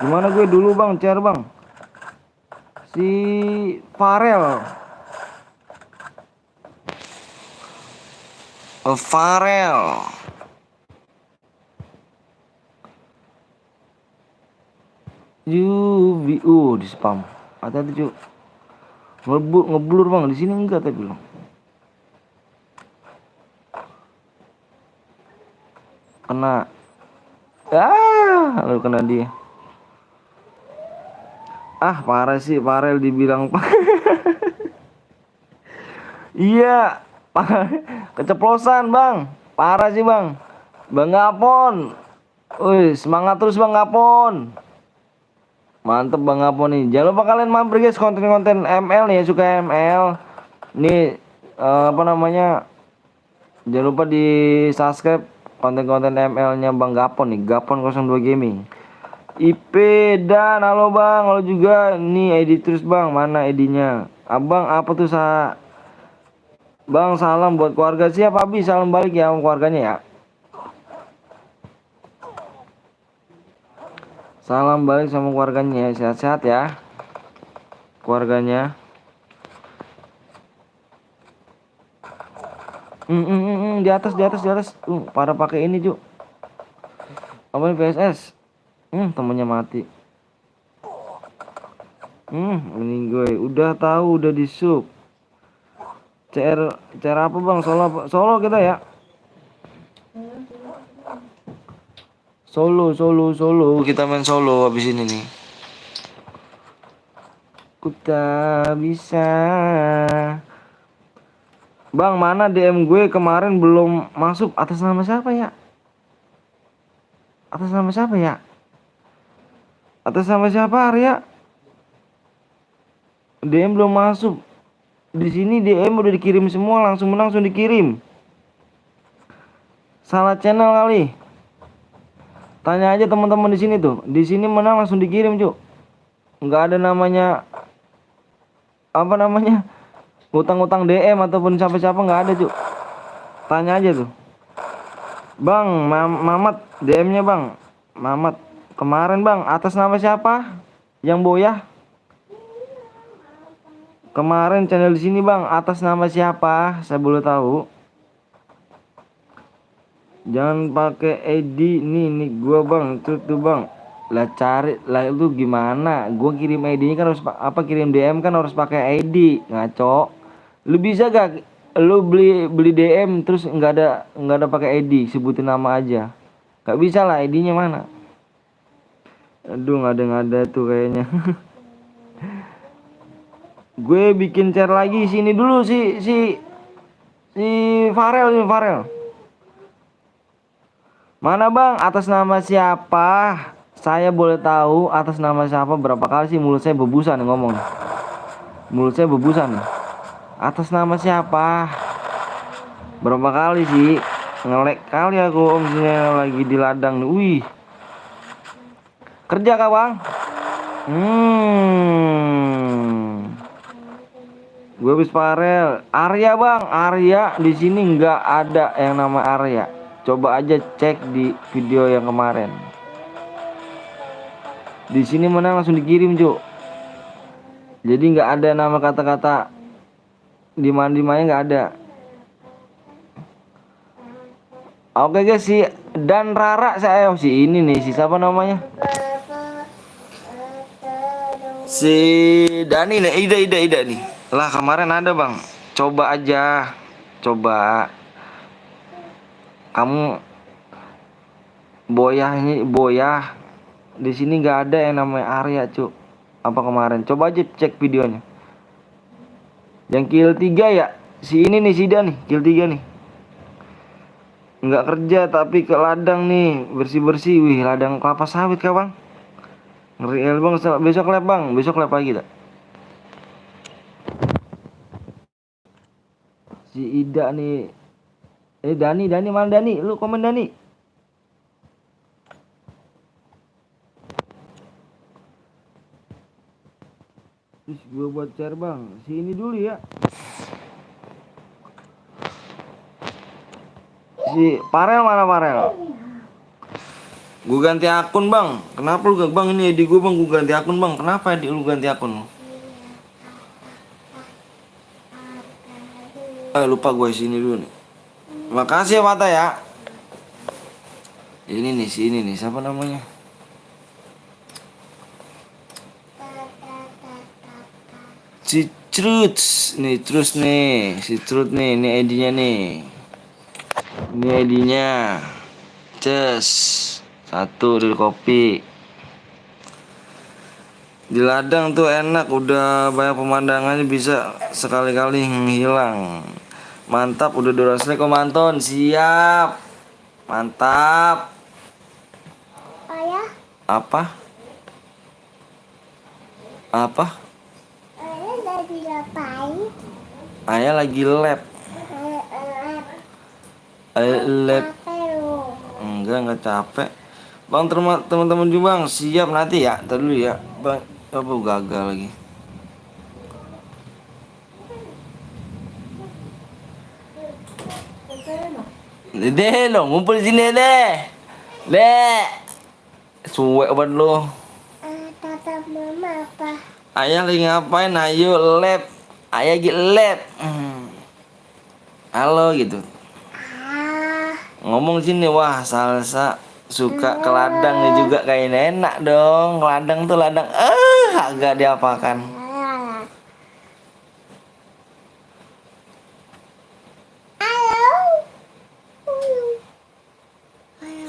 Gimana gue dulu bang, chair bang. Si Farel. Farel. Di spam. Hati-hati Cuk. Ngeblur bang, di sini enggak tapi lo. Kena. Lalu kena dia. Parah sih, Farel dibilang pak. Iya, keceplosan bang. Parah sih bang. Bang Gapon. Wih, semangat terus bang Gapon. Mantep bang Gapon nih. Jangan lupa kalian mampir guys, konten-konten ML nih ya, suka ML. Nih apa namanya? Jangan lupa di subscribe konten-konten ML-nya Bang Gapon nih, Gapon 02 Gaming. IP dan halo Bang, halo juga. Nih ID terus Bang, mana ID-nya? Abang apa tuh Bang, salam buat keluarga. Siap Abi, salam balik ya sama keluarganya ya. Salam balik sama keluarganya, sehat-sehat ya keluarganya. Di atas. Pada pakai ini Cuk. Apa ini VSS? Temennya mati. Ini gue udah tahu, udah di sub. CR apa Bang? Solo kita ya. Solo. Kita main solo habis ini nih. Ku tak bisa. Bang, mana DM gue kemarin belum masuk. Atas nama siapa ya? Atas nama siapa Arya? DM belum masuk. Di sini DM udah dikirim semua, langsung dikirim. Salah channel kali. Tanya aja teman-teman di sini tuh. Di sini menang langsung dikirim, Cuk. Nggak ada namanya apa namanya? Utang-utang DM ataupun siapa-siapa nggak ada, Cuk. Tanya aja tuh. Bang, Mamat DM-nya Bang. Mamat kemarin Bang, atas nama siapa? Yang boyah? Kemarin channel di sini Bang, atas nama siapa? Saya boleh tahu. Jangan pakai ID nih gua Bang, itu tuh Bang. Lah cari lah itu gimana? Gua kirim ID-nya kan harus kirim DM kan harus pakai ID. Ngaco. Lu bisa gak lu beli DM terus nggak ada pakai ID, sebutin nama aja. Gak bisa lah, ID-nya mana? Aduh, nggak ada tuh kayaknya. Gue bikin share lagi sini dulu si Farel. Mana Bang? Atas nama siapa? Saya boleh tahu atas nama siapa? Berapa kali sih mulut saya bebusan nih ngomong. Mulut saya bebusan nih. Atas nama siapa? Berapa kali sih? Ngelek kali aku misalnya lagi di ladang nih. Wih. Kerja kah Bang? Gue habis Farel. Arya Bang, Arya di sini nggak ada yang nama Arya. Coba aja cek di video yang kemarin. Di sini menang langsung dikirim, Cuk. Jadi nggak ada nama kata-kata di mana nggak ada. Oke guys, dan Rara saya si ini nih, si siapa namanya? Si Dani nih, Ida nih. Lah kemarin ada Bang. Coba aja. Coba. Kamu boyah. Di sini nggak ada yang namanya Arya, Cuk. Apa kemarin? Coba aja cek videonya. Yang kill 3 ya. Si ini nih, si Dan nih, kill 3 nih. Nggak kerja tapi ke ladang nih, bersih-bersih. Wih, ladang kelapa sawit kah Bang? Ngeri Bang, besok lab Bang, besok lab lagi tak? Si Ida nih. Dani mana Dani? Lu komen Dani. Terus gue buat share Bang. Si ini dulu ya. Si Farel mana Farel? Gue ganti akun Bang. Kenapa lu gak Bang, ini ID gue Bang, gue ganti akun Bang. Kenapa ID lu ganti akun? Lupa gue sini dulu nih. Makasih ya Mata ya. Ini nih, si ini nih, siapa namanya? Si Truth nih, terus nih, si Truth nih, ini ID-nya nih. Ini ID-nya. Ces. 1 dari kopi. Di ladang tuh enak, udah banyak pemandangannya, bisa sekali-kali menghilang. Mantap, udah 200 like Manton. Siap. Mantap. Ayah, Apa? ayah lagi ngapain? Ayah lagi lab. Lab. Lab. Apa lu? enggak capek. Bang, teman-teman juga bang, siap nanti ya. Ntar dulu ya. Bang, apa gagal lagi. Dede lo, ngumpul di sini deh. Dek. Suwe banget lo. Tata mama apa? Ayah lagi ngapain? Ayo lab. Ayah lagi lab. Halo gitu. Ah, Ngomong sini, wah salsa suka ke ladang nih juga kayaknya enak dong. Ladang tuh ladang. Agak diapakan.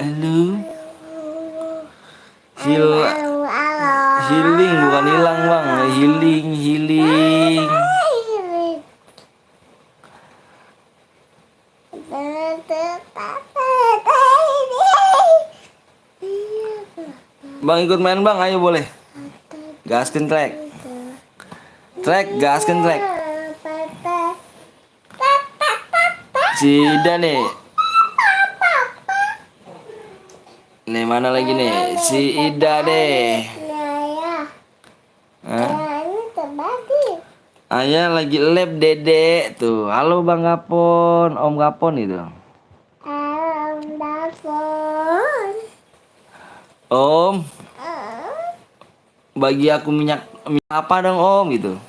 halo. Halo. Halo. Hil Halo, halo. healing bukan hilang bang. Healing. Bang ikut main bang, ayo boleh. Gaskin track. Gaskin track. Si Ida nih. Nih mana lagi nih? Si Ida deh. Hah? Ayah lagi lab dede tuh. Halo Bang Gapon, Om Gapon itu. Om, bagi aku minyak apa dong Om gitu.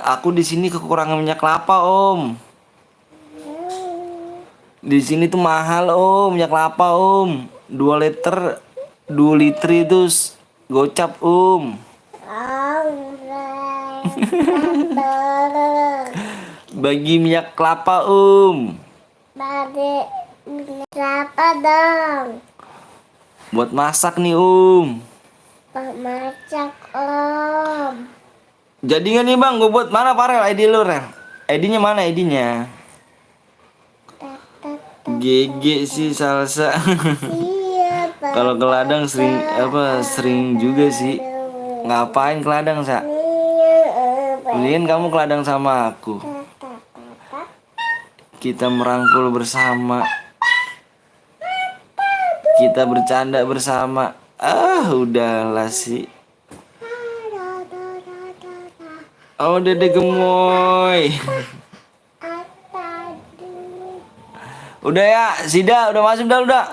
Aku di sini kekurangan minyak kelapa Om. Di sini tuh mahal Om minyak kelapa Om. 2 liter itu gocap Om. Bagi minyak kelapa Berapa dong? buat masak nih Masak om. Jadi nggak nih bang, gue buat mana Farel ID lu Rel? ID-nya mana ID-nya? GG sih salsa. Iya. Kalau ke ladang sering juga sih. Ngapain ke ladang sa? Mendingan kamu ke ladang sama aku. Kita merangkul bersama. Kita bercanda bersama. Udahlah sih. Oh dede gemoy. Udah ya, Sida udah masuk dah udah.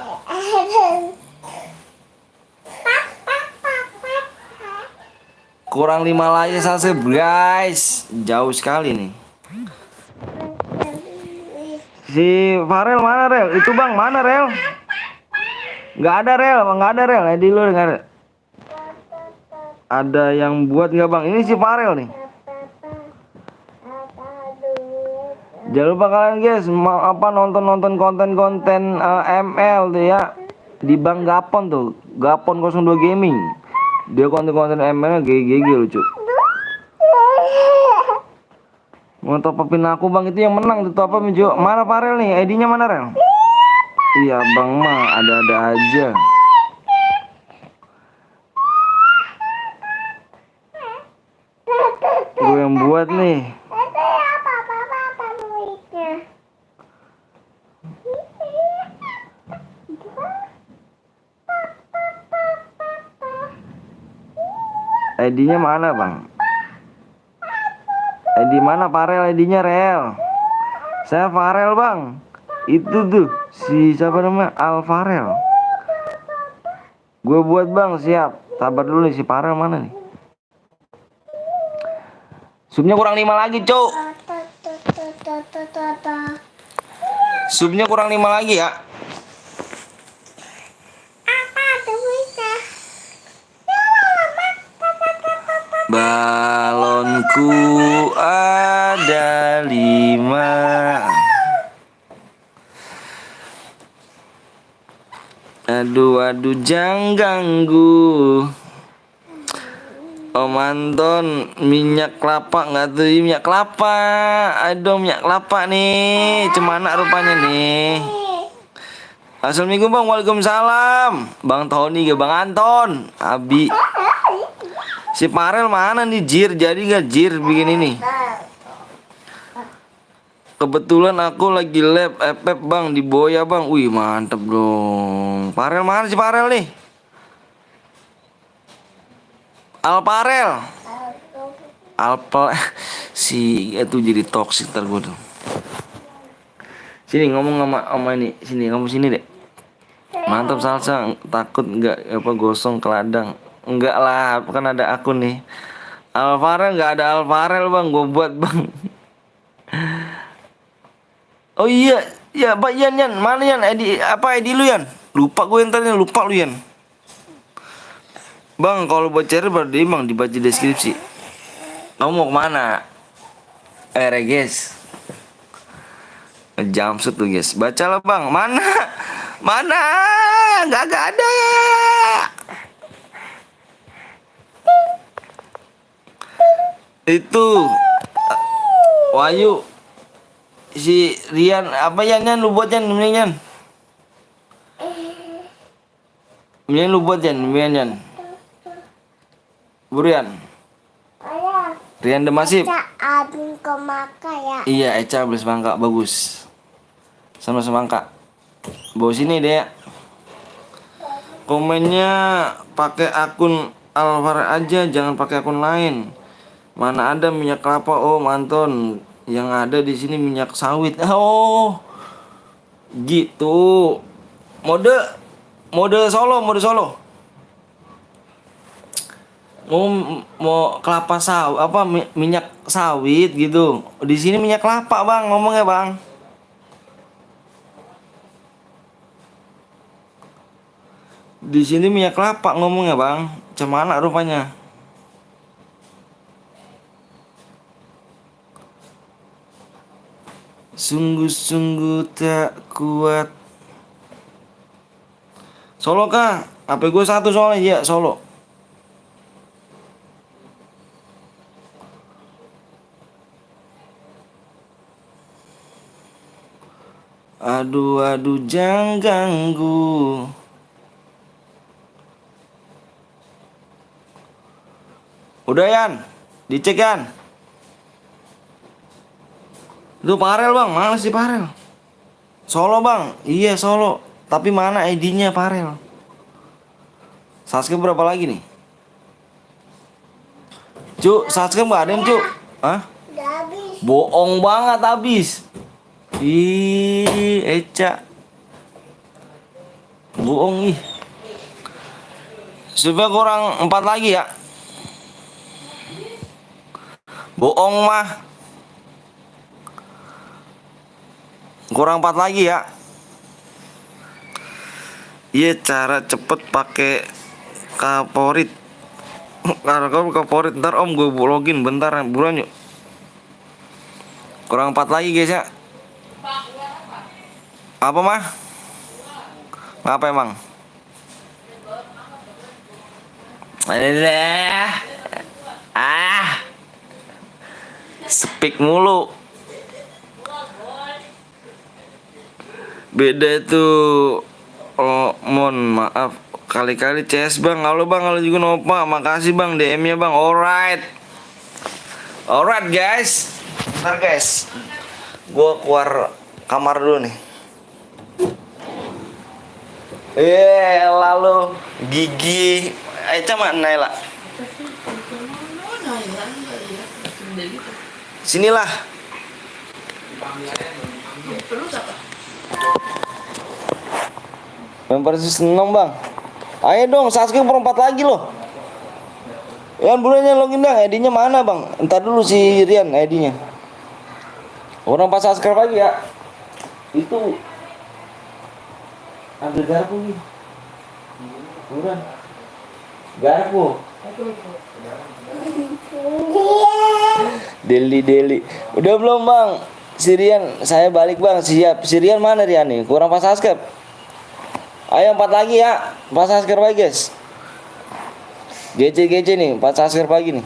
Kurang 5 lagi subscribe guys. Jauh sekali nih. Si Farel mana Rel? Itu bang mana Rel? Nggak ada Rel. Di lu nggak ada. Ada yang buat nggak bang? Ini si Farel nih. Jangan lupa kalian guys, nonton konten ML tuh ya. Di Bang Gapon tuh, Gapon 02 Gaming. Dia konten ML GG lucu. Mau top upin aku bang, itu yang menang tuh top up Jo. Mana Farel nih? ID-nya mana Rel? Iya bang mah ada aja. Gue yang buat nih. ID-nya mana bang? ID mana Farel ID-nya Rel? Saya Farel bang. Itu tuh si siapa namanya Al Farel. Gue buat bang siap. Sabar dulu nih si Farel mana nih? Subnya kurang 5 lagi cok. Subnya kurang 5 lagi ya. Balonku ada 5. Aduh jangan ganggu. Om Anton minyak kelapa nggak tuh minyak kelapa. Aduh minyak kelapa nih. Cemana rupanya nih. Assalamualaikum bang. Waalaikumsalam. Bang Tony ke Bang Anton. Abi. Si Farel mana nih Jir? Jadi gak Jir bikin ini? Kebetulan aku lagi lab FF bang di Boya bang. Wih mantep dong. Farel mana sih Farel nih? Alparel. Alpel si itu jadi toksik ntar gue tuh. Sini ngomong sama ini. Sini kamu sini deh. Mantap salsa. Takut nggak apa gosong ke ladang? Enggak lah, kan ada aku nih. Alfarel nggak ada Alfarel bang, gue buat bang. Oh iya, ya Pak Yan Yan, mana Yan? ID lu Yan? Lupa gue entarnya, lupa lu Yan. Bang, kalau buat cari berarti bang dibaca deskripsi. Kamu mau kemana? Guys. Jumpsuit tuh guys. Bacalah bang. Mana? Mana? Gak ada. Itu Wahyu. Si Rian apa Yan Yan lu buat Yan mending Yan. Mending lu buat Yan, Yan. Burian. Rian Demasif. Abang ke Maka ya. Iya, Eca beli semangka bagus. Sama semangka. Bawa sini deh. Komennya pakai akun Alvar aja, jangan pakai akun lain. Mana ada minyak kelapa Om Anton? Yang ada di sini minyak sawit. Oh. Gitu. Mode Solo. Mau kelapa sawit apa minyak sawit gitu. Di sini minyak kelapa bang ngomongnya bang. Di sini minyak kelapa ngomongnya bang. Cemana rupanya. Sungguh-sungguh tak kuat. Solo kah? HP gue satu soalnya ya Solo. Aduh jangan ganggu. Udah Yan, dicek Yan. Itu Farel bang, mana sih Farel? Solo bang, iya Solo. Tapi mana ID-nya Farel? Subscribe berapa lagi nih? Cuk, subscribe gak ada Cuk? Hah? Udah habis. Bohong banget habis. Ih, Eca. Bohong ih. Supaya kurang 4 lagi ya. Bohong mah. Kurang 4 lagi ya. Iya cara cepet pakai kaporit. Karena kamu kaporit ntar Om gue login bentar buruan yuk. Kurang 4 lagi guys ya. Apa mah? Apa emang? Speak mulu. Beda itu. Oh, mohon maaf. Kali-kali CS bang. Halo bang, halo juga Nova. Makasih bang DM-nya bang. Alright guys. Bentar guys. Gua keluar kamar dulu nih. Lalu Gigi. Eca mana Naila? Sinilah. Member seneng bang. Ayo dong, subscribe per 4 lagi loh. Yan bulannya login dong, ID-nya mana bang? Entar dulu si Rian ID-nya. Orang pas subscribe lagi ya. Itu ambil garpu nih. Bulan. Garpu. Deli. Udah belum bang? Si Rian, saya balik bang, siap. Si Rian mana Rian nih? Kurang pas subscribe. Ayo 4 lagi ya. 4 subscribe lagi guys. GC nih 4 subscribe lagi nih.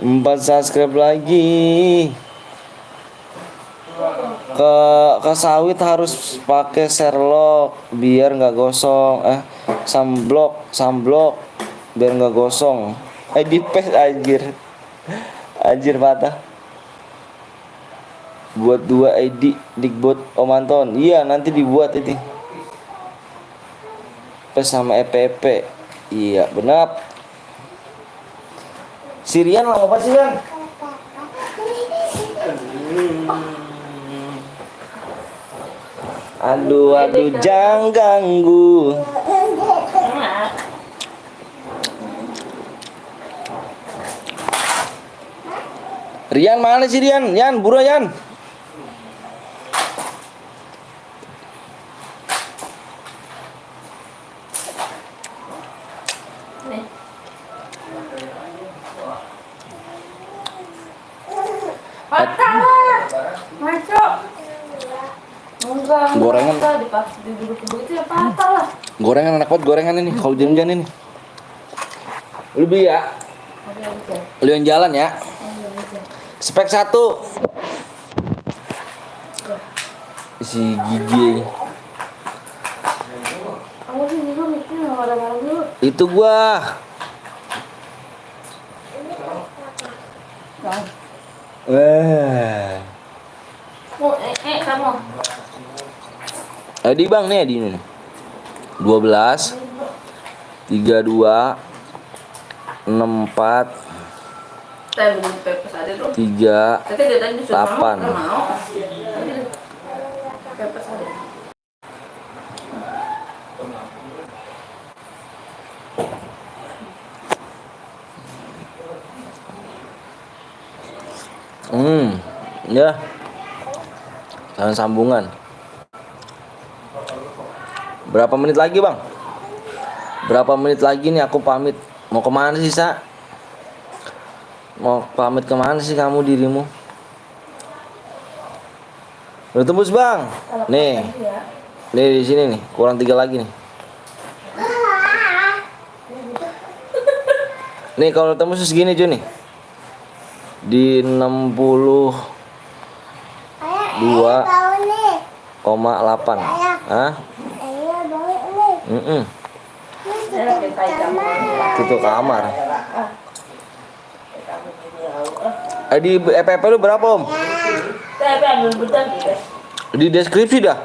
4 subscribe lagi. Ke sawit harus pakai Sherlock biar nggak gosong. Sunblock biar nggak gosong. Di paste anjir patah. Buat 2 ID Digbot Om Anton. Iya, nanti dibuat itu. PES sama EPP. Iya, benar. Sirian lama apa sih, Bang? Aduh, jangan ganggu. Rian mana sih Rian? Yan, buru Yan. Nih. Patah lah. Masuk. Enggak. Gorengan. Duduk-duduk itu ya patah lah. Gorengan enak banget gorengan ini. Kalau hujan-hujan ini. Lu beli ya? Lu yang jalan ya? Spek 1. Si gigi. Kamu sih juga mikir marah-marah dulu. Itu gua. Nah. Kamu. Adi Bang nih Adi ini. 12 32 64 Saya belum pepes ada dong. 3 Tapi dia tadi disuruh 8. mau. Pepes ada. Ya. Jangan sambungan. Berapa menit lagi, Bang? Berapa menit lagi nih aku pamit. Mau kemana sih, Sa? Mau pamit kemana sih kamu dirimu? Udah tembus, Bang. Nih. Nih di sini nih, kurang 3 lagi nih. Nih kalau tembus segini cuy nih. Di 62,8. Hah? Itu kamar. Di EPP lu berapa, Om? Saya ambil bedak ya. Di deskripsi dah.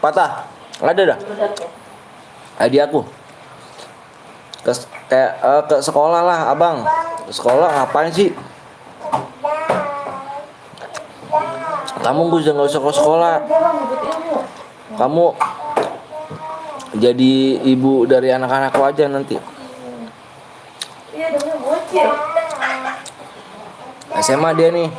Patah. Ada dah. Di aku. Ke sekolah lah, Abang. Sekolah ngapain sih? Kamu gue nggak usah ke sekolah. Kamu jadi ibu dari anak-anakku aja nanti. Iya, dengannya bocil. SMA dia nih.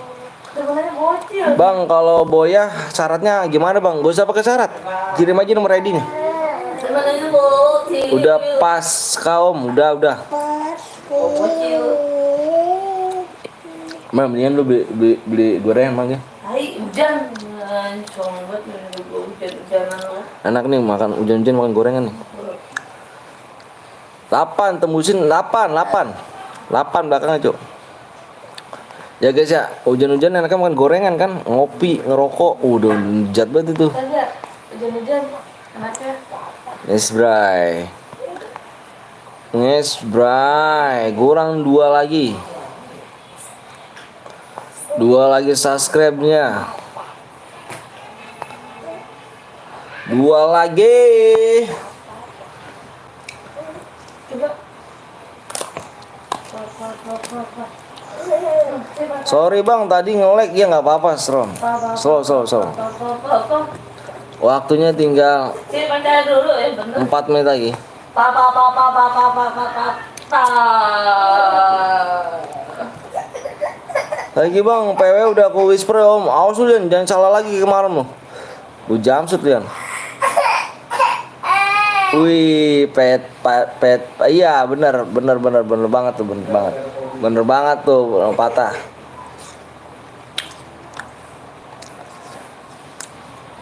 Dengannya bocil. Bang, kalau boya syaratnya gimana, Bang? Gak usah pakai syarat. Kirim aja nomor ID-nya. Dengannya bocil. Udah pas kaum, udah. Bocil. Bang, mendingan lu beli gorengan, Bang ya. Hai, hujan. Soalnya buat hujan-hujanan lo. Enak nih makan hujan-hujan makan gorengan nih. 8 tembusin 8 belakangnya, Cuk. Ya guys ya, hujan-hujan enaknya makan gorengan kan, ngopi, ngerokok. Udah jat banget itu. Ada hujan-hujan anaknya. Yes, bray. Kurang 2 lagi. 2 lagi subscribe-nya. 2 lagi. Coba. Sorry Bang, tadi nge-lag ya nggak apa-apa, Slow. Waktunya tinggal Sini pandai dulu ya, bener. 4 menit lagi. Lagi Bang, PW udah aku whisper Om. Awas lu Lian, jangan salah lagi kemarin lo. Lu jamsut Lian. Wih, iya bener banget tuh, bener banget tuh patah.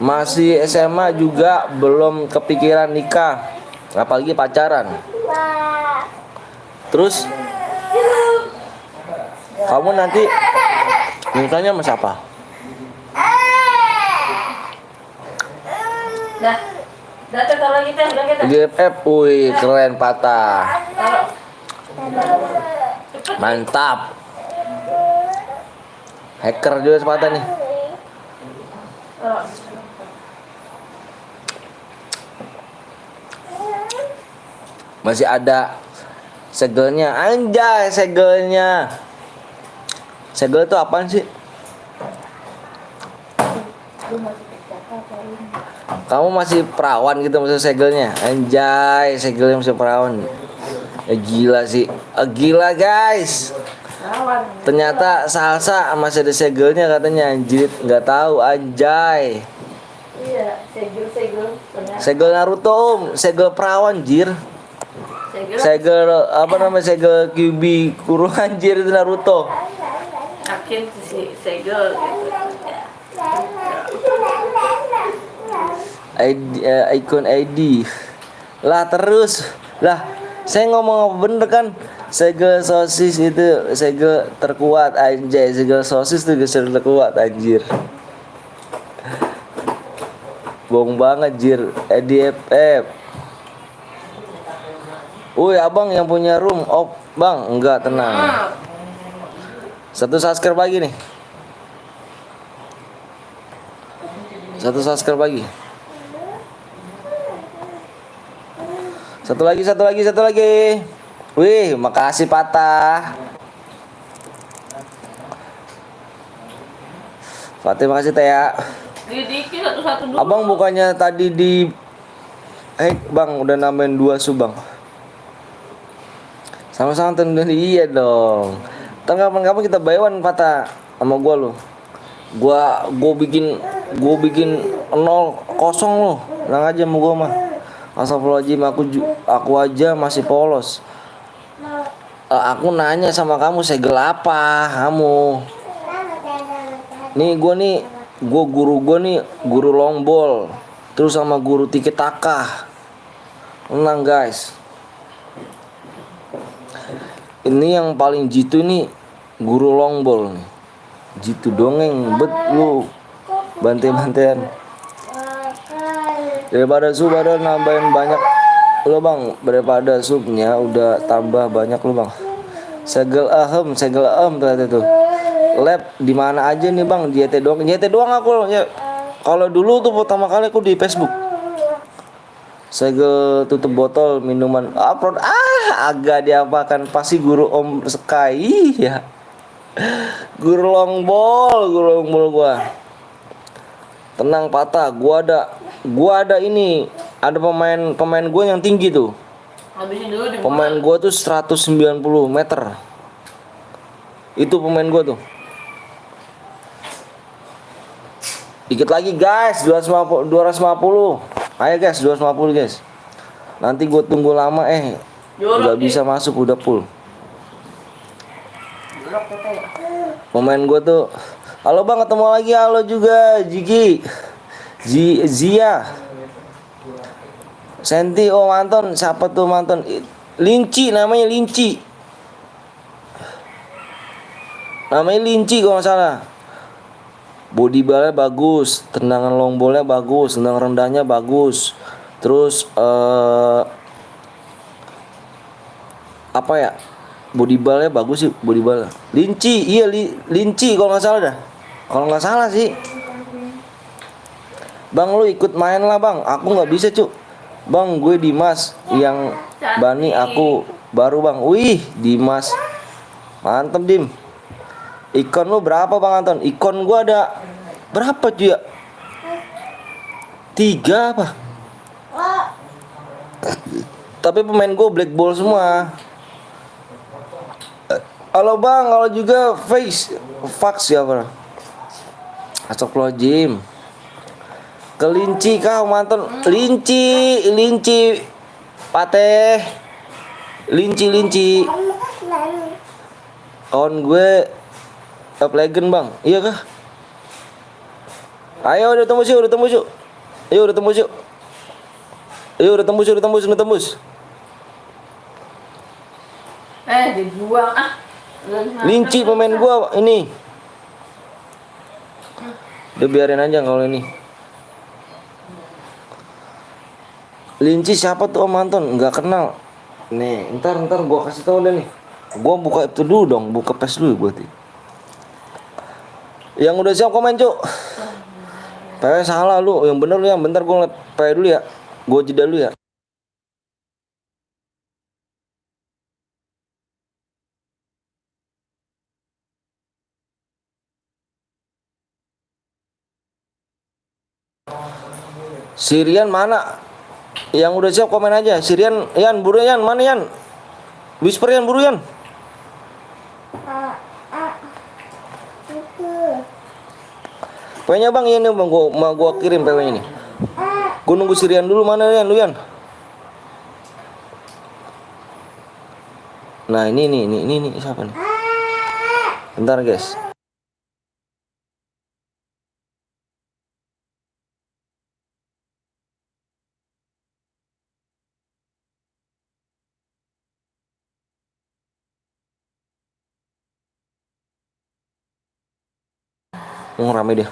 Masih SMA juga belum kepikiran nikah, apalagi pacaran. Terus kamu nanti mintanya sama siapa? Dah kalau kita udah kita. GFF, wih keren patah. Mantap. Hacker juga sepatah nih. Oh. Masih ada segelnya, anjay segelnya. Segel itu apaan sih? Kamu masih perawan gitu maksud segelnya? Anjay, segelnya masih perawan. Gila sih. Gila guys. Lawan. Ternyata salsa masih ada segelnya katanya, anjir. Nggak tahu, anjay. Iya, segel. Ternyata. Segel Naruto om, segel perawan jir. Segel apa namanya, segel Kyuubi Kuro anjir itu Naruto. Akin si segel gitu. Icon ID lah terus lah, saya ngomong apa bener kan, segel sosis itu segel terkuat anjay, segel sosis itu segel terkuat anjir, bohong banget jir. EDFF, woi abang yang punya room op bang, enggak tenang, satu subscribe lagi nih, satu subscribe lagi. Satu lagi. Wih, makasih Patah. Fatih makasih Teh ya. Dikit satu-satu dulu. Abang bukannya tadi di bang udah nambahin 2 sub bang. Sama-sama tentu iya dong. Kapan-kapan kita buy one Patah sama gua lo. Gua bikin 0-0 lo. Tenang aja sama gua mah. Astagfirullahaladzim, aku aja masih polos. Aku nanya sama kamu, segel apa kamu? Nih guru long ball, terus sama guru tiki taka. Tenang guys. Ini yang paling jitu nih guru long ball nih. Jitu dongeng bet lu. Bantai-bantaian. Daripada sub ada nambahin banyak lo bang, daripada subnya udah tambah banyak lo bang. Segel ahem ternyata tuh. Lab di mana aja nih bang? JT doang aku ya. Kalau dulu tuh pertama kali aku di Facebook. Segel tutup botol minuman upload agak diapakan, pasti guru Om Sky ya. Guru long ball gua. Tenang Patah, gua ada ini, ada pemain gue yang tinggi tuh. Habisin dulu di Pemain gue tuh 190 meter. Itu pemain gue tuh. Dikit lagi guys, 250. Ayo guys, 250 guys. Nanti gue tunggu lama nggak bisa masuk udah full. Pemain gue tuh, halo bang, ketemu lagi, halo juga Jiki. Zia Senti, oh Manton, siapa tuh Manton? Linci, namanya Linci kalau nggak salah. Body ballnya bagus, tendangan long ballnya bagus, tendangan rendahnya bagus. Terus apa ya? Body ballnya bagus sih, body ball. Linci, iya Linci kalau nggak salah dah. Kalau nggak salah sih. Bang lu ikut main lah bang, aku nggak bisa cuk. Bang gue Dimas, yang Bani aku baru bang. Wih Dimas, mantep Dim. Ikon lu berapa bang Anton? Ikon gue ada berapa cuy ya? 3 apa? Tapi pemain gue black ball semua. Halo bang, kalau juga fax ya bang. Astagfirullahaladzim. Kelinci kau Manton, linci Pateh, linci kawan gue Top Legend bang, iya kah? Ayo udah tembus yuk. Ayo udah tembus. Dibuang Linci pemain gua ini. Udah biarin aja kalau ini. Linci siapa tuh Om Anton? Nggak kenal. Nih, ntar gua kasih tau deh nih. Gua buka itu dulu dong, buka PES dulu berarti. Yang udah siap komen, Cuk. PW salah lu, yang bener lu yang bentar gue ngeliat PW dulu ya. Gue jeda dulu ya. Sirian mana? Yang udah siap komen aja. Sirian, Yan, buru Yan, mana Yan? Whisper Yan, buru Yan. PW-nya bang, ini bang, gua kirim PW-nya nih. Gua nunggu Sirian dulu, mana Yan, lu Yan? Nah ini siapa nih? Bentar guys. Rame dia.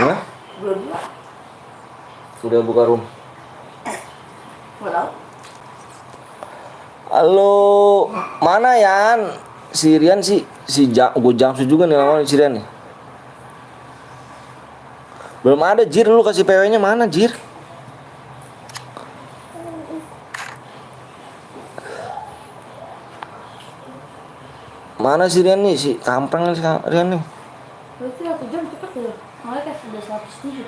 Hah? Belum. Sudah buka room. Belum. Halo, mana Yan? Sirian sih, gue Jamsu juga nih lawan Sirian nih. Belum ada Jir, lu kasih PW-nya mana Jir? Mana Sirian nih, si kampeng nih Sirian nih. Berarti 1 jam cepet ya. Makanya sudah 107.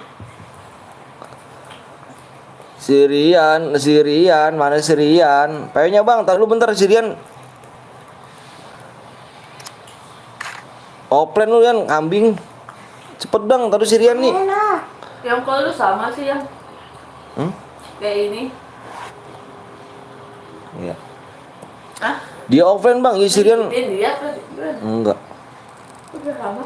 Sirian, mana Sirian? PW-nya bang, tar lu bentar Sirian. Offline lu Yan, kambing. Cepet bang, taruh Sirian nih. Yang kalau lu sama sih yang kayak ini. Iya. Hah? Dia offline bang, ya Sirian. Dia Enggak. udah sama.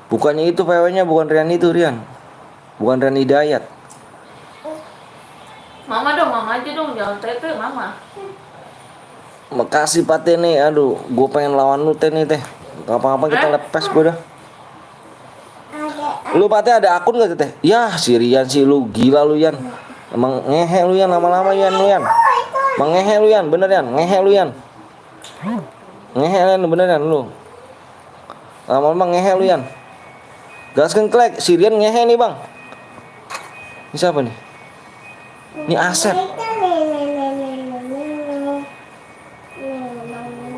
Bukannya itu PW-nya, bukan Rian itu Rian. Bukan Rian Hidayat. Mama dong, mama aja dong, jangan tete mama. Makasih Pak Tene, aduh, gue pengen lawan lu Tene teh. Kapan-kapan kita lepes gue dah. Lu Pak Teh ada akun gak Teh? Ya, si Rian sih lu gila lu Yan. Emang ngehe lu Yan, lama-lama Yan lu Yan. Emang ngehe lu Yan, bener Yan, ngehe lu Yan. Ngehe Yan, bener Yan lu. Lama-lama ngehe lu Yan. Gaskan klek, si Rian ngehe nih bang. Ini siapa nih? Ini Asep.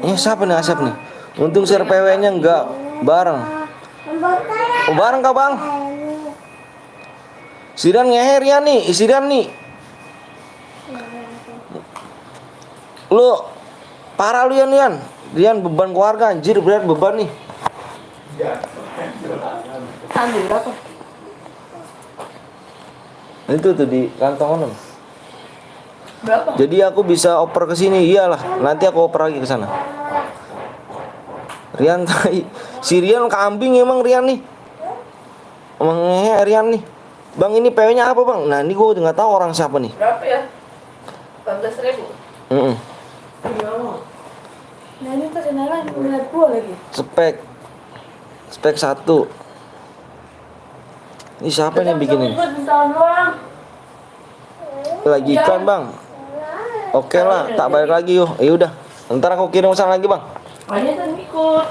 Ini siapa nih Asep nih? Untung share PW-nya enggak bareng. Oh, bareng kah bang? Si Rian ngehe Rian nih, si Rian nih. Lu parah lu Yan. Rian beban keluarga anjir, berat beban nih. Ambil berapa? Itu tuh di kantong konon. Berapa? Jadi aku bisa oper ke sini, iyalah. Nanti aku oper lagi ke sana. Rian tai. Si Rian kambing emang Rian nih. Emang ngehe Rian nih. Bang ini PW-nya apa bang? Nah ini gue nggak tahu orang siapa nih. Berapa ya? 14.000. Nah ini pas kenalan ngeliat gua lagi. Spek 1. Ini siapa yang bikin ini? Lagi iklan bang. Oke lah, tak balik lagi yuk. Ya udah. Ntar aku kirim pesan lagi bang. Banyak kan ikut.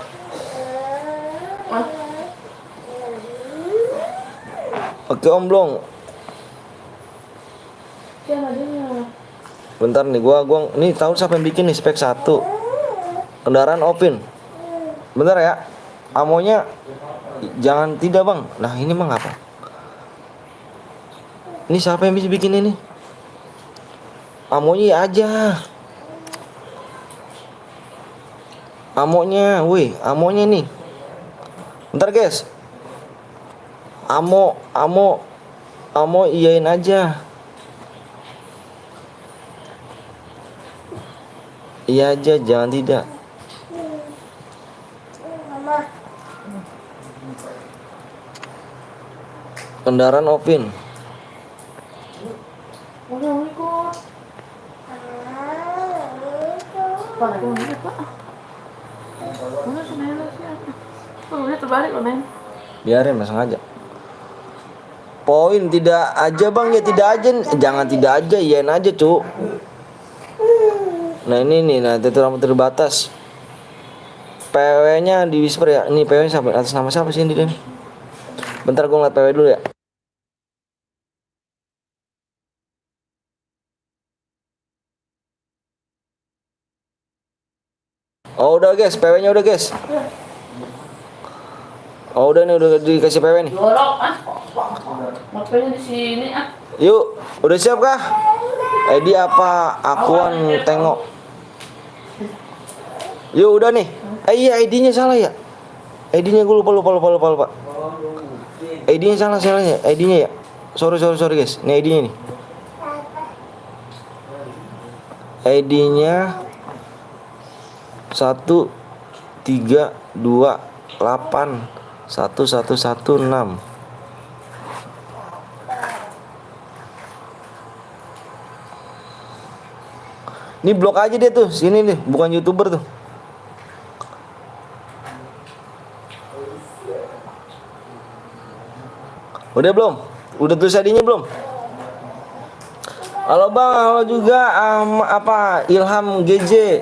Oke Om Blong. Bentar nih, gua nih tahu siapa yang bikin nih spek 1. Kendaraan Opin. Bentar ya. Amonya jangan tidak bang. Nah ini mah apa? Ini siapa yang bisa bikin ini? Amonya ya aja. Amonya, wih, amonya nih. Bentar guys. Amo iyain aja. Iya aja, jangan tidak. Kendaraan Opin. Udah ikut. Pak, aku mau Pak. Mana sebenarnya siapa? Tuh, dia terbalik loh, Neng. Biarin, masang aja. Poin tidak aja bang, ya tidak aja. Jangan tidak aja, iyain aja cu. Nah ini nih, nah itu rambut terbatas. PW-nya di whisper ya. Ini PW siapa? Atas nama siapa sih ini dia? Bentar gue ngeliat PW dulu ya. Oh udah guys, PW-nya udah guys. Oh udah nih, udah dikasih PW nih. Jorok ah. Ngapain di sini ah? Yuk, udah siap kah? Edi apa akuan tengok? Yuk udah nih. Iya ID-nya salah ya. ID-nya gue lupa. ID-nya salah ya. ID-nya ya. Sorry guys. Ini ID-nya nih. ID-nya 132811116. Ini blok aja dia tuh, sini nih, bukan YouTuber tuh. Udah belum? Udah tulis ID-nya belum? Halo bang, halo juga Ilham GJ.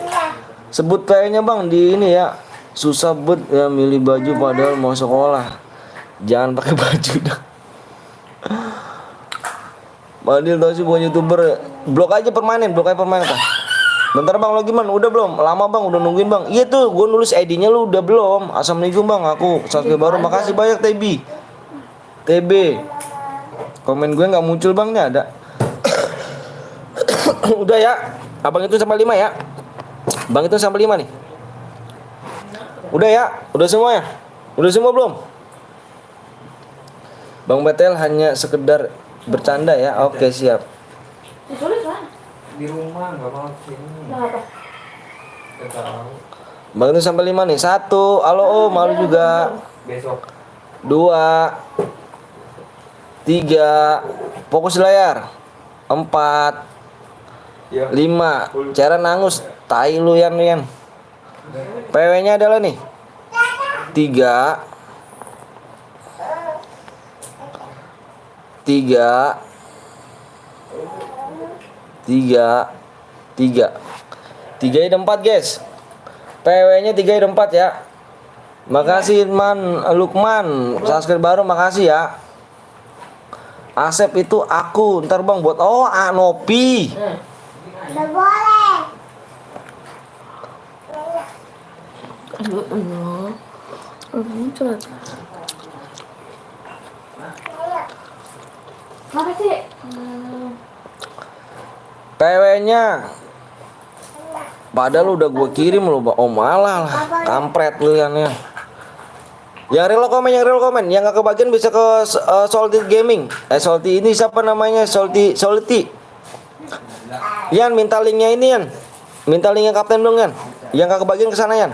Sebut kayaknya bang di ini ya. Susah bet ya milih baju padahal mau sekolah. Jangan pakai baju dah. Badil tau sih bukan YouTuber. Blok aja permanen Pak. Bentar bang, lo gimana? Udah belum? Lama bang, udah nungguin bang. Iya tuh, gue nulis ID-nya lu udah belum? Assalamualaikum bang, aku subscribe baru. Makasih banyak TB. Komen gue nggak muncul bang, nih ada. Udah ya, abang itu sampai 5 ya. Bang itu sampai 5 nih. Udah ya, udah semua ya? Udah semua belum? Bang Betel hanya sekedar bercanda ya. Oke siap. Ditulis mana? Di rumah nggak mau sini. Kenapa? Nggak tahu. Bang itu sampai 5 nih. 1, halo malu juga. Besok. 2, 3, fokus layar. 4, Ya. 5, cara nangus. Tai lu Yan. PW-nya adalah nih 3 3 ada 4 guys. PW-nya 3 ada 4 ya. Makasih Lukman, subscribe baru, makasih ya. Asep itu aku, ntar bang buat Anopi. Nggak boleh. Muncul. Apa sih? PW-nya padahal udah gue kirim lu, malah lah, kampret lu ya. Yang real komen, yang gak kebagian bisa ke Salty Gaming. Salty ini siapa namanya? Salty. Yan minta linknya ini Yan. Minta linknya Kapten dong Yan. Yang gak kebagian kesana Yan.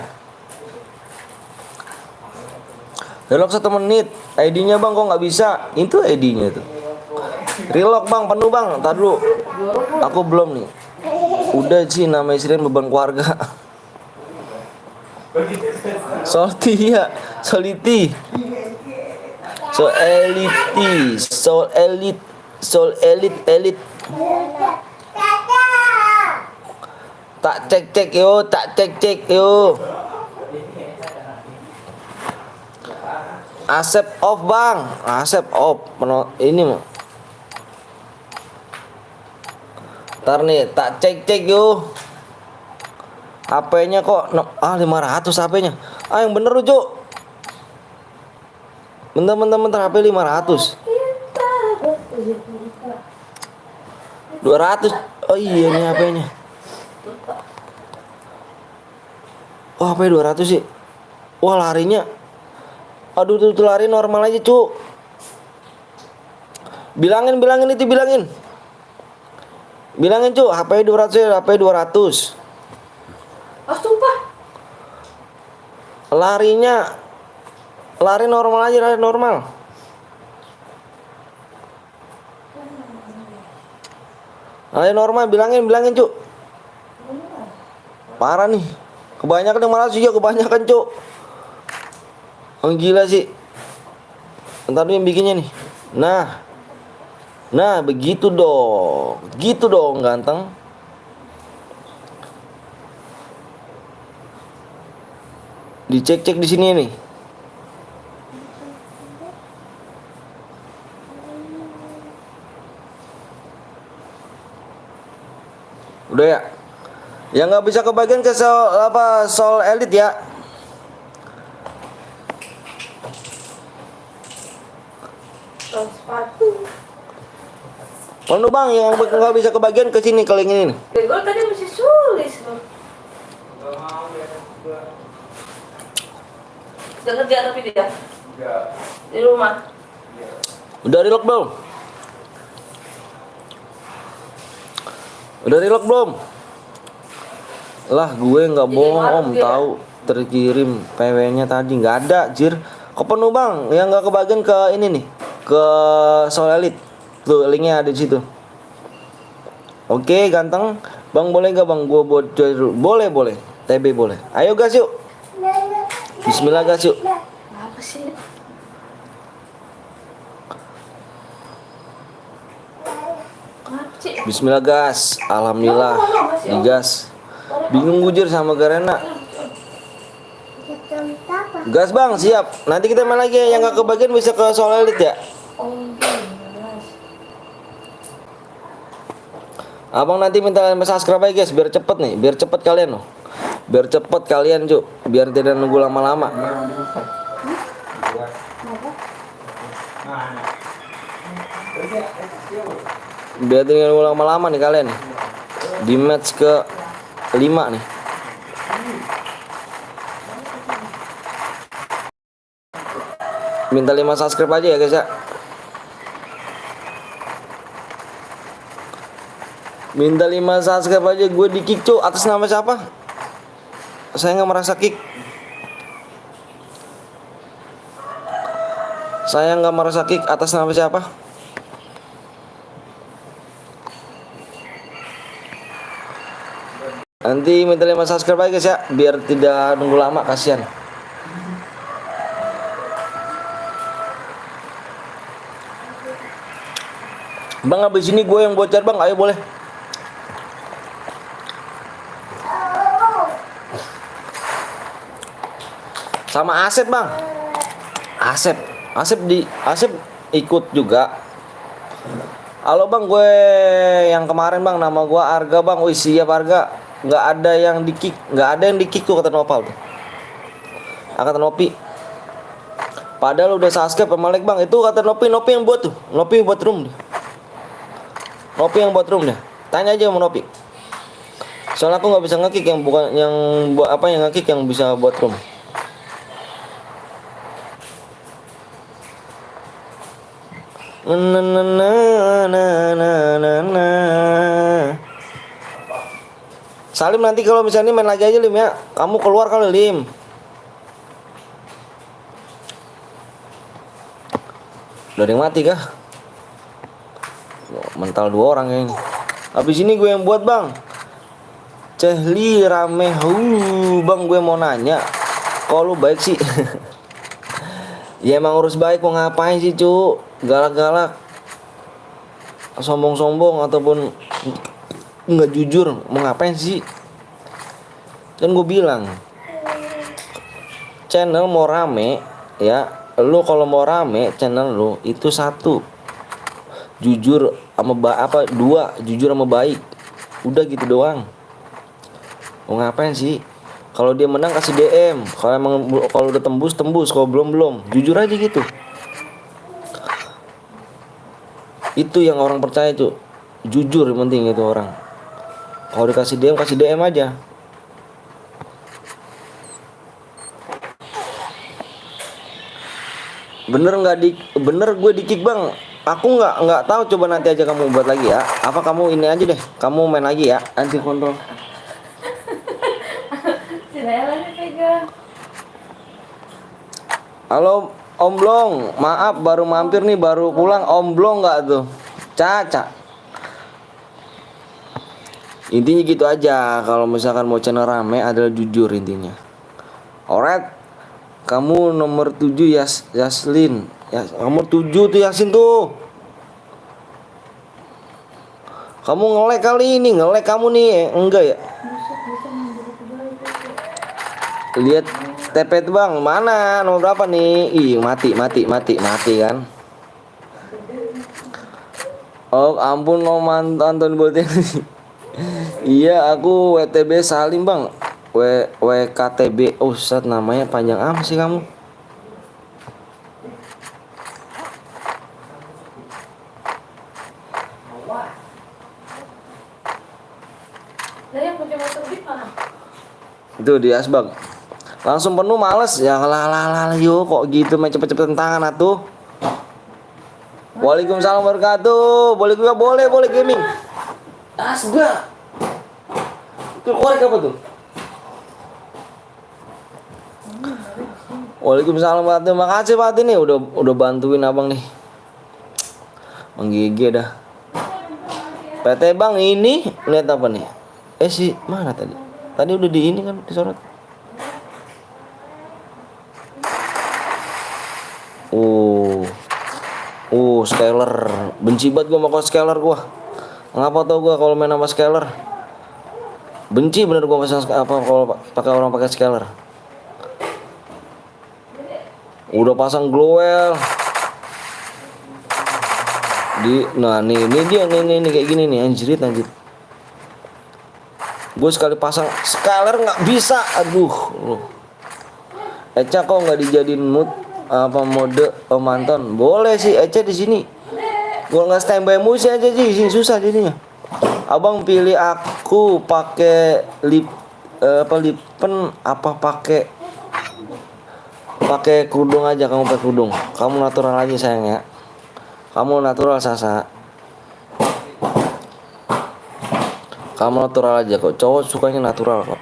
Relok 1 menit. ID-nya bang kok nggak bisa? Itu ID-nya tuh. Relok bang, penuh bang. Ntar dulu. Aku belum nih. Udah sih nama istrinya beban keluarga. Salty ya, Soliti. Soul elite. Tak cek yo. Asep off bang, Asep off. Ini mah. Ntar nih, tak cek yo. HP-nya kok 500 HP-nya. Yang bener lu, Cuk. Bentar HP 500. 200. Oh iya nih HP-nya. Wah, HP 200 sih. Wah, larinya. Aduh, tuh lari normal aja, Cuk. Bilangin. Bilangin, Cuk, HP 200 ya, HP 200. Oh, sumpah. Lari normal aja, lari normal. Lari normal, bilangin, Cuk. Parah nih. Kebanyakan yang malas juga, kebanyakan, Cuk. Gila sih. Ntar yang bikinnya nih. Nah, begitu dong. Gitu dong, ganteng. Dicek-cek di sini nih. Udah ya. Yang nggak bisa kebagian ke Soul Elite ya. Soal sepatu. Mana bang yang nggak bisa kebagian ke sini kalau yang ini nih. Gue tadi masih sulis loh. Gak mau ya juga. Udah kerja tapi dia Enggak. di rumah. Iya. Udah relock belum? Udah relock belum? Lah gue nggak bohong om, tahu terkirim PW-nya tadi nggak ada, jir. Kepenuh bang, yang nggak kebagian ke ini nih, ke Soul Elite. Tuh linknya ada di situ. Oke ganteng, bang boleh nggak bang? Gue buat boleh boleh, TB boleh. Ayo gas yuk. Bismillah gas yuk. Apa sih? Kenapa sih? Bismillah gas, alhamdulillah digas. Bingung gujir sama Garena. Gas bang, siap. Nanti kita main lagi ya. Yang gak kebagian bisa ke Soul Elite ya. Oh, jelas. Abang nanti minta subscribe aja guys, biar cepet nih, biar cepet kalian loh. Biar cepet kalian cuk, biar tidak nunggu lama-lama. Biar tidak nunggu lama-lama nih kalian nih. Di match ke 5 nih. Minta 5 subscribe aja ya guys ya. Minta 5 subscribe aja, gue di kick cuk. Atas nama siapa? Saya nggak merasa kick. Saya nggak merasa kick. Atas nama siapa? Nanti minta 5 subscribe aja guys ya, biar tidak nunggu lama, kasihan. Bang abis ini gue yang bocor bang, ayo boleh. Sama Asep bang. Asep ikut juga. Halo bang, gue yang kemarin bang, nama gue Arga bang. Wih siap Arga. Nggak ada yang di kick tuh kata Nopal tuh. Kata Nopi. Padahal udah subscribe sama like bang. Itu kata Nopi yang buat tuh. Nopi buat room deh. Nopi yang buat room deh. Tanya aja sama Nopi. Soalnya aku nggak bisa ngekick yang bukan yang buat apa yang ngekick yang bisa buat room. Salim nanti kalau misalnya main lagi aja Lim ya. Kamu keluar kali Lim. Udah ada yang mati kah? Mental 2 orang kayaknya. Habis ini gue yang buat bang. Cehli rame bang, gue mau nanya. Kok lu baik sih? Ya emang urus baik, mau ngapain sih cu? Galak-galak, sombong-sombong ataupun nggak jujur, mau ngapain sih? Kan gue bilang channel mau rame ya, lu kalau mau rame channel lu itu satu, jujur sama dua, jujur sama baik, udah gitu doang. Mau ngapain sih? Kalau dia menang kasih DM, kalau udah tembus, kalau belum, jujur aja gitu. Itu yang orang percaya tuh, jujur yang penting itu orang. Kalau dikasih DM kasih DM aja. Bener gue di kick bang. Aku nggak tahu, coba nanti aja kamu buat lagi ya. Apa kamu ini aja deh, kamu main lagi ya, anti kontrol. Halo Om Blong, maaf baru mampir nih, baru pulang. Om Blong nggak tuh? Caca. Intinya gitu aja. Kalau misalkan mau channel rame adalah jujur intinya. Alright. Kamu nomor 7 Yaslin. Ya, nomor 7 tuh Yasin tuh. Kamu nge-lag kali ini, nge-lag kamu nih. Enggak ya? Lihat TP itu bang, mana? Nomor berapa nih? Ih, mati kan. Oh ampun Om Anton Bolte. Iya aku WTB Salim bang. WKTB. Oh Ustaz namanya panjang amat sih kamu. Dari yang punya motor di mana? Itu di Asbag. Langsung penuh males ya lah yo kok gitu main cepet-cepetan tangan atuh. Waalaikumsalam wabarakatuh. Boleh gaming. Asbag. Itu korek apa tuh? Waalaikumsalam warahmatullahi wabarakatuh. Makasih Pak ini udah bantuin abang nih. Menggigil dah. PT Bang ini lihat apa nih? Si mana tadi? Tadi udah di ini kan disorot. Scaler. Benci banget gua sama scaler gua. Ngapa tau gua kalau main sama scaler? Benci bener gua pasang apa kalau pakai orang pakai scaler. Udah pasang glowel. Nah nih dia nih kayak gini nih anjir. Gue sekali pasang scaler nggak bisa, aduh. Eca kok nggak dijadiin mode Om Anton? Boleh sih Eca di sini. Gue nggak standby musik aja sih, sini susah jadinya. Abang pilih aku pakai lipen apa pakai kerudung aja, kamu pakai kerudung. Kamu natural aja sayang ya. Kamu natural Sasa. Kamu natural aja kok. Cowok sukanya natural kok.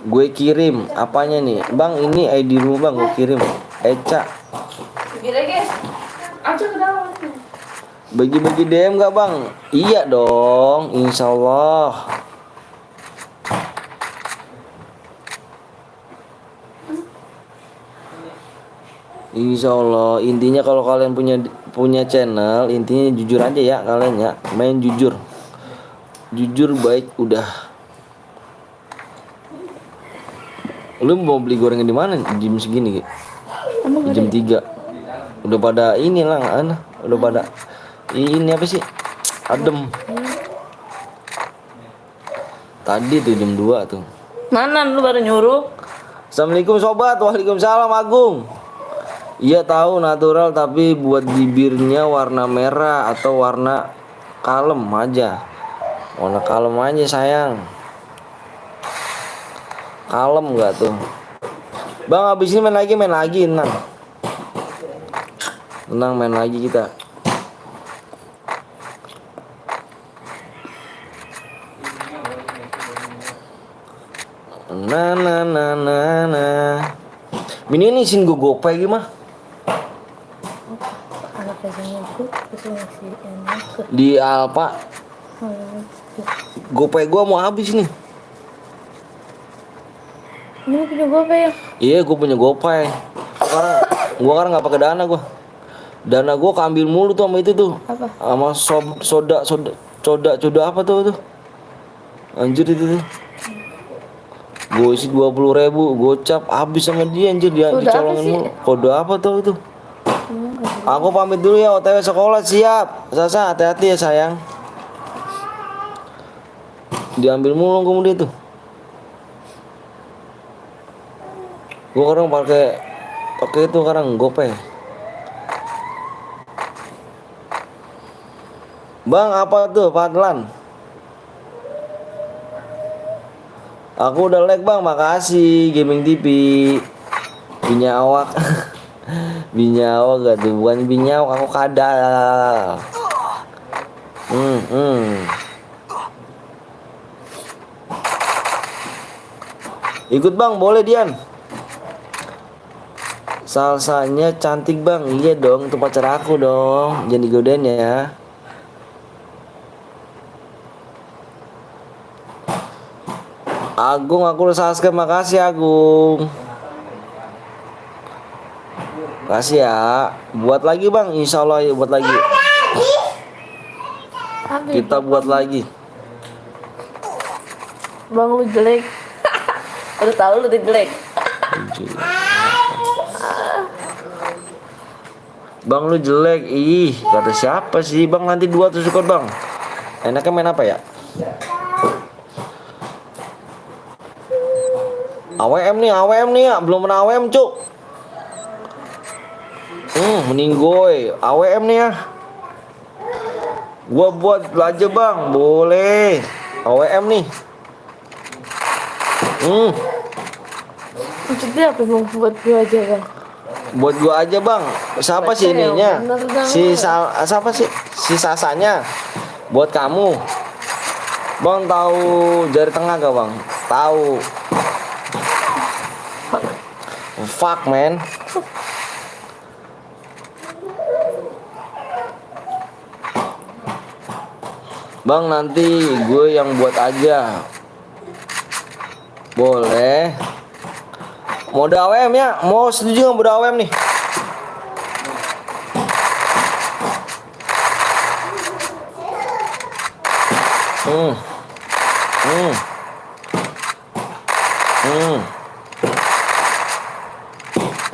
Gue kirim apanya nih? Bang ini ID rumah bang gue kirim. Eca. Gila guys. Aja ke dalam. Bagi-bagi DM gak bang? Iya dong, insya Allah. Insya Allah. Intinya kalau kalian punya channel, intinya jujur aja ya kalian ya. Main jujur baik udah. Lu mau beli gorengan di mana? Jam segini gitu. Jam 3. Udah pada inilah udah pada ini apa sih? Adem. Tadi tuh jam 2 tuh. Mana lu baru nyuruh? Assalamualaikum sobat. Waalaikumsalam Agung. Iya tahu natural tapi buat bibirnya warna merah atau warna kalem aja. Warna kalem aja sayang. Kalem nggak tuh? Bang abis ini main lagi tenang main lagi kita. Nah. Ini sin gue gopay gimana? Di Alfa. Gopay gue mau habis nih. Ini punya gopay ya? Iya, gue punya gopay. Sekarang nggak pakai dana gue. Dana gue keambil mulu tuh sama itu tuh. Apa? Sama soda apa tuh? Anjir itu tuh. Gue isi 20.000, gocap habis sama dia anjir dia dicolongin mulu. Kode apa tuh itu? Aku pamit dulu ya, OTW sekolah siap. Sasa hati-hati ya sayang. Diambil mulu kemudian tuh. Gue sekarang pakai itu sekarang GoPay. Bang apa tuh Fadlan? Aku udah like bang, makasih Gaming TV. Binyawak. Binyawak gak tuh, bukan binyawak, aku kadal. Ikut bang, boleh Dian. Salsanya cantik bang, iya dong, itu pacar aku dong, jangan digodain ya. Agung, aku udah subscribe, makasih Agung. Makasih ya. Buat lagi bang, insya Allah ya buat lagi. Kita buat lagi. Bang lu jelek. Udah tahu lu jelek. 7. Bang lu jelek. Ih, kata siapa sih? Bang nanti 200 skor, Bang. Enaknya main apa ya? AWM nih ya. Belum pernah AWM, Cuk. Mending gue AWM nih ya. Gua buat aja, Bang. Boleh. AWM nih. Maksudnya apa mau buat gue aja bang? Buat gua aja, Bang. Siapa sih Baca yang ininya? bener dong. Siapa sih? Si Sasanya. Buat kamu. Bang tahu jari tengah gak, Bang? Tahu. Fuck, man. Bang nanti gue yang buat aja. Boleh. Mode AWM ya? Mau setuju nggak mode AWM nih?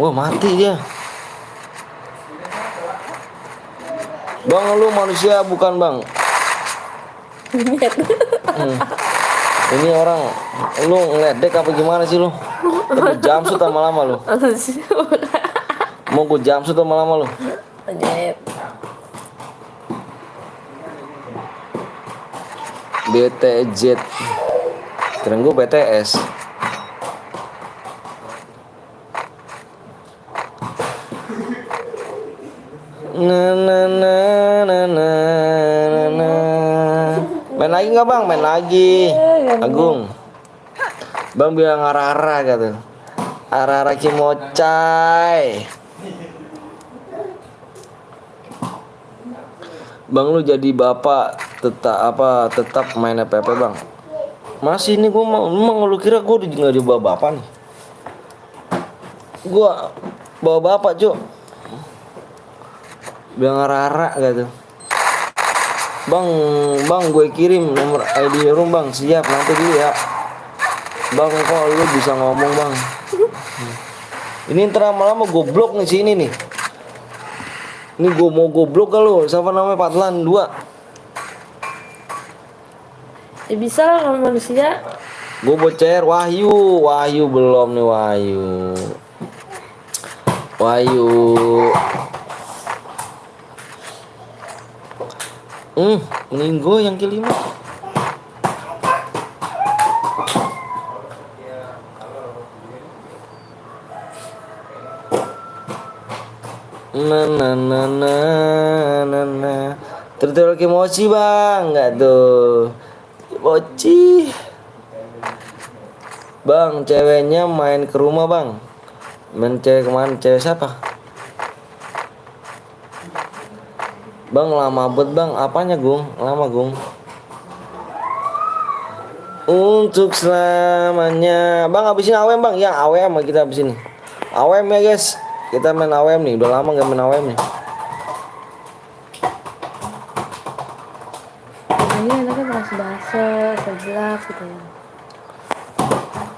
Wah, mati dia. Bang lu manusia bukan, Bang? Ini orang lu ngeledek apa gimana sih lu? Lu jamsut lama-lama lu. Mau gue jamsut lama-lama lu. Nyet. BTZ. Keren gue BTS. Main lagi nggak, Bang? Main lagi. Agung. Bang bilang arah-arah gitu. Arah-arah Kimocai. Bang lu jadi bapak tetap main FPP, Bang. Masih ini gua mau lu kira gua nggak dibawa bapak nih. Gua bawa bapak, Cuk. Bilang arah-arah gitu. Bang gue kirim nomor ID room, Bang. Siap, nanti dulu ya. Bang kok lu bisa ngomong, Bang. Ini ntar lama-lama goblok nih sini nih. Ini gue mau goblok gak lu? Siapa namanya Patlan 2? Ya bisa lah kalau manusia. Gue bocer Wahyu belum nih Wahyu. Mending gue yang kelima. Terus Kimochi, Bang. Enggak tuh. Kimochi. Bang, ceweknya main ke rumah, Bang. Main cewek kemana? Cewek siapa? Bang lama banget, Bang. Apanya, Gung? Lama, Gung. Untuk selamanya. Bang habisin AWM, Bang. Ya, AWM kita habisin. AWM ya, guys. Kita main AWM nih. Udah lama gak main AWM nih. Ini anaknya bahasa sebelah gitu ya.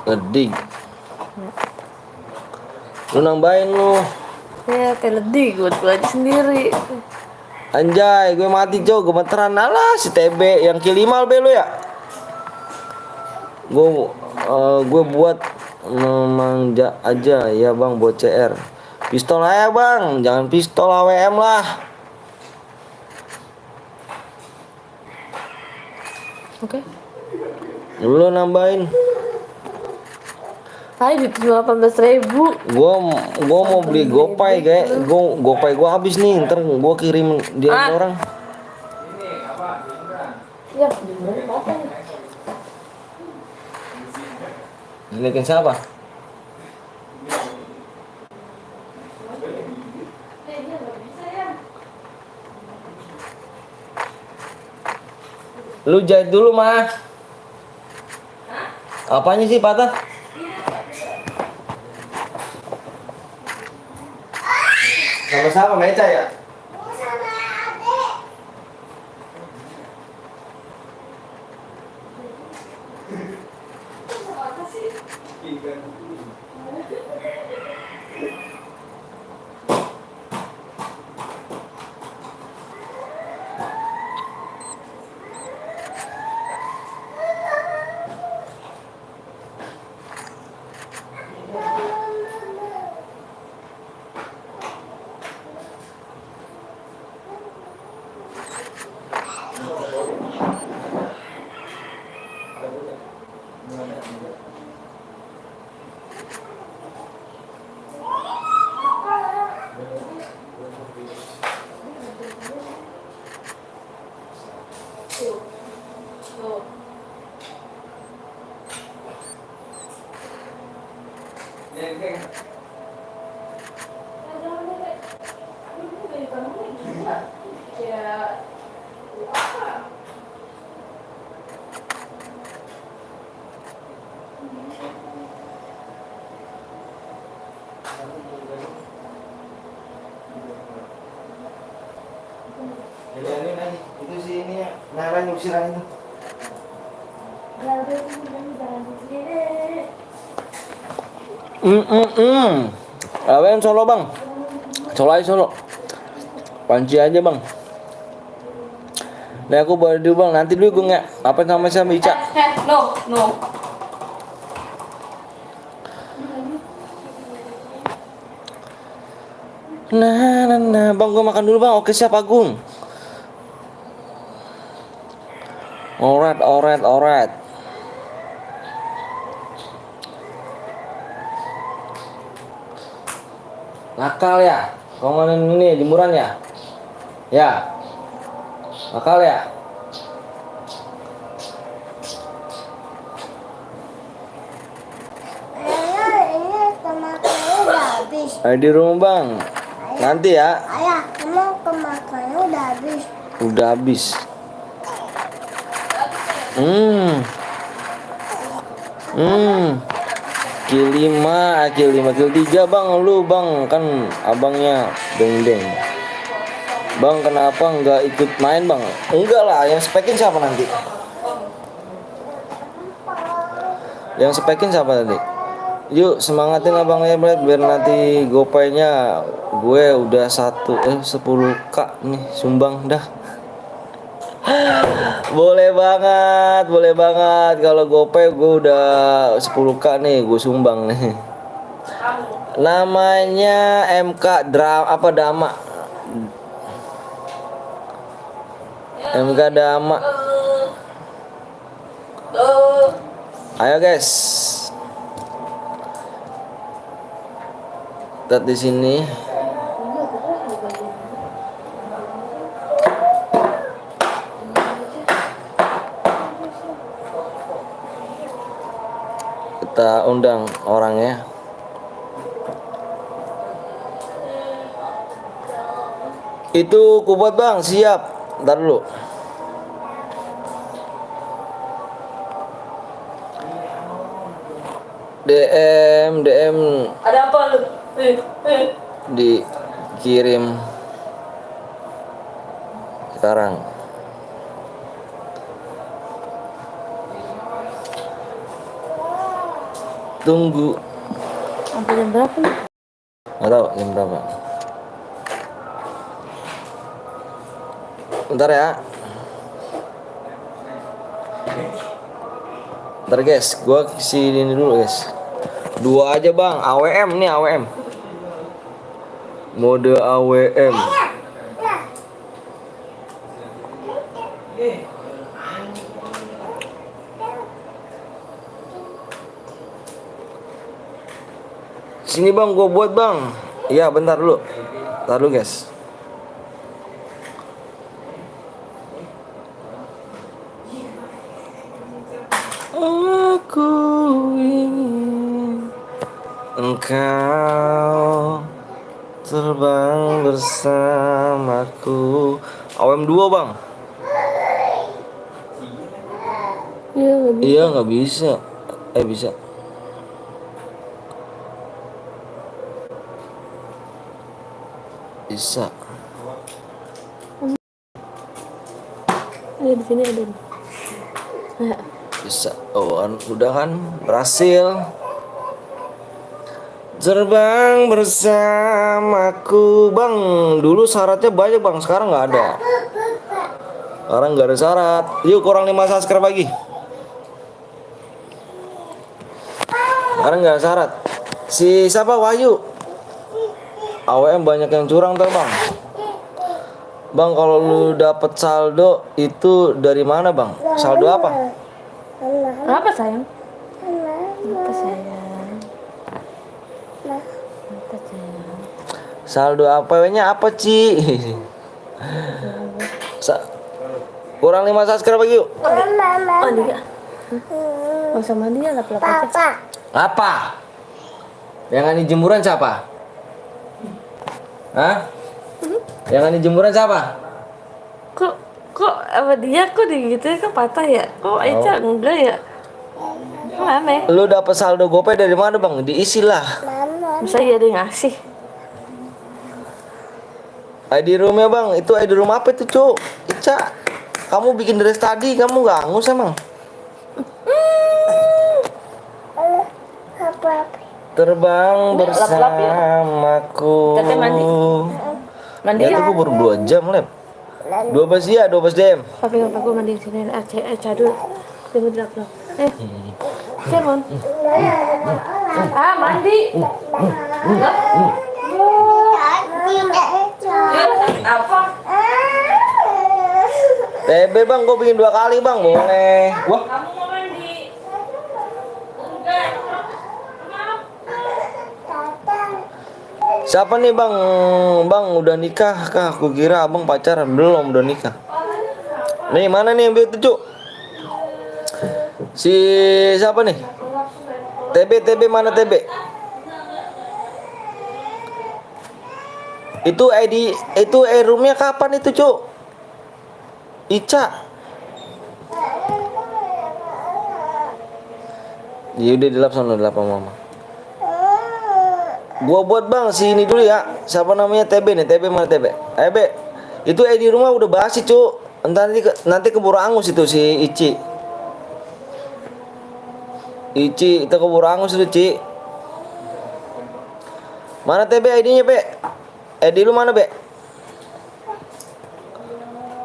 Ledik. Lu nambahin lu. Ya kayak ledik buat gue aja sendiri. Anjay, gue mati, Cok. Gemeteran. Alah si TB yang kill 5 be lu ya. Gue buat memanja aja ya, Bang, buat CR. Pistol aja, Bang. Jangan pistol AWM lah. Oke. Lu nambahin. Hai di 18.000. Gua mau beli GoPay, kayak GoPay gua habis nih. Ntar gua kirim dia ke orang. Ya, di mana apa? Jelekin siapa? Lu jahit dulu, mah. Apanya sih patah? Sama-sama meja ya? Ya. Itu sih ini ya, Nara nyusiran itu. Awen Solo bang, Solo aja Solo, panci aja bang. Nah aku baru dulu bang, nanti dulu gue nggak apa nama sama Ica. No, no. Nah, bang gue makan dulu bang. Oke siap Agung. Alright. Nakal ya, kongonin ini jemuran ya, ya. Nakal ya. Ini tomatnya udah habis. Di rumah bang. Nanti ya. Ayah, emang kemakannya udah habis. Udah habis. Kill 3 bang lu bang, kan abangnya deng. Bang kenapa nggak ikut main bang? Enggak lah, yang spekin siapa nanti? Yang spekin siapa tadi? Yuk semangatin abang Leblet biar nanti gopaynya gue udah 10k nih sumbang dah. Boleh banget kalau gopay gue udah 10k nih gue sumbang nih. Namanya MK Dama. MK Dama. Ayo guys. Lihat di sini. Kita undang orangnya. Itu kubuat bang, siap. Ntar dulu. DM. Ada apa lu? Dikirim sekarang. Tunggu. Sampai jam berapa nih? Nggak tahu jam berapa. Bentar ya. Bentar guys, gua kesini dulu guys. 2 aja bang, AWM nih AWM. Mode AWM. Sini bang, gua buat bang. Iya bentar dulu. Bentar dulu guys. Aku ingin engkau terbang bersamaku. AWM 2 bang. Iya nggak bisa. Bisa. Bisa. Di sini ada. Bisa. Oh udah kan berhasil. Terbang bersamaku bang. Dulu syaratnya banyak bang, sekarang nggak ada. Sekarang nggak ada syarat. Yuk kurang 5 subscribe lagi. Sekarang nggak ada syarat. Si siapa Wahyu? AWM banyak yang curang tuh bang. Bang kalau lu dapet saldo itu dari mana bang? Saldo apa? Apa sayang? Apa sayang? Apa sayang? Saldo APW-nya apa Ci? Kurang 5 subscribe lagi yuk. Mandi gak? Nggak usah mandi ya, lap-lap aja. Apa? Yang ani jemuran siapa? Hah? Yang ani jemuran siapa? Kok apa dia kok digituin kok patah ya? Kok Eca enggak ya? Kok aneh? Lu dapet saldo GoPay dari mana bang? Diisi lah. Mama. Masa iya dia ngasih? ID roomnya bang, itu ID room apa itu cuk? Ica, kamu bikin dari tadi, kamu gak angus emang? Apa? Terbang Lap-lap ya. bersamaku. Teteh mandi. Mandi Ya ya? aku baru 2 jam lep. 12 ya, 12 jam. Papi aku mandi di sini. Eca dulu. Dia mau lap-lap. Cemon. Ah mandi. Apa? TB bang, kau bikin 2 kali bang, boleh. Wah, Kamu mau mandi? Enggak. siapa nih bang? Bang udah nikah kah? Aku kira abang pacaran, belum udah nikah. Nih mana nih yang bikin cuk? Si siapa nih? TB mana TB? Itu ID itu roomnya kapan itu cuk? Ica. Ya udah dilap sama mama. Gua buat bang si ini dulu ya. Siapa namanya TB nih? TB mana TB? TB. Itu di rumah udah basi cuk. Nanti keburu angus itu si Ici. Ici itu keburu angus itu Ci. Mana TB ID-nya Be? ID lu mana Be?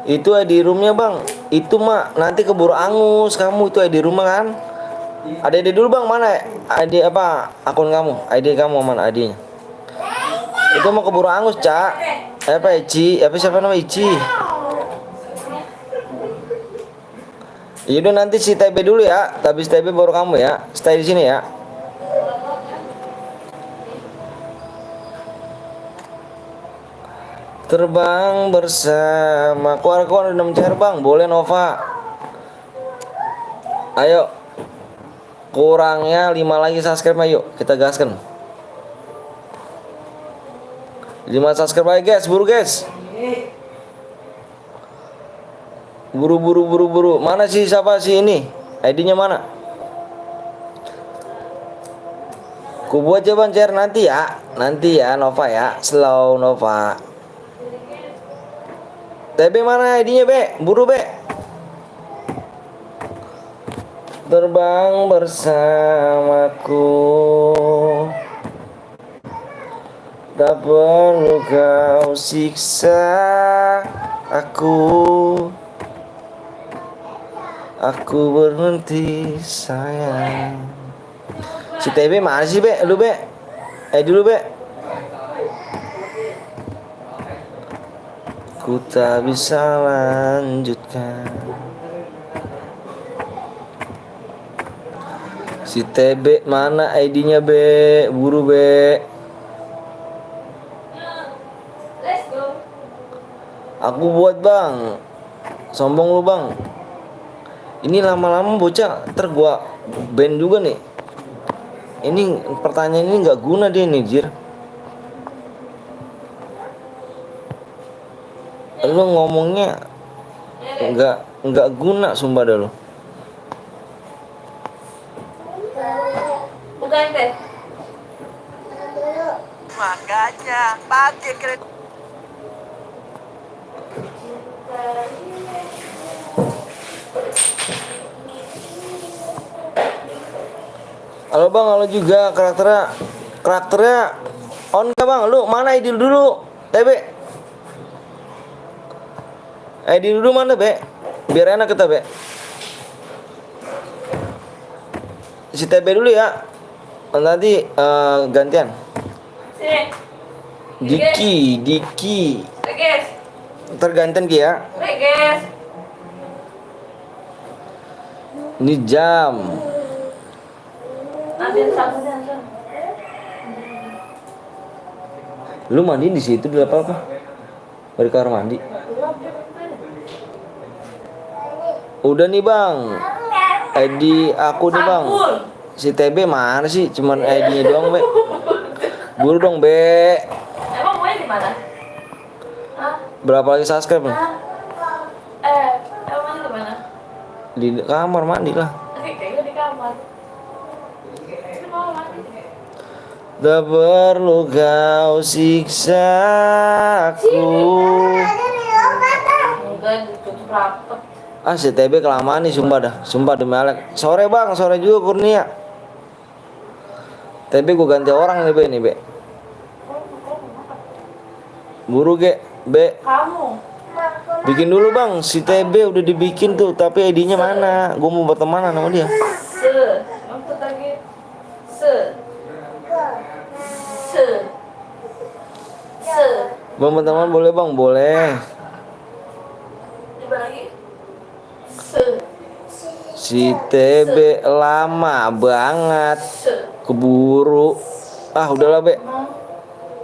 Itu ID roomnya bang. Itu mah nanti keburu angus kamu itu ID rumah kan? Ada ID dulu bang mana? ID apa? Akun kamu? ID kamu mana ID-nya? Itu mau keburu angus cak. Apa Ici? Apa siapa nama Ici? Yaudah nanti si TB dulu ya. Habis TB baru kamu ya. Stay di sini ya. Terbang bersama keluarga udah mencair bang, boleh Nova. Ayo, kurangnya 5 lagi subscribe ayo, kita gaskan. 5 subscribe lagi guys, buru guys. Buru. Mana sih siapa sih ini? ID-nya mana? Ku buat jawaban share nanti ya Nova ya, slow Nova. TB mana ID-nya Be? Buru Be. Terbang bersamaku. Tak perlu kau siksa aku. Aku berhenti sayang. Si TB mana sih Be? Lu Be? Dulu Be. Ku tak bisa lanjutkan. Si TB mana ID-nya Be? Buru Be. Let's go. Aku buat bang. Sombong lu bang. Ini lama-lama bocah ntar gua ban juga nih. Ini pertanyaan ini nggak guna dia nih Jir. Lu ngomongnya nggak guna sumpah dah lu. Bukan teh. Makanya pakai kredit. Halo bang, halo juga karakternya on gak bang? Lu mana ID dulu? TB ID dulu mana Be? Biar enak kita Be. Si TB dulu ya. Nanti gantian. Sini. Diki. Guys. Ntar gantian Ki ya. Guys. Ini jam. Ambil sabunnya. Lu mandi di situ di apa? Di kamar mandi. Udah nih bang. ID aku nih bang. Si TB mana sih? Cuman ID-nya doang Be. Buru dong Be. Emang mau di mana? Hah? Berapa lagi subscribe nih? Di kamar mandi lah. Kayaknya di kamar. Di kamar mandi. Tak perlu kau siksa aku. Enggak ditutup rapet. Ah si TB kelamaan nih sumpah dah. Sumpah demi Alek. Sore bang, sore juga Kurnia. TB gue ganti orang nih Be nih Be. Buru ge Be. Kamu. Bikin dulu bang, si TB udah dibikin tuh, tapi ID-nya mana? Gue mau bertemanan sama dia. Maksud lagi. Se. Bang berteman boleh bang, boleh. Coba lagi. Si TB lama banget, keburu. Ah udahlah Be,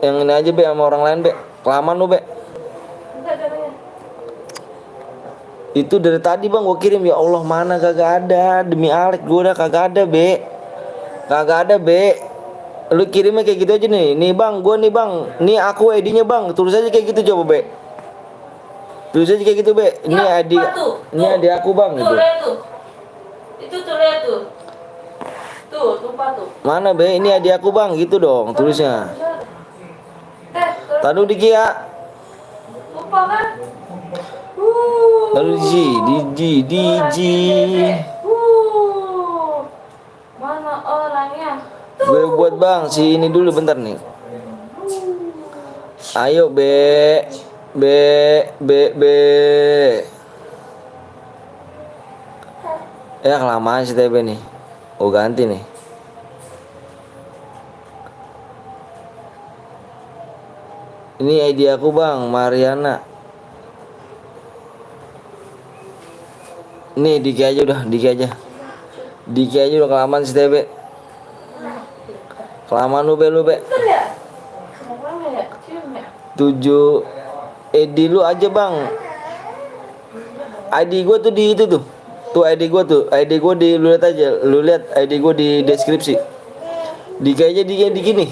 yang ini aja Be sama orang lain Be, kelamaan lu Be. Enggak katanya. Itu dari tadi bang gue kirim, ya Allah mana kagak ada, demi Alek gue udah kagak ada Be, kagak ada Be. Lu kirimnya kayak gitu aja nih bang, gue nih bang, nih aku ID-nya bang, tulis aja kayak gitu coba Be, tulis aja kayak gitu Be. Ini Ya, ID, apa tuh? ini ID aku bang Tuh gitu. lihat tuh. Itu tuh lihat tuh. Tumpah tuh. Mana Be, ini ID aku bang gitu dong tulisnya. Tadu di Kia, Tumpah kan? lalu di Mana orangnya? gue buat bang si ini dulu bentar nih. Ayo Be. Ya kelamaan si TB nih. Oh ganti nih. Ini ID aku bang, Mariana. Nih Diki aja udah, Diki aja udah kelamaan si TB. Kelamaan lu Be. Betul ya? Kemana ya? Cium ya? 7 ID lu aja bang. ID gue tuh di itu tuh. Tuh ID gue tuh. ID gue di lu lihat aja. Lu lihat ID gue di deskripsi. Diki aja di gini.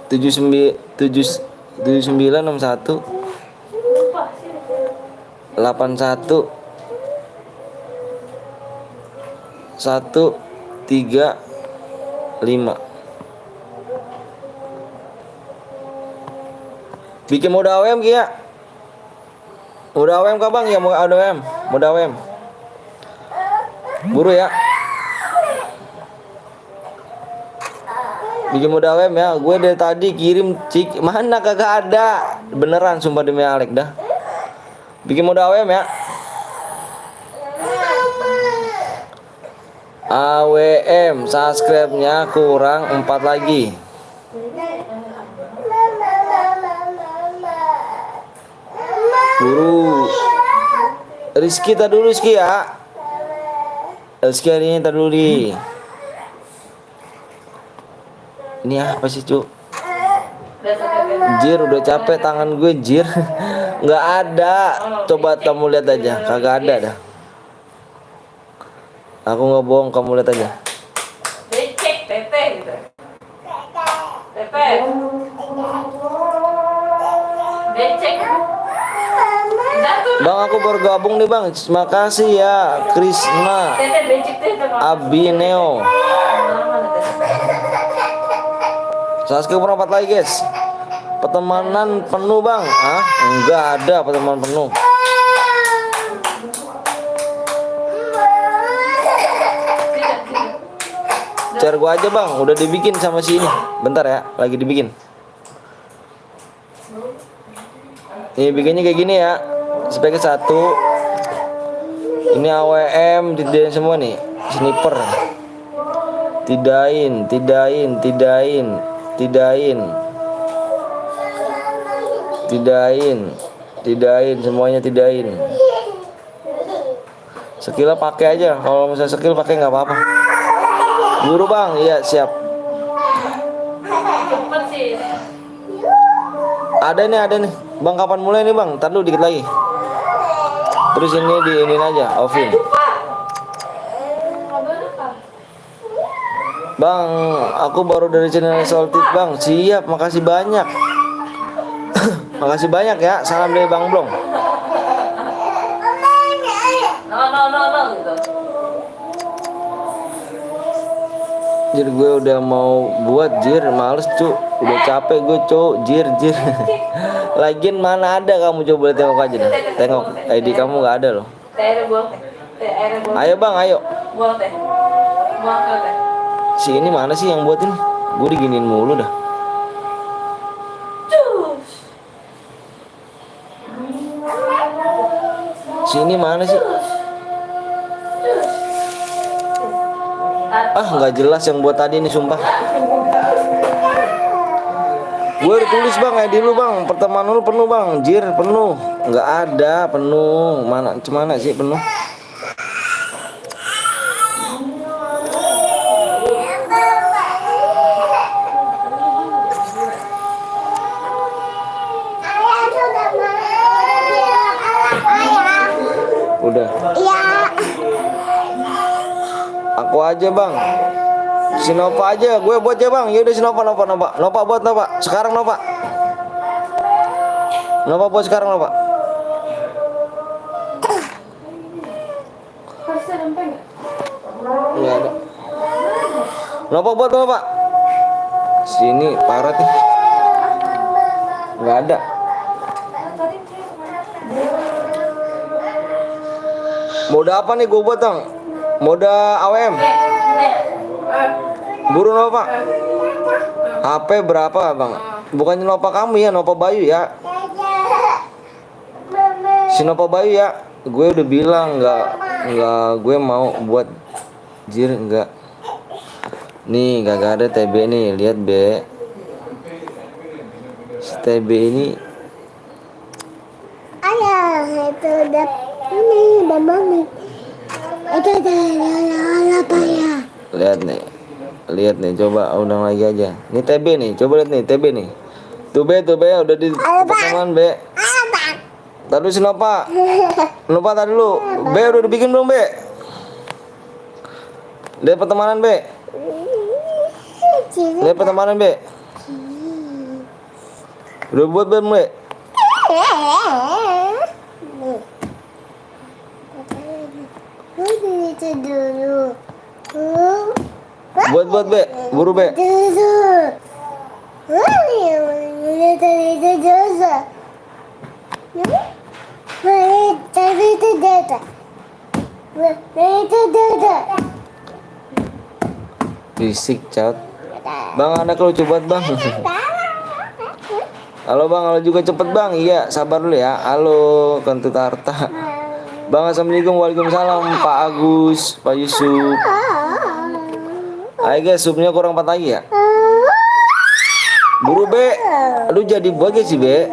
7961 Lupa sini. 81 135. Bikin mode AWM Kia. Mode AWM kah bang? Ya mode AWM. Mode AWM. Buru ya. Bikin mode AWM ya. Gue dari tadi kirim cik. Mana kagak ada. Beneran sumpah demi Alek dah. Bikin mode AWM ya. AWM subscribe-nya kurang 4 lagi. Buru. Rizky tak dulu Rizky ya. Rizky hari ini tak dulu di. Ini apa sih Cuk? Jir udah capek tangan gue Jir. Nggak ada. Coba kamu lihat aja. Kagak ada dah. Aku nggak bohong, kamu lihat aja. Becek, Tete gitu. Tete. Becek. Jatuh. Bang aku baru gabung nih bang. Terima kasih ya Krisna Tete becek Tete. Abi Neo. Subscribe berapa lagi guys? Pertemanan penuh bang. Ah enggak ada pertemanan penuh. Share gua aja bang, udah dibikin sama si ini. Bentar ya, lagi dibikin. Ini bikinnya kayak gini ya. Speknya 1. Ini AWM didain semua nih. Sniper. Tidain semuanya tidain. Skillnya pakai aja. Kalau misalnya skill pakai nggak apa-apa. Buru bang, iya siap. Cepet sih. Ada nih. Bang kapan mulai nih bang? Ntar dulu dikit lagi. Terus ini diinin aja, offin. Bang, aku baru dari channel Salted bang. Siap, makasih banyak. Makasih banyak ya. Salam dari Bang Blong. No gitu. Jir gue udah mau buat jir, males cu, udah capek gue cu, jir. Lagian mana ada, kamu coba tengok aja deh. Tengok ID kamu nggak ada loh. Teh airnya buang teh. Teh airnya buang. Ayo bang, ayo. Buang teh. Buang ke teh. Si ini mana sih yang buatin? Gue diginiin mulu dah. Cus. Si ini mana sih? Ah nggak jelas yang buat tadi nih sumpah. Gue udah tulis bang, ID lu bang, pertemanan lu penuh bang, jir penuh, nggak ada penuh, mana cemana sih penuh? Udah. Iya. Aku aja bang. Si Nova aja, gue buat ya bang. Ya udah si Nova buat Nova. Sekarang Nova. Nova buat sekarang Nova. Harusnya lempeng nggak? Nggak ada. Nova buat Nova. Sini parah nih. Nggak ada. Mode apa nih gue buat bang? Mode AWM. Buru Nova. HP berapa bang? Bukannya Nova kamu ya, Nova Bayu ya. Si Nova Bayu ya. Gue udah bilang nggak gue mau buat jir nggak. Nih gak ada TB nih, lihat be. Si TB ini. Ayah, itu udah ini udah mami. Itu udah apa ya? Lihat nih, coba undang lagi aja. Ini TB nih, coba lihat nih TB nih. Tuh be udah di pertemuan be. Tadi si Nova tadi lu. Be udah dibikin belum be? Lihat pertemanan be. Lihat pertemanan be. Udah buat belum be? Itu dulu. Buat be, buru be. Fisik cat. Bang anak lu coba bang. Halo bang, halo juga cepet bang. Iya, sabar dulu ya. Halo, Kentut Harta. Bang, assalamualaikum, waalaikumsalam. Pak Agus, Pak Yusuf. Ayo guys, supnya kurang 4 lagi ya. Buru be. Aduh jadi buat sih be.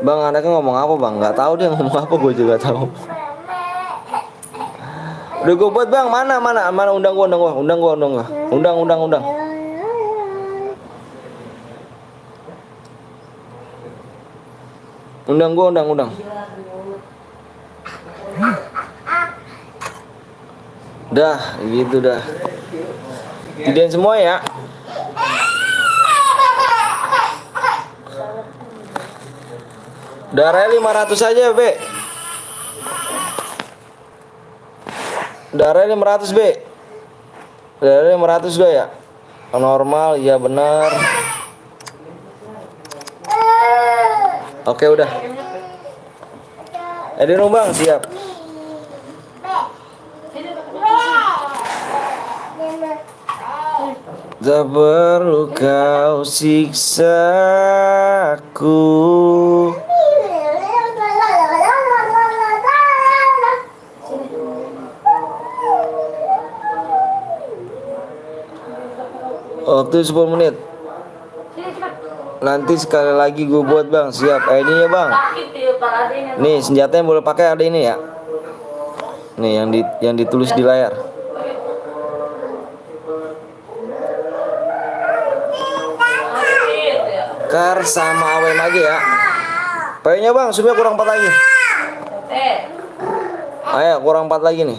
Bang, anaknya ngomong apa bang? Nggak tahu dia ngomong apa, gue juga tahu. Udah gue buat bang, mana undang gua. Undang. Undang. Dah, gitu dah. Gedein semua ya. Darahnya 500 aja, Be. Darahnya 500, Be. Darahnya 500 gue ya. Normal, ya benar. Oke, udah. Edin Bang, siap. Tak perlu kau siksa aku. Waktu 10 menit. Nanti sekali lagi gue buat bang. Siap. Ini ya bang. Nih senjatanya boleh pakai, ada ini ya. Nih yang ditulis di layar. Kar sama AWM aja ya. Payungnya bang, sebenarnya kurang 4 lagi. Ayo kurang 4 lagi nih.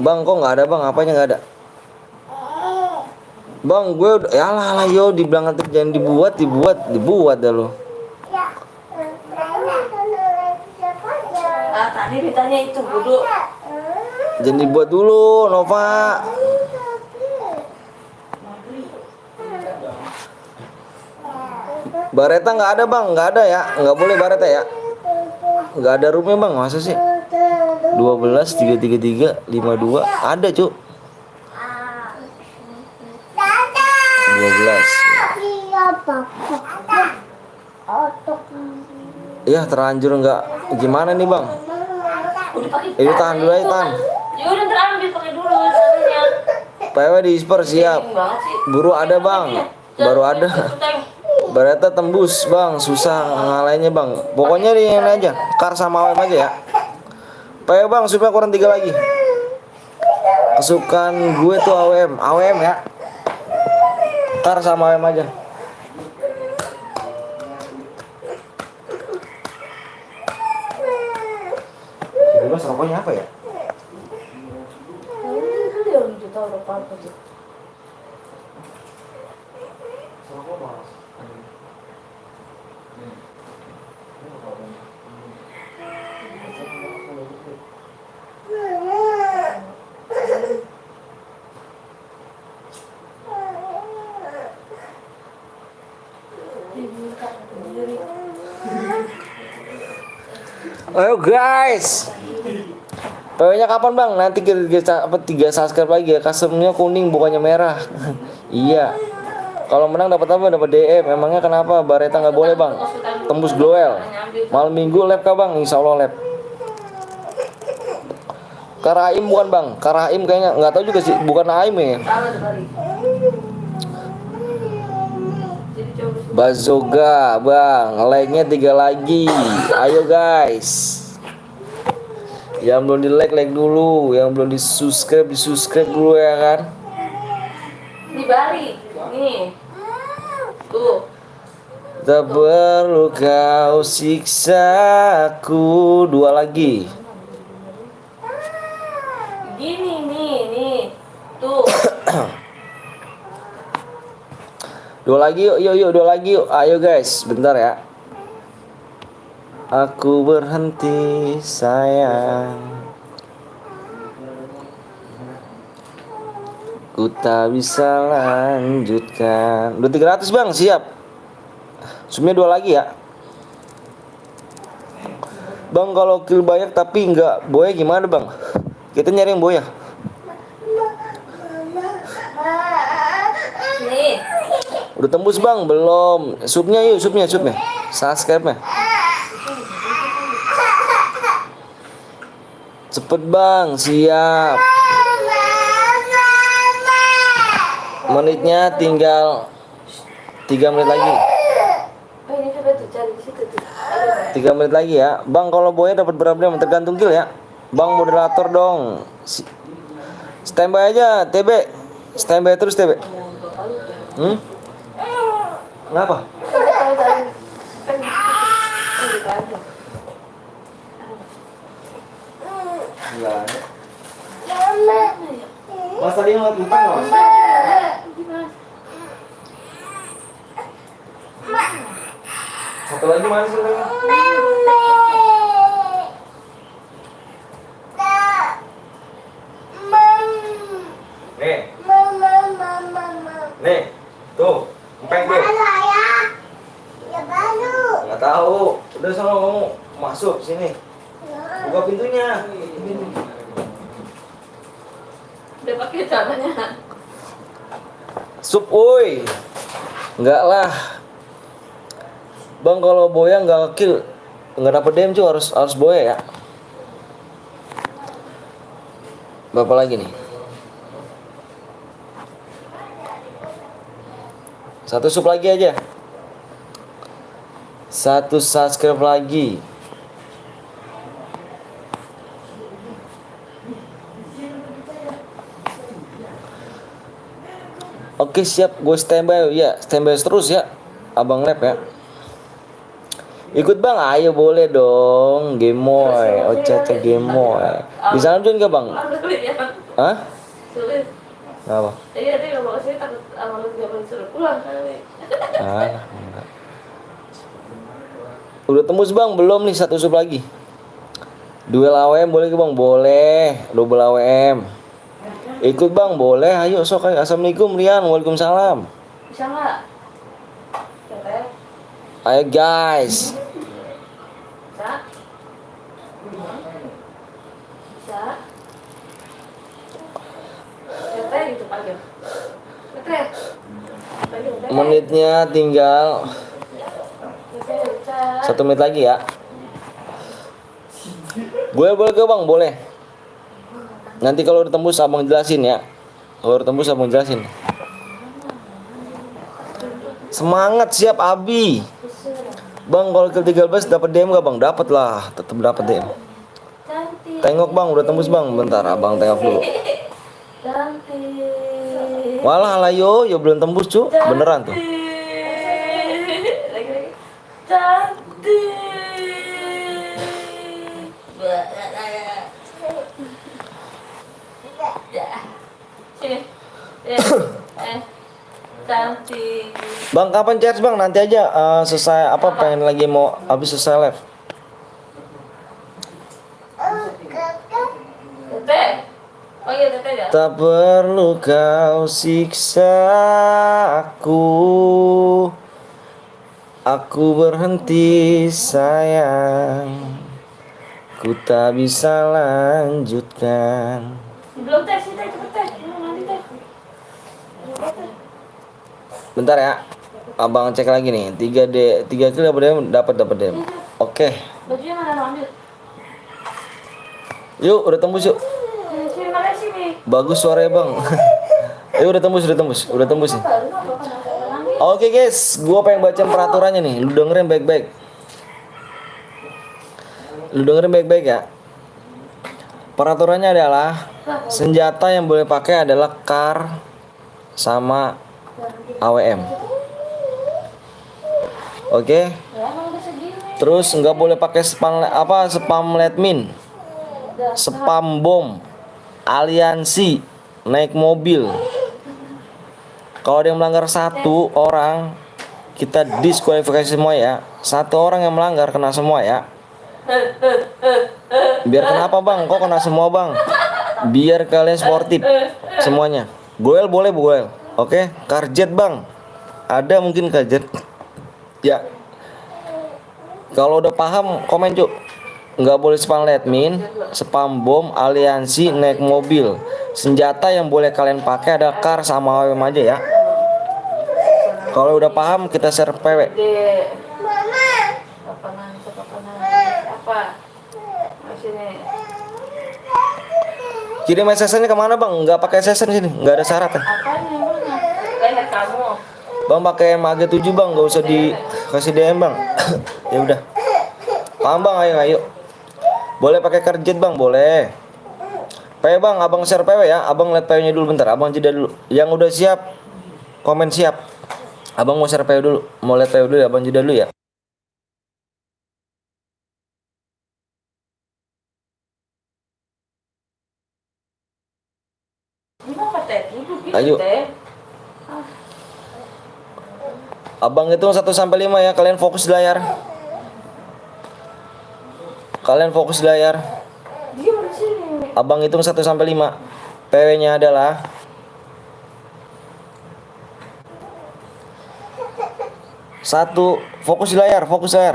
Bang kok nggak ada bang? Apanya nggak ada? Bang gue udah, ya lah yo dibilang nanti jangan dibuat dah lo. Tadi ditanya itu bodoh. Jangan dibuat dulu, Nova. Bareta nggak ada bang, nggak ada ya, nggak boleh Bareta ya. Nggak ada roomnya bang, masa sih? 12, 333, 52, ada cuk. 12. Ya terlanjur nggak, gimana nih bang? Ini tahan dulu aja tahan. Ya udah terang dipakai dulu caranya. PW di Isper siap. Buru ada bang, baru ada. Bareta tembus bang, susah ngalahinnya bang. Pokoknya di ini aja, Kar sama AWM aja ya. PW bang, supaya kurang 3 lagi. Kesukaan gue tuh AWM ya. Kar sama AWM aja. Bebas rokoknya apa ya? Ayo guys, PW-nya kapan bang? Nanti kita 3 subscribe lagi ya. Customnya kuning bukannya merah. Iya. Kalau menang dapat apa? Dapat DM. Emangnya kenapa? Bareta nggak boleh bang? Tembus Glowel. Malam minggu lab kah bang? Insya Allah lab. Karaim bukan bang? Karaim kayaknya nggak tahu juga sih. Bukan Aim ya. Bazoga bang, like-nya 3 lagi. Ayo guys. Yang belum di like dulu, yang belum di subscribe dulu ya kan. Dibalik, nih. Tuh. Tak perlu kau siksa aku. 2 lagi. Gini nih. Tuh. 2 lagi yuk 2 lagi yuk. Ayo guys, bentar ya. Aku berhenti sayang, ku tak bisa lanjutkan. Udah 300 bang, siap. Sumnya 2 lagi ya. Bang kalau kill banyak tapi nggak boya gimana bang? Kita nyari yang boya. Nih. Udah tembus bang? Belum. Subnya yuk, subnya. Subscribe-nya. Cepet bang, siap. Menitnya tinggal 3 menit lagi. Oh, ini coba tuh cari di situ tuh. 3 menit lagi ya. Bang kalau boya dapat berapa dia? Tergantung kill ya. Bang moderator dong. Standby aja, TB. Standby terus TB. Kenapa? Enggak ada. Mas tadi ngeliat lupa nggak mas? Satu lagi mana sih? Nih, tuh, empeng tuh. Nggak tahu. Udah sana kamu masuk sini. Buka pintunya. Udah pakai caranya. Sup, woi. Enggak lah. Bang kalau boya nggak kill, nggak dapet DM cuy, harus boya ya. Berapa lagi nih? 1 sub lagi aja. 1 subscribe lagi. Oke siap, gue standby ya, standby terus ya, abang lab ya. Ikut bang, ayo boleh dong, Gemoy, Ocaca Gemoy. Di sana tuh enggak bang? Hah? Sulit. Apa? Iya, dia nggak mau kesini takut sama lu gak mau disuruh pulang kali. Enggak. Udah tembus bang, belum nih 1 sub lagi. Duel AWM boleh ke bang? Boleh. Double AWM. Ikut bang, boleh. Ayo sok. Ayo. Assalamualaikum Rian. Waalaikumsalam. Bisa nggak? Teteh. Ayo guys. Bisa? Bisa? Teteh gitu aja. Teteh. Teteh. Menitnya tinggal Teteh bisa. 1 menit lagi ya. Boleh ke bang? Boleh. Nanti kalau udah tembus abang jelasin ya. Kalau udah tembus abang jelasin. Semangat, siap Abi. Bang kalau ke 13 dapat DM gak bang? Dapat lah, tetap dapat DM. Cantik. Tengok bang, udah tembus bang. Bentar abang tengok dulu. Cantik. Walah lah yo belum tembus cu. Beneran tuh. Lagi. Cantik. Sini. Cantik. Bang kapan charge bang? Nanti aja selesai apa pengen lagi mau habis selesai live. Teteh. Oh iya teteh ya. Tak perlu kau siksa aku berhenti sayang, ku tak bisa lanjutkan. Belum teh, sih teh, cepet teh. Nanti teh. Bentar ya, abang cek lagi nih. 3 kilo dapat DM. Oke. Bajunya mana lo ambil? Yuk udah tembus yuk. Sini mana sini? Bagus suaranya bang. Yuk udah tembus nih. Baru apa kan ambil? Oke guys, gua pengen baca peraturannya nih. Lu dengerin baik-baik ya. Peraturannya adalah senjata yang boleh pakai adalah kar sama AWM. Oke. Ya emang udah segini. Terus nggak boleh pakai spam letmin, spam bom, aliansi, naik mobil. Kalau ada yang melanggar 1 orang, kita diskualifikasi semua ya. 1 orang yang melanggar kena semua ya. Biar kenapa bang? Kok kena semua bang? Biar kalian sportif semuanya. Goel boleh goel. Oke, karjet bang. Ada mungkin karjet. Ya. Kalau udah paham komen cuk. Nggak boleh spam letmin, spam bom, aliansi, naik mobil. Senjata yang boleh kalian pakai ada kar sama AWM aja ya. Kalau udah paham kita share PW. Gede. Papanan. Apa? Sini. Kirim SSN-nya kemana bang? Nggak pakai SSN sini, nggak ada syarat ya. Apaan yang mana? Leher kamu. Bang pakai MAG7 bang, nggak usah dikasih DM bang. Ya udah. Paham bang, ayo. Boleh pakai karjet bang, boleh. PW bang, abang share PW ya. Abang lihat PW-nya dulu bentar, abang jeda dulu. Yang udah siap, komen siap. Abang mau share PW dulu, mau lihat PW dulu ya, abang jeda dulu ya. Gimana teh? Duduk gitu Ayo. teh. Abang hitung 1 sampai 5 ya, kalian fokus di layar. Dia di sini. Abang hitung 1 sampai 5. PW-nya adalah 1, fokus di layar.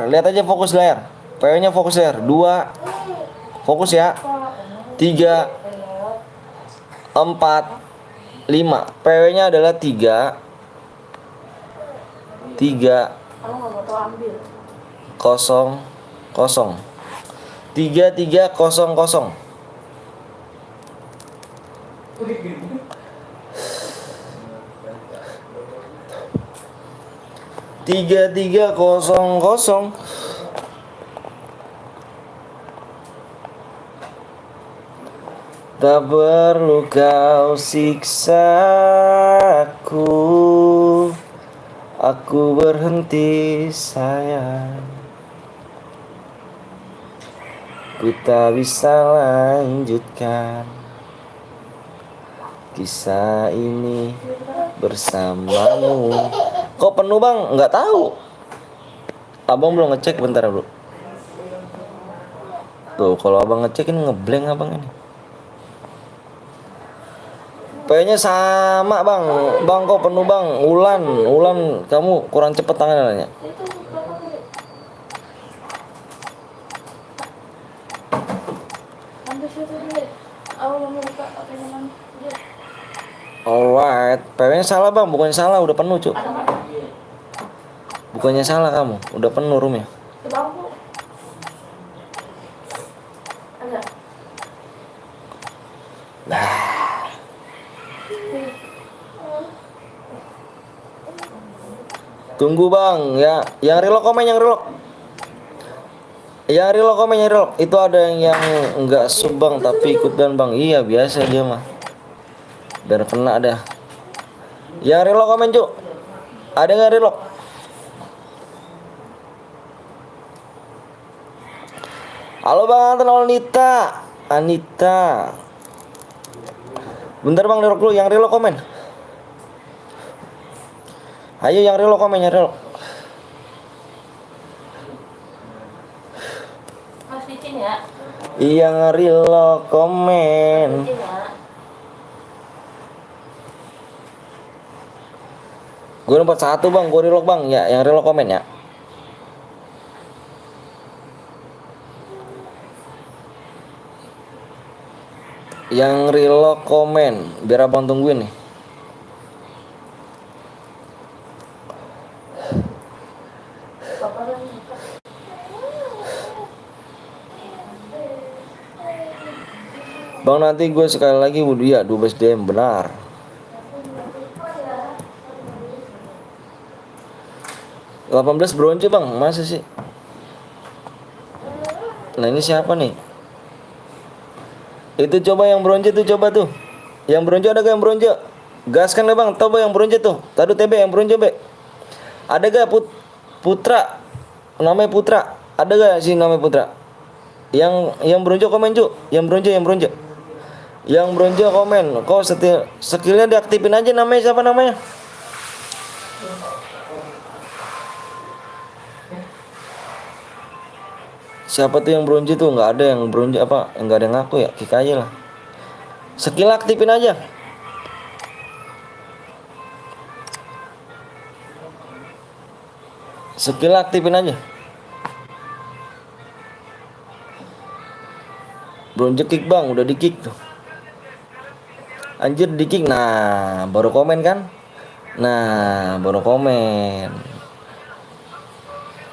Lihat aja fokus layar. PW-nya fokus layar. 2, fokus ya. 3, 4, 5. PW-nya adalah 3. Kamu nggak mau tahu ambil. 0, 0. 3, 3, 0, 0. 3, 3, 0, 0. Tak perlu kau siksa aku berhenti sayang, ku tak bisa lanjutkan kisah ini bersamamu. Kok penuh bang? Nggak tahu. Abang belum ngecek, bentar bro. Tuh kalau abang ngecekin ngeblank abang ini. P-nya sama bang. Bang kok penuh bang. Ulan kamu kurang cepet tangannya. Itu berapa kali? Ambil situ dulu. Aku mau buka apa yang dia. Alright, PW-nya salah bang, bukannya salah, udah penuh cuk. Ada mana? Bukannya salah kamu, udah penuh roomnya. Di bangku. Ada. Tunggu bang, ya, yang relock komen, yang relock. Yang relock komen, yang relock. Itu ada yang enggak sub bang, tapi ikut dan bang. Iya biasa dia mah. Biar kena dah. Yang relock komen cuk. Ada nggak relock? Halo bang Anton, Anita. Bentar bang, relock dulu, yang relock komen. Ayo yang relock komen, yang relock. Mas bikin ya. Yang relock komen. Bikin ya. Gue nomor 1 bang, gue relock bang. Ya, yang relock komen ya. Yang relock komen, biar abang tungguin nih. Bang nanti gue sekali lagi ya 12 DM benar. Bang 18 bronze bang, masa sih? Nah ini siapa nih? Itu coba yang bronze tuh, coba tuh. Yang bronze ada gak yang bronze? Gaskan deh bang, coba yang bronze tuh. Tadu TB yang bronze be. Ada gak Putra? Namanya Putra. Ada gak sih namanya Putra? Yang bronze komen cu. Yang bronze. Yang bronze komen. Kok skillnya diaktifin aja, namanya siapa namanya? Siapa tuh yang bronze tuh? Nggak ada yang bronze apa? Nggak ada yang ngaku ya? Kick aja lah. Skill aktifin aja. Skill aktifin aja. Bronze kick bang, udah di kick tuh. Anjir di kick. Nah, baru komen kan? Nah, baru komen.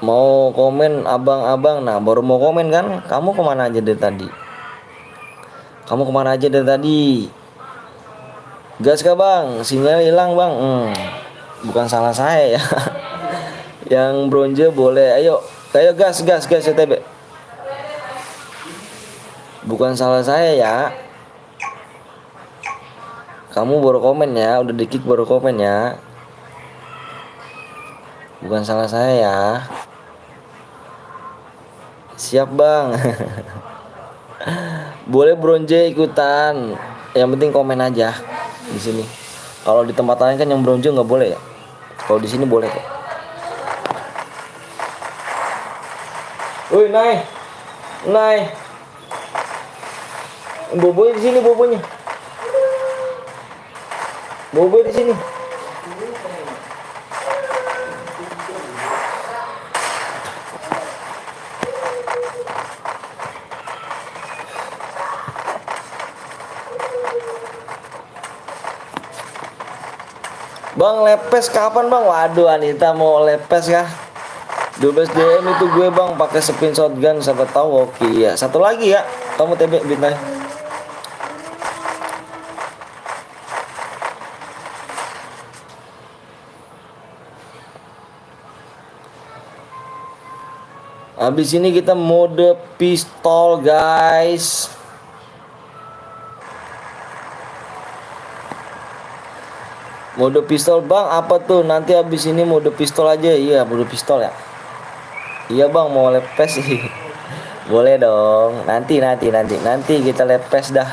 Mau komen abang-abang, nah baru mau komen kan? Kamu kemana aja dari tadi? Gas kah bang? Sinyal hilang bang. Bukan salah saya ya. Yang bronze boleh. Ayo gas CTB. Bukan salah saya ya. Kamu baru komen ya, udah di kick baru komen ya. Bukan salah saya ya. Siap bang. Boleh bronze ikutan. Yang penting komen aja di sini. Kalau di tempat lain kan yang bronze nggak boleh ya. Kalau di sini boleh kok. Woi Nay. Bobonya di sini bobonya. Bobo di sini. Bang lepes kapan bang? Waduh Anita mau lepes kah? 12 DM itu gue bang pakai spin shotgun, siapa tahu oke ya. Satu lagi ya, kamu TB bintang. Habis ini kita mode pistol guys. Mode pistol bang, apa tuh? Nanti habis ini mode pistol aja. Iya mode pistol ya. Iya bang mau lepes sih. Boleh dong. Nanti kita lepes dah.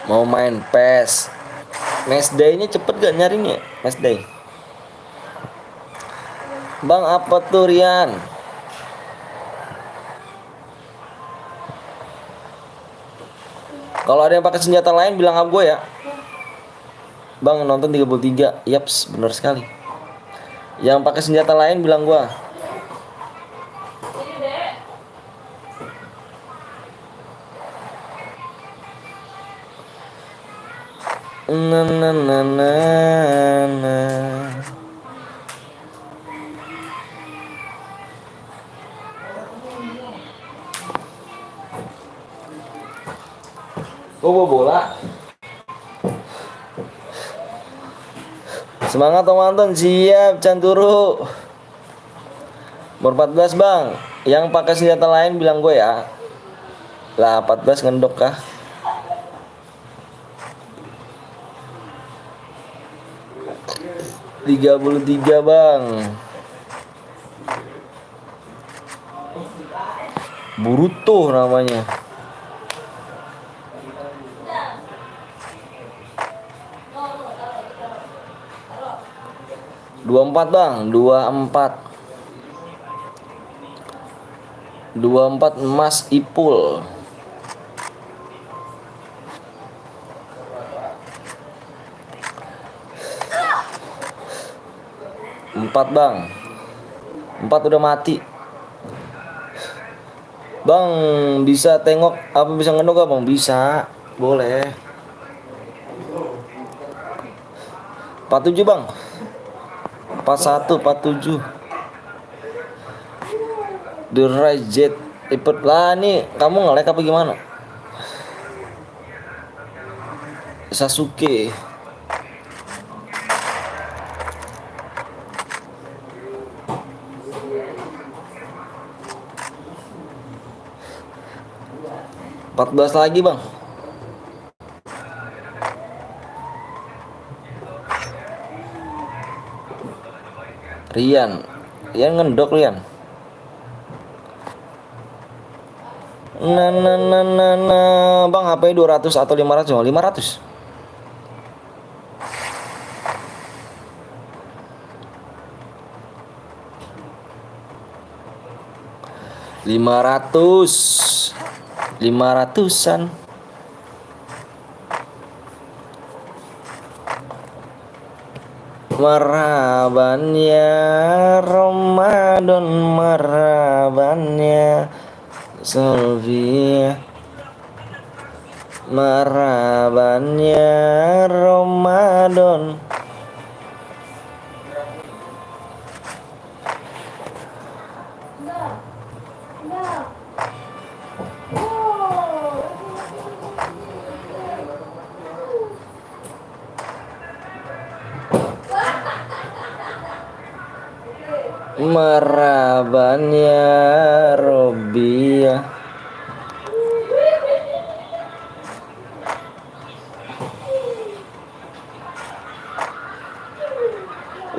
Mau main PES. Match day-nya cepet gak nyarinya? Match day. Bang, apa tuh Rian? Kalau ada yang pakai senjata lain bilang sama gue ya. Bang, nonton 33. Yaps, bener sekali. Yang pakai senjata lain bilang gue. Ini dek. Na na na na na. Oh, bawa bola. Semangat teman-teman, siap Canturu. Nomor 14 bang, yang pakai senjata lain bilang gue ya. Lah 14 ngendok kah? Tiga puluh tiga bang. Boruto namanya. 24 bang, 24 emas Ipul. Empat bang, 4 udah mati. Bang, bisa tengok apa bisa ngendok gak bang? Bisa, boleh. 47 bang, 41, 47. The Rise Jet Ipet lah nih, kamu nge-lag apa gimana? Sasuke. Empat belas lagi bang. Rian ngendok Rian. Nah, bang HP 200 atau 500? 500. Lima ratusan. Marhaban ya Ramadan, marhaban ya Solvi, marhaban ya Ramadan. Marhaban ya Robbi ya.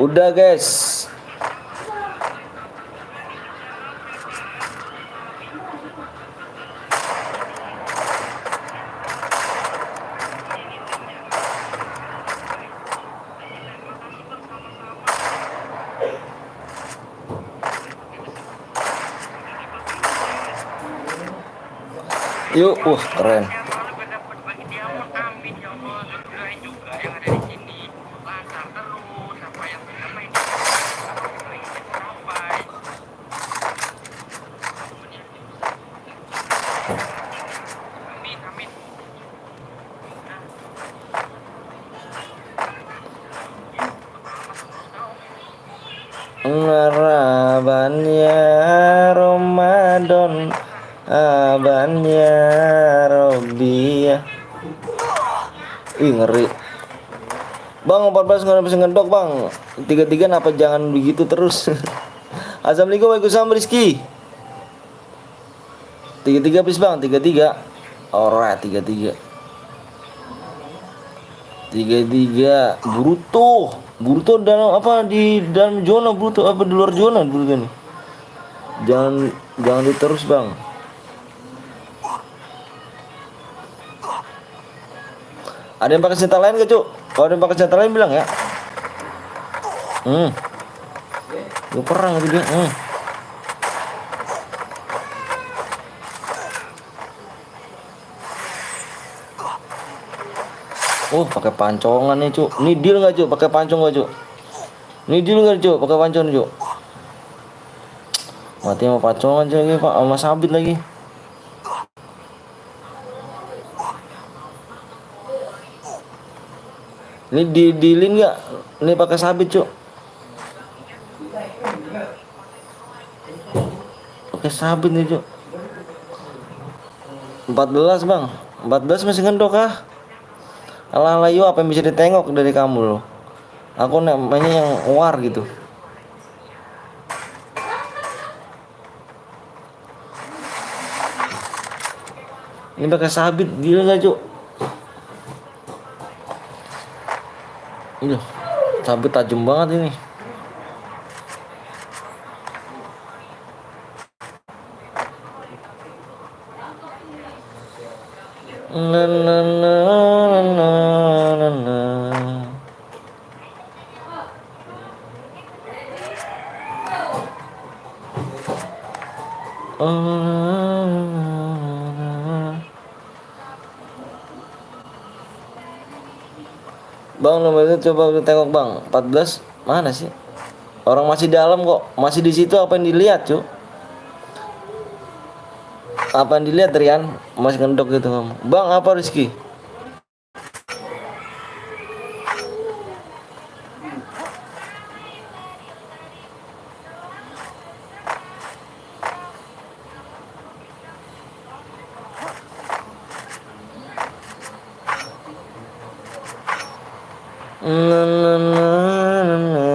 Udah guys. Yuk, keren. Marhaban ya Ramadan, aban ya Robbi ya. Wih ngeri. Bang 14 nggak bisa ngedok bang. 33 apa jangan begitu terus. Assalamualaikum, waalaikumsalam Rizky. 33 please bang, 33. Alright, 33 Boruto dalam apa, di dalam zona Boruto apa di luar zona Boruto nih. Jangan diterus bang. Ada yang pakai senjata lain gak, Cuk? Kalau ada yang pakai senjata lain bilang ya. Gue perang itu dia. Oh, pakai pancongan nih, Cuk. Ini deal nggak, Cuk? Pakai pancong nggak, Cuk? Ini deal nggak, Cuk? Pakai pancong, Cuk? Mati sama pancongan aja lagi, Pak. Sama sabit lagi. Ini dealin nggak? Ini pakai sabit, Cuk. Pakai sabit nih, Cuk. 14, Bang. 14 masih ngendok kah? Alah yuk, apa yang bisa ditengok dari kamu loh? Aku namanya yang war gitu. Ini pakai sabit, gila gak, Cuk? Ini sabit tajam banget ini. Na na na na na na. Bang, nomor itu coba tengok, Bang. 14 mana sih? Orang masih dalam kok. Masih di situ, apa yang dilihat, Cuk? Apa yang dilihat, Rian? Masih ngendok gitu, Bang. Apa Rizky? Na na na na na.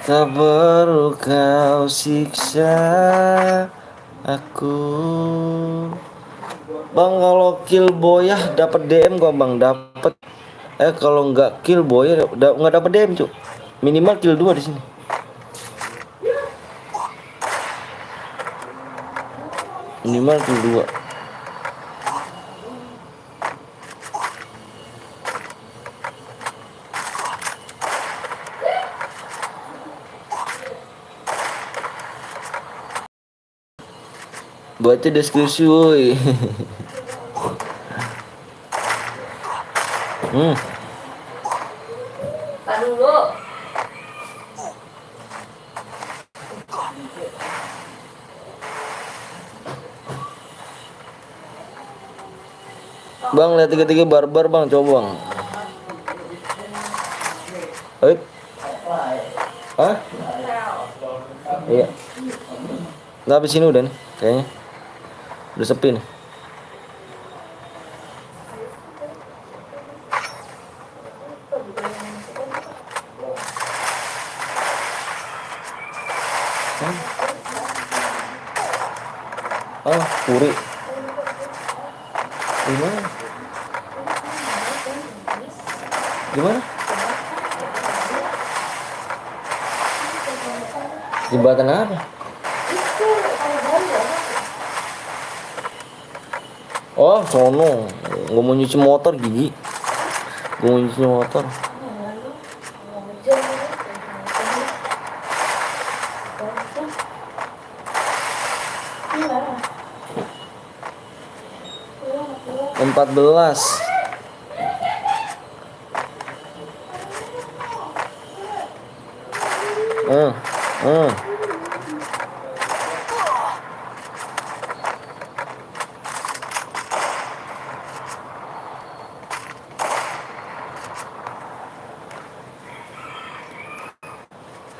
Tak perlu kau siksa aku. Bang, kalau kill boyah dapat DM gua, Bang. Dapat. Kalau nggak kill boyah nggak dapat DM, Cuk. Minimal kill 2 di sini. Minimal kill 2. Baca deskripsi, woi. Pak dulu. Bang, lihat tiga-tiga barbar, Bang. Coba, Bang. Hah? Iya. Nggak, habis ini udah nih kayaknya. Udah sepi nih. Puri. Gimana? Gimana? Jembatan apa? Oh, sono. Gue mau nyuci motor, gigi. Gue mau nyuci motor. Empat belas.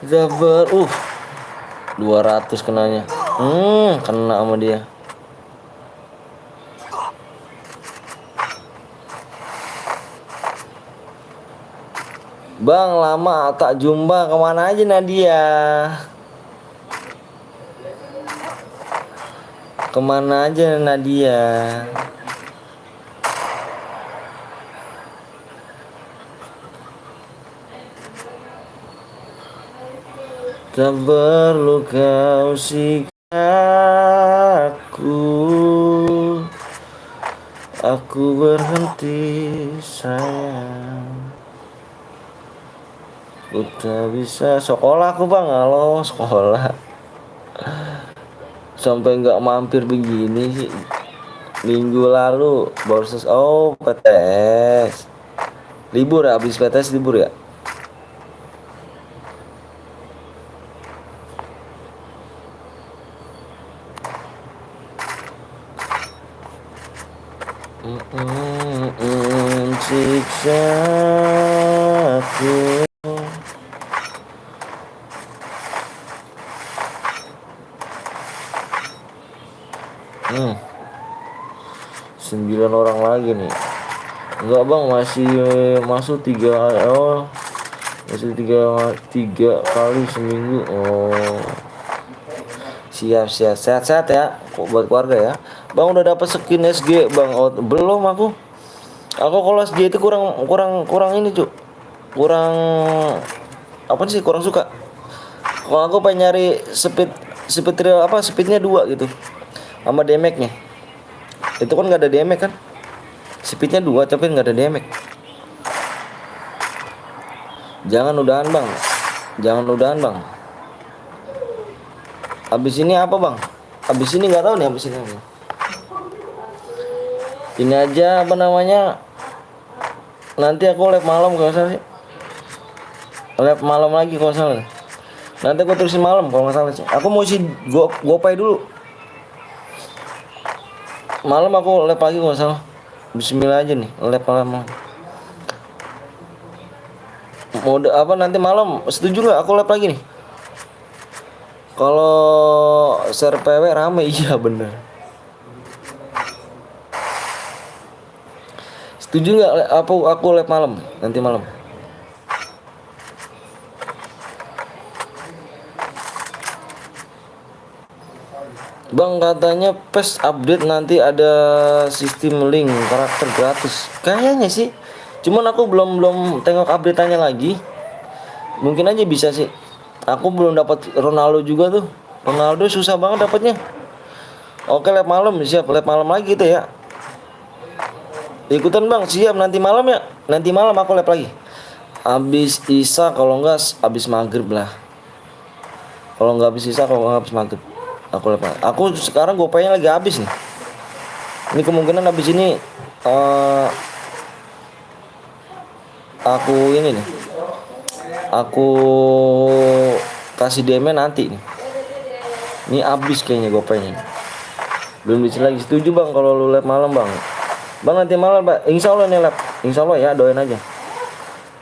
Zabar, 200 kenanya. Kena sama dia. Bang, lama tak jumpa, kemana aja Nadia? Kemana aja Nadia? Tak perlu kau siksa aku berhenti sayang. Ku tak bisa sekolah aku bang, halo sekolah. Sampai nggak mampir begini sih. Minggu lalu baru oh PTS. Libur ya, habis PTS libur ya. Siksa aku. Hmm. 9 orang lagi nih. Enggak bang, masih masuk 3. Oh masih tiga kali seminggu. Oh siap sehat ya buat keluarga ya. Bang udah dapat skin SG bang? Oh, belum aku kalau SG itu kurang ini cuk, kurang apa sih, kurang suka. Kalau aku pengen nyari speed real apa, speednya 2 gitu sama damage-nya. Itu kan nggak ada damage kan, speednya 2 tapi nggak ada damage. Jangan udahan bang. Abis ini apa bang? Abis ini nggak tahu nih abis ini apa. Ini aja apa namanya, nanti aku live malam kalau salah sih. Live malam lagi kalau salah. Nanti aku terusin malam kalau nggak salah sih. Aku mau isi gopay dulu. Malam aku live lagi kalau salah. Bismillah aja nih, live malam. Mau apa nanti malam, setuju nggak aku live lagi nih? Kalau share PW rame, iya bener. Setuju nggak aku live malam nanti malam? Bang katanya PES update nanti ada sistem link karakter gratis. Kayaknya sih. Cuman aku belum tengok update-nya lagi. Mungkin aja bisa sih. Aku belum dapat Ronaldo juga tuh. Ronaldo susah banget dapatnya. Oke, live malam, siap live malam lagi gitu ya. Ikutan bang, siap nanti malam ya. Nanti malam aku live lagi. Abis Isa, kalau enggak abis maghrib lah. Kalau enggak abis Isa, kalau enggak abis maghrib. Aku live lagi. Aku sekarang gopaynya lagi habis nih. Ini kemungkinan abis ini aku ini nih. Aku kasih DM nanti nih. Ini habis kayaknya gopaynya. Belum bisa lagi. Setuju bang kalau lu live malam bang. Bang nanti malam bang. Insya Allah nih live. Insya Allah ya, doain aja.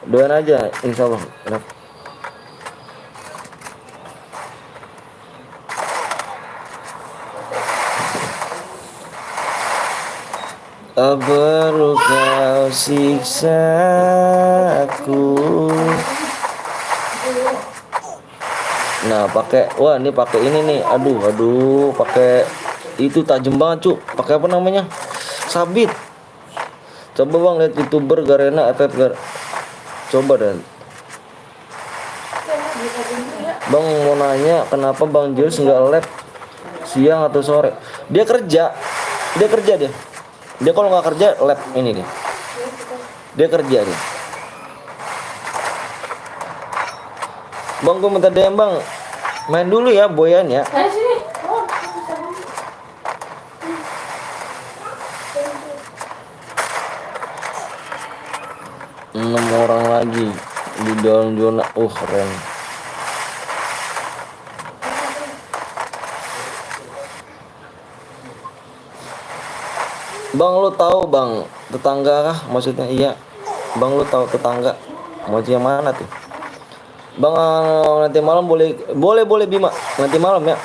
Doain aja insya Allah live. Baru kau siksa aku. Nah pakai, wah ini pakai ini nih, aduh pakai itu tajam banget cuk. Pakai apa namanya, sabit. Coba bang lihat youtuber Garena FF coba dan bang mau nanya kenapa bang Jos nggak live siang atau sore? Dia kerja dia kalau nggak kerja live ini dia kerja nih. Bang gue minta DM bang, main dulu ya boyan ya. Sini. 6 orang lagi di dalam zona. Keren. Bang lu tahu bang tetangga kah maksudnya? Iya bang, lu tahu tetangga mau yang mana tuh bang? Nanti malam boleh Bima nanti malam ya.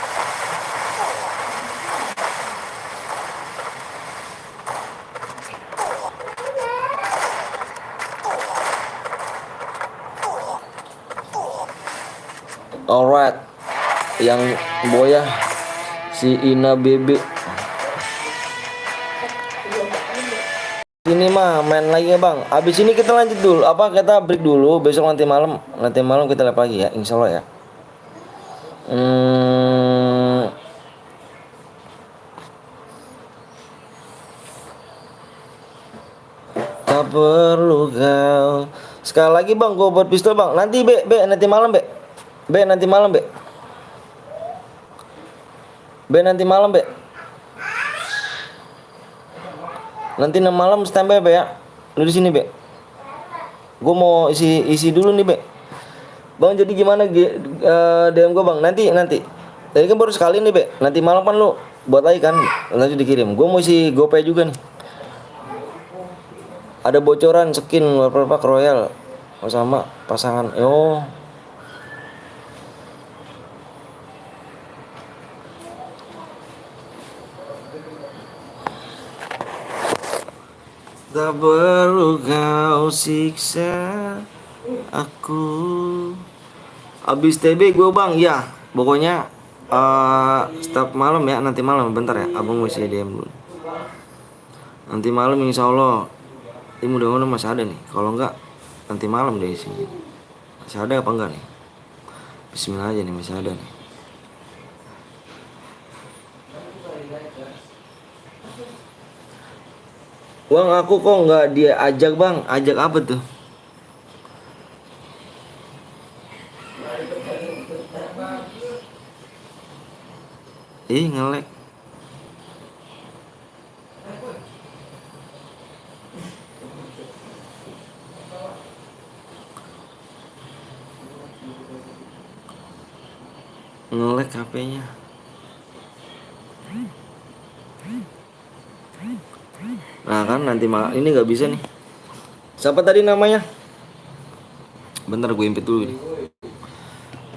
Alright, yang boya si Ina Bebe ini mah main lagi ya bang. Abis ini kita lanjut dulu, apa kita break dulu, besok nanti malam kita live lagi ya, insya Allah ya. Hmm, tak perlu kau. Sekali lagi bang, gue buat pistol bang. Nanti nanti malam nanti malam nanti malam nanti malam standby ya. Lu di sini gue mau isi dulu nih bang. Jadi gimana DM gue bang, nanti tadi kan baru sekali nih nanti malam kan lu buat lagi kan, nanti dikirim. Gue mau isi GoPay juga nih, ada bocoran skin Warpath Royal sama pasangan. Tak perlu kau siksa aku. Abis TB gue bang, ya pokoknya setiap malam ya, nanti malam. Bentar ya, abang mau isi DM dulu. Nanti malam insya Allah ini mudah-mudahan masih ada nih. Kalau enggak nanti malam deh isi. Masih ada apa enggak nih? Bismillah aja nih, masih ada nih. Bang, aku kok nggak dia ajak bang? Ajak apa tuh? Ngelek. Ngelek HP-nya. Nah kan nanti ini nggak bisa nih. Siapa tadi namanya? Bentar gue impit dulu nih.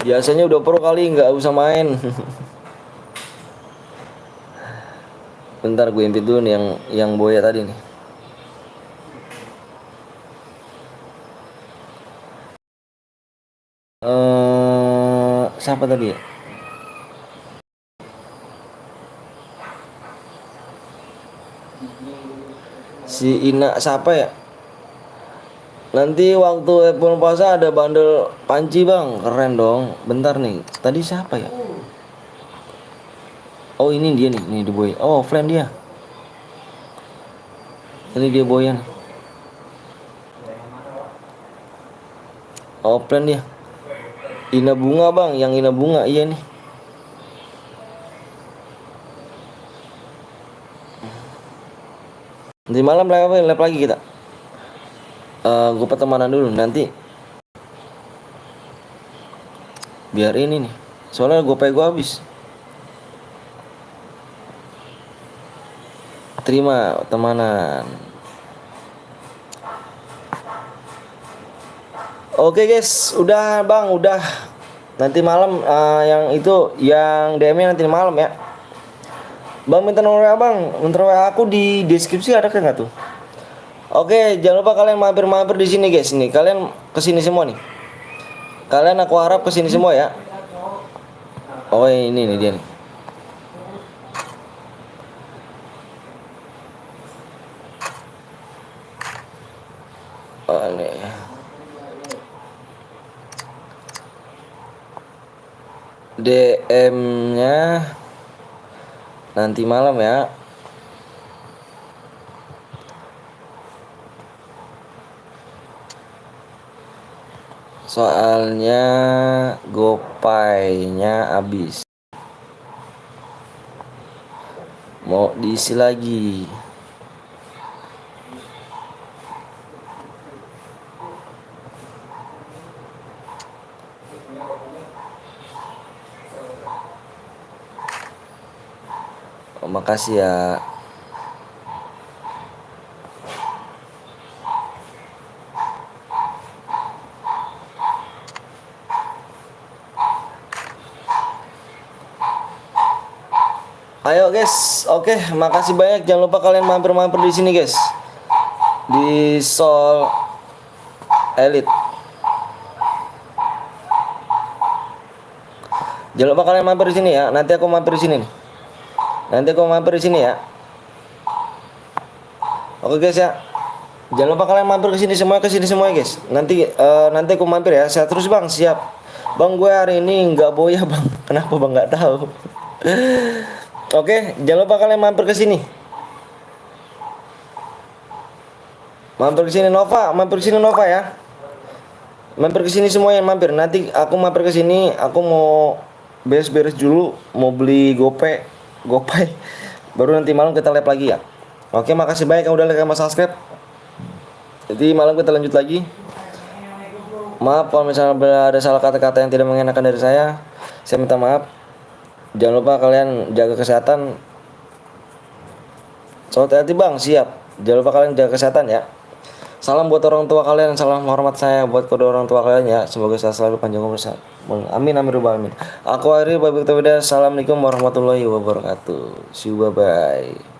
Biasanya udah pro kali nggak usah main. Bentar gue impit dulu nih yang Boya tadi nih. Siapa tadi ya? Si Ina siapa ya? Nanti waktu Apple Puasa ada bandel panci bang, keren dong. Bentar nih, tadi siapa ya? Oh ini dia nih di Boy. Oh offline dia. Ini dia Boyan. Offline dia. Ina Bunga bang, yang Ina Bunga iya nih. Nanti malam live lagi kita. Gue pertemanan dulu nanti. Biar ini nih. Soalnya GoPay gue habis. Terima temanan. Oke guys, udah bang, udah. Nanti malam yang itu yang DM-nya nanti malam ya. Bang minta nomor WA bang, nomor WA aku di deskripsi ada kan nggak tuh? Oke, jangan lupa kalian mampir di sini guys. Nih, kalian kesini semua nih. Kalian aku harap kesini semua ya. Oh ini nih dia nih. Oh ini. DM-nya nanti malam ya. Soalnya GoPay-nya habis. Mau diisi lagi. Oh, makasih ya. Ayo guys, oke, makasih banyak. Jangan lupa kalian mampir di sini guys, di Sol Elite. Jangan lupa kalian mampir di sini ya. Nanti aku mampir di sini nih. Nanti aku mampir di sini ya. Oke guys ya. Jangan lupa kalian mampir ke sini semua guys. Nanti aku mampir ya. Saya terus bang, siap. Bang, gue hari ini nggak boya bang. Kenapa bang? Nggak tahu. Oke, jangan lupa kalian mampir ke sini. Mampir ke sini Nova, mampir ke sini Nova ya. Mampir ke sini semua yang mampir. Nanti aku mampir ke sini, aku mau beres-beres dulu, mau beli GoPay. Baru nanti malam kita live lagi ya. Oke, makasih banyak yang udah like sama subscribe. Jadi malam kita lanjut lagi. Maaf kalau misalnya ada salah kata-kata yang tidak mengenakan dari saya minta maaf. Jangan lupa kalian jaga kesehatan. So, hati-hati bang, siap. Jangan lupa kalian jaga kesehatan ya. Salam buat orang tua kalian, salam hormat saya buat kedua orang tua kalian ya. Semoga saya selalu panjang umur. Amin amin robbal alamin. Aku akhiri, Assalamualaikum warahmatullahi wabarakatuh. See you, bye bye.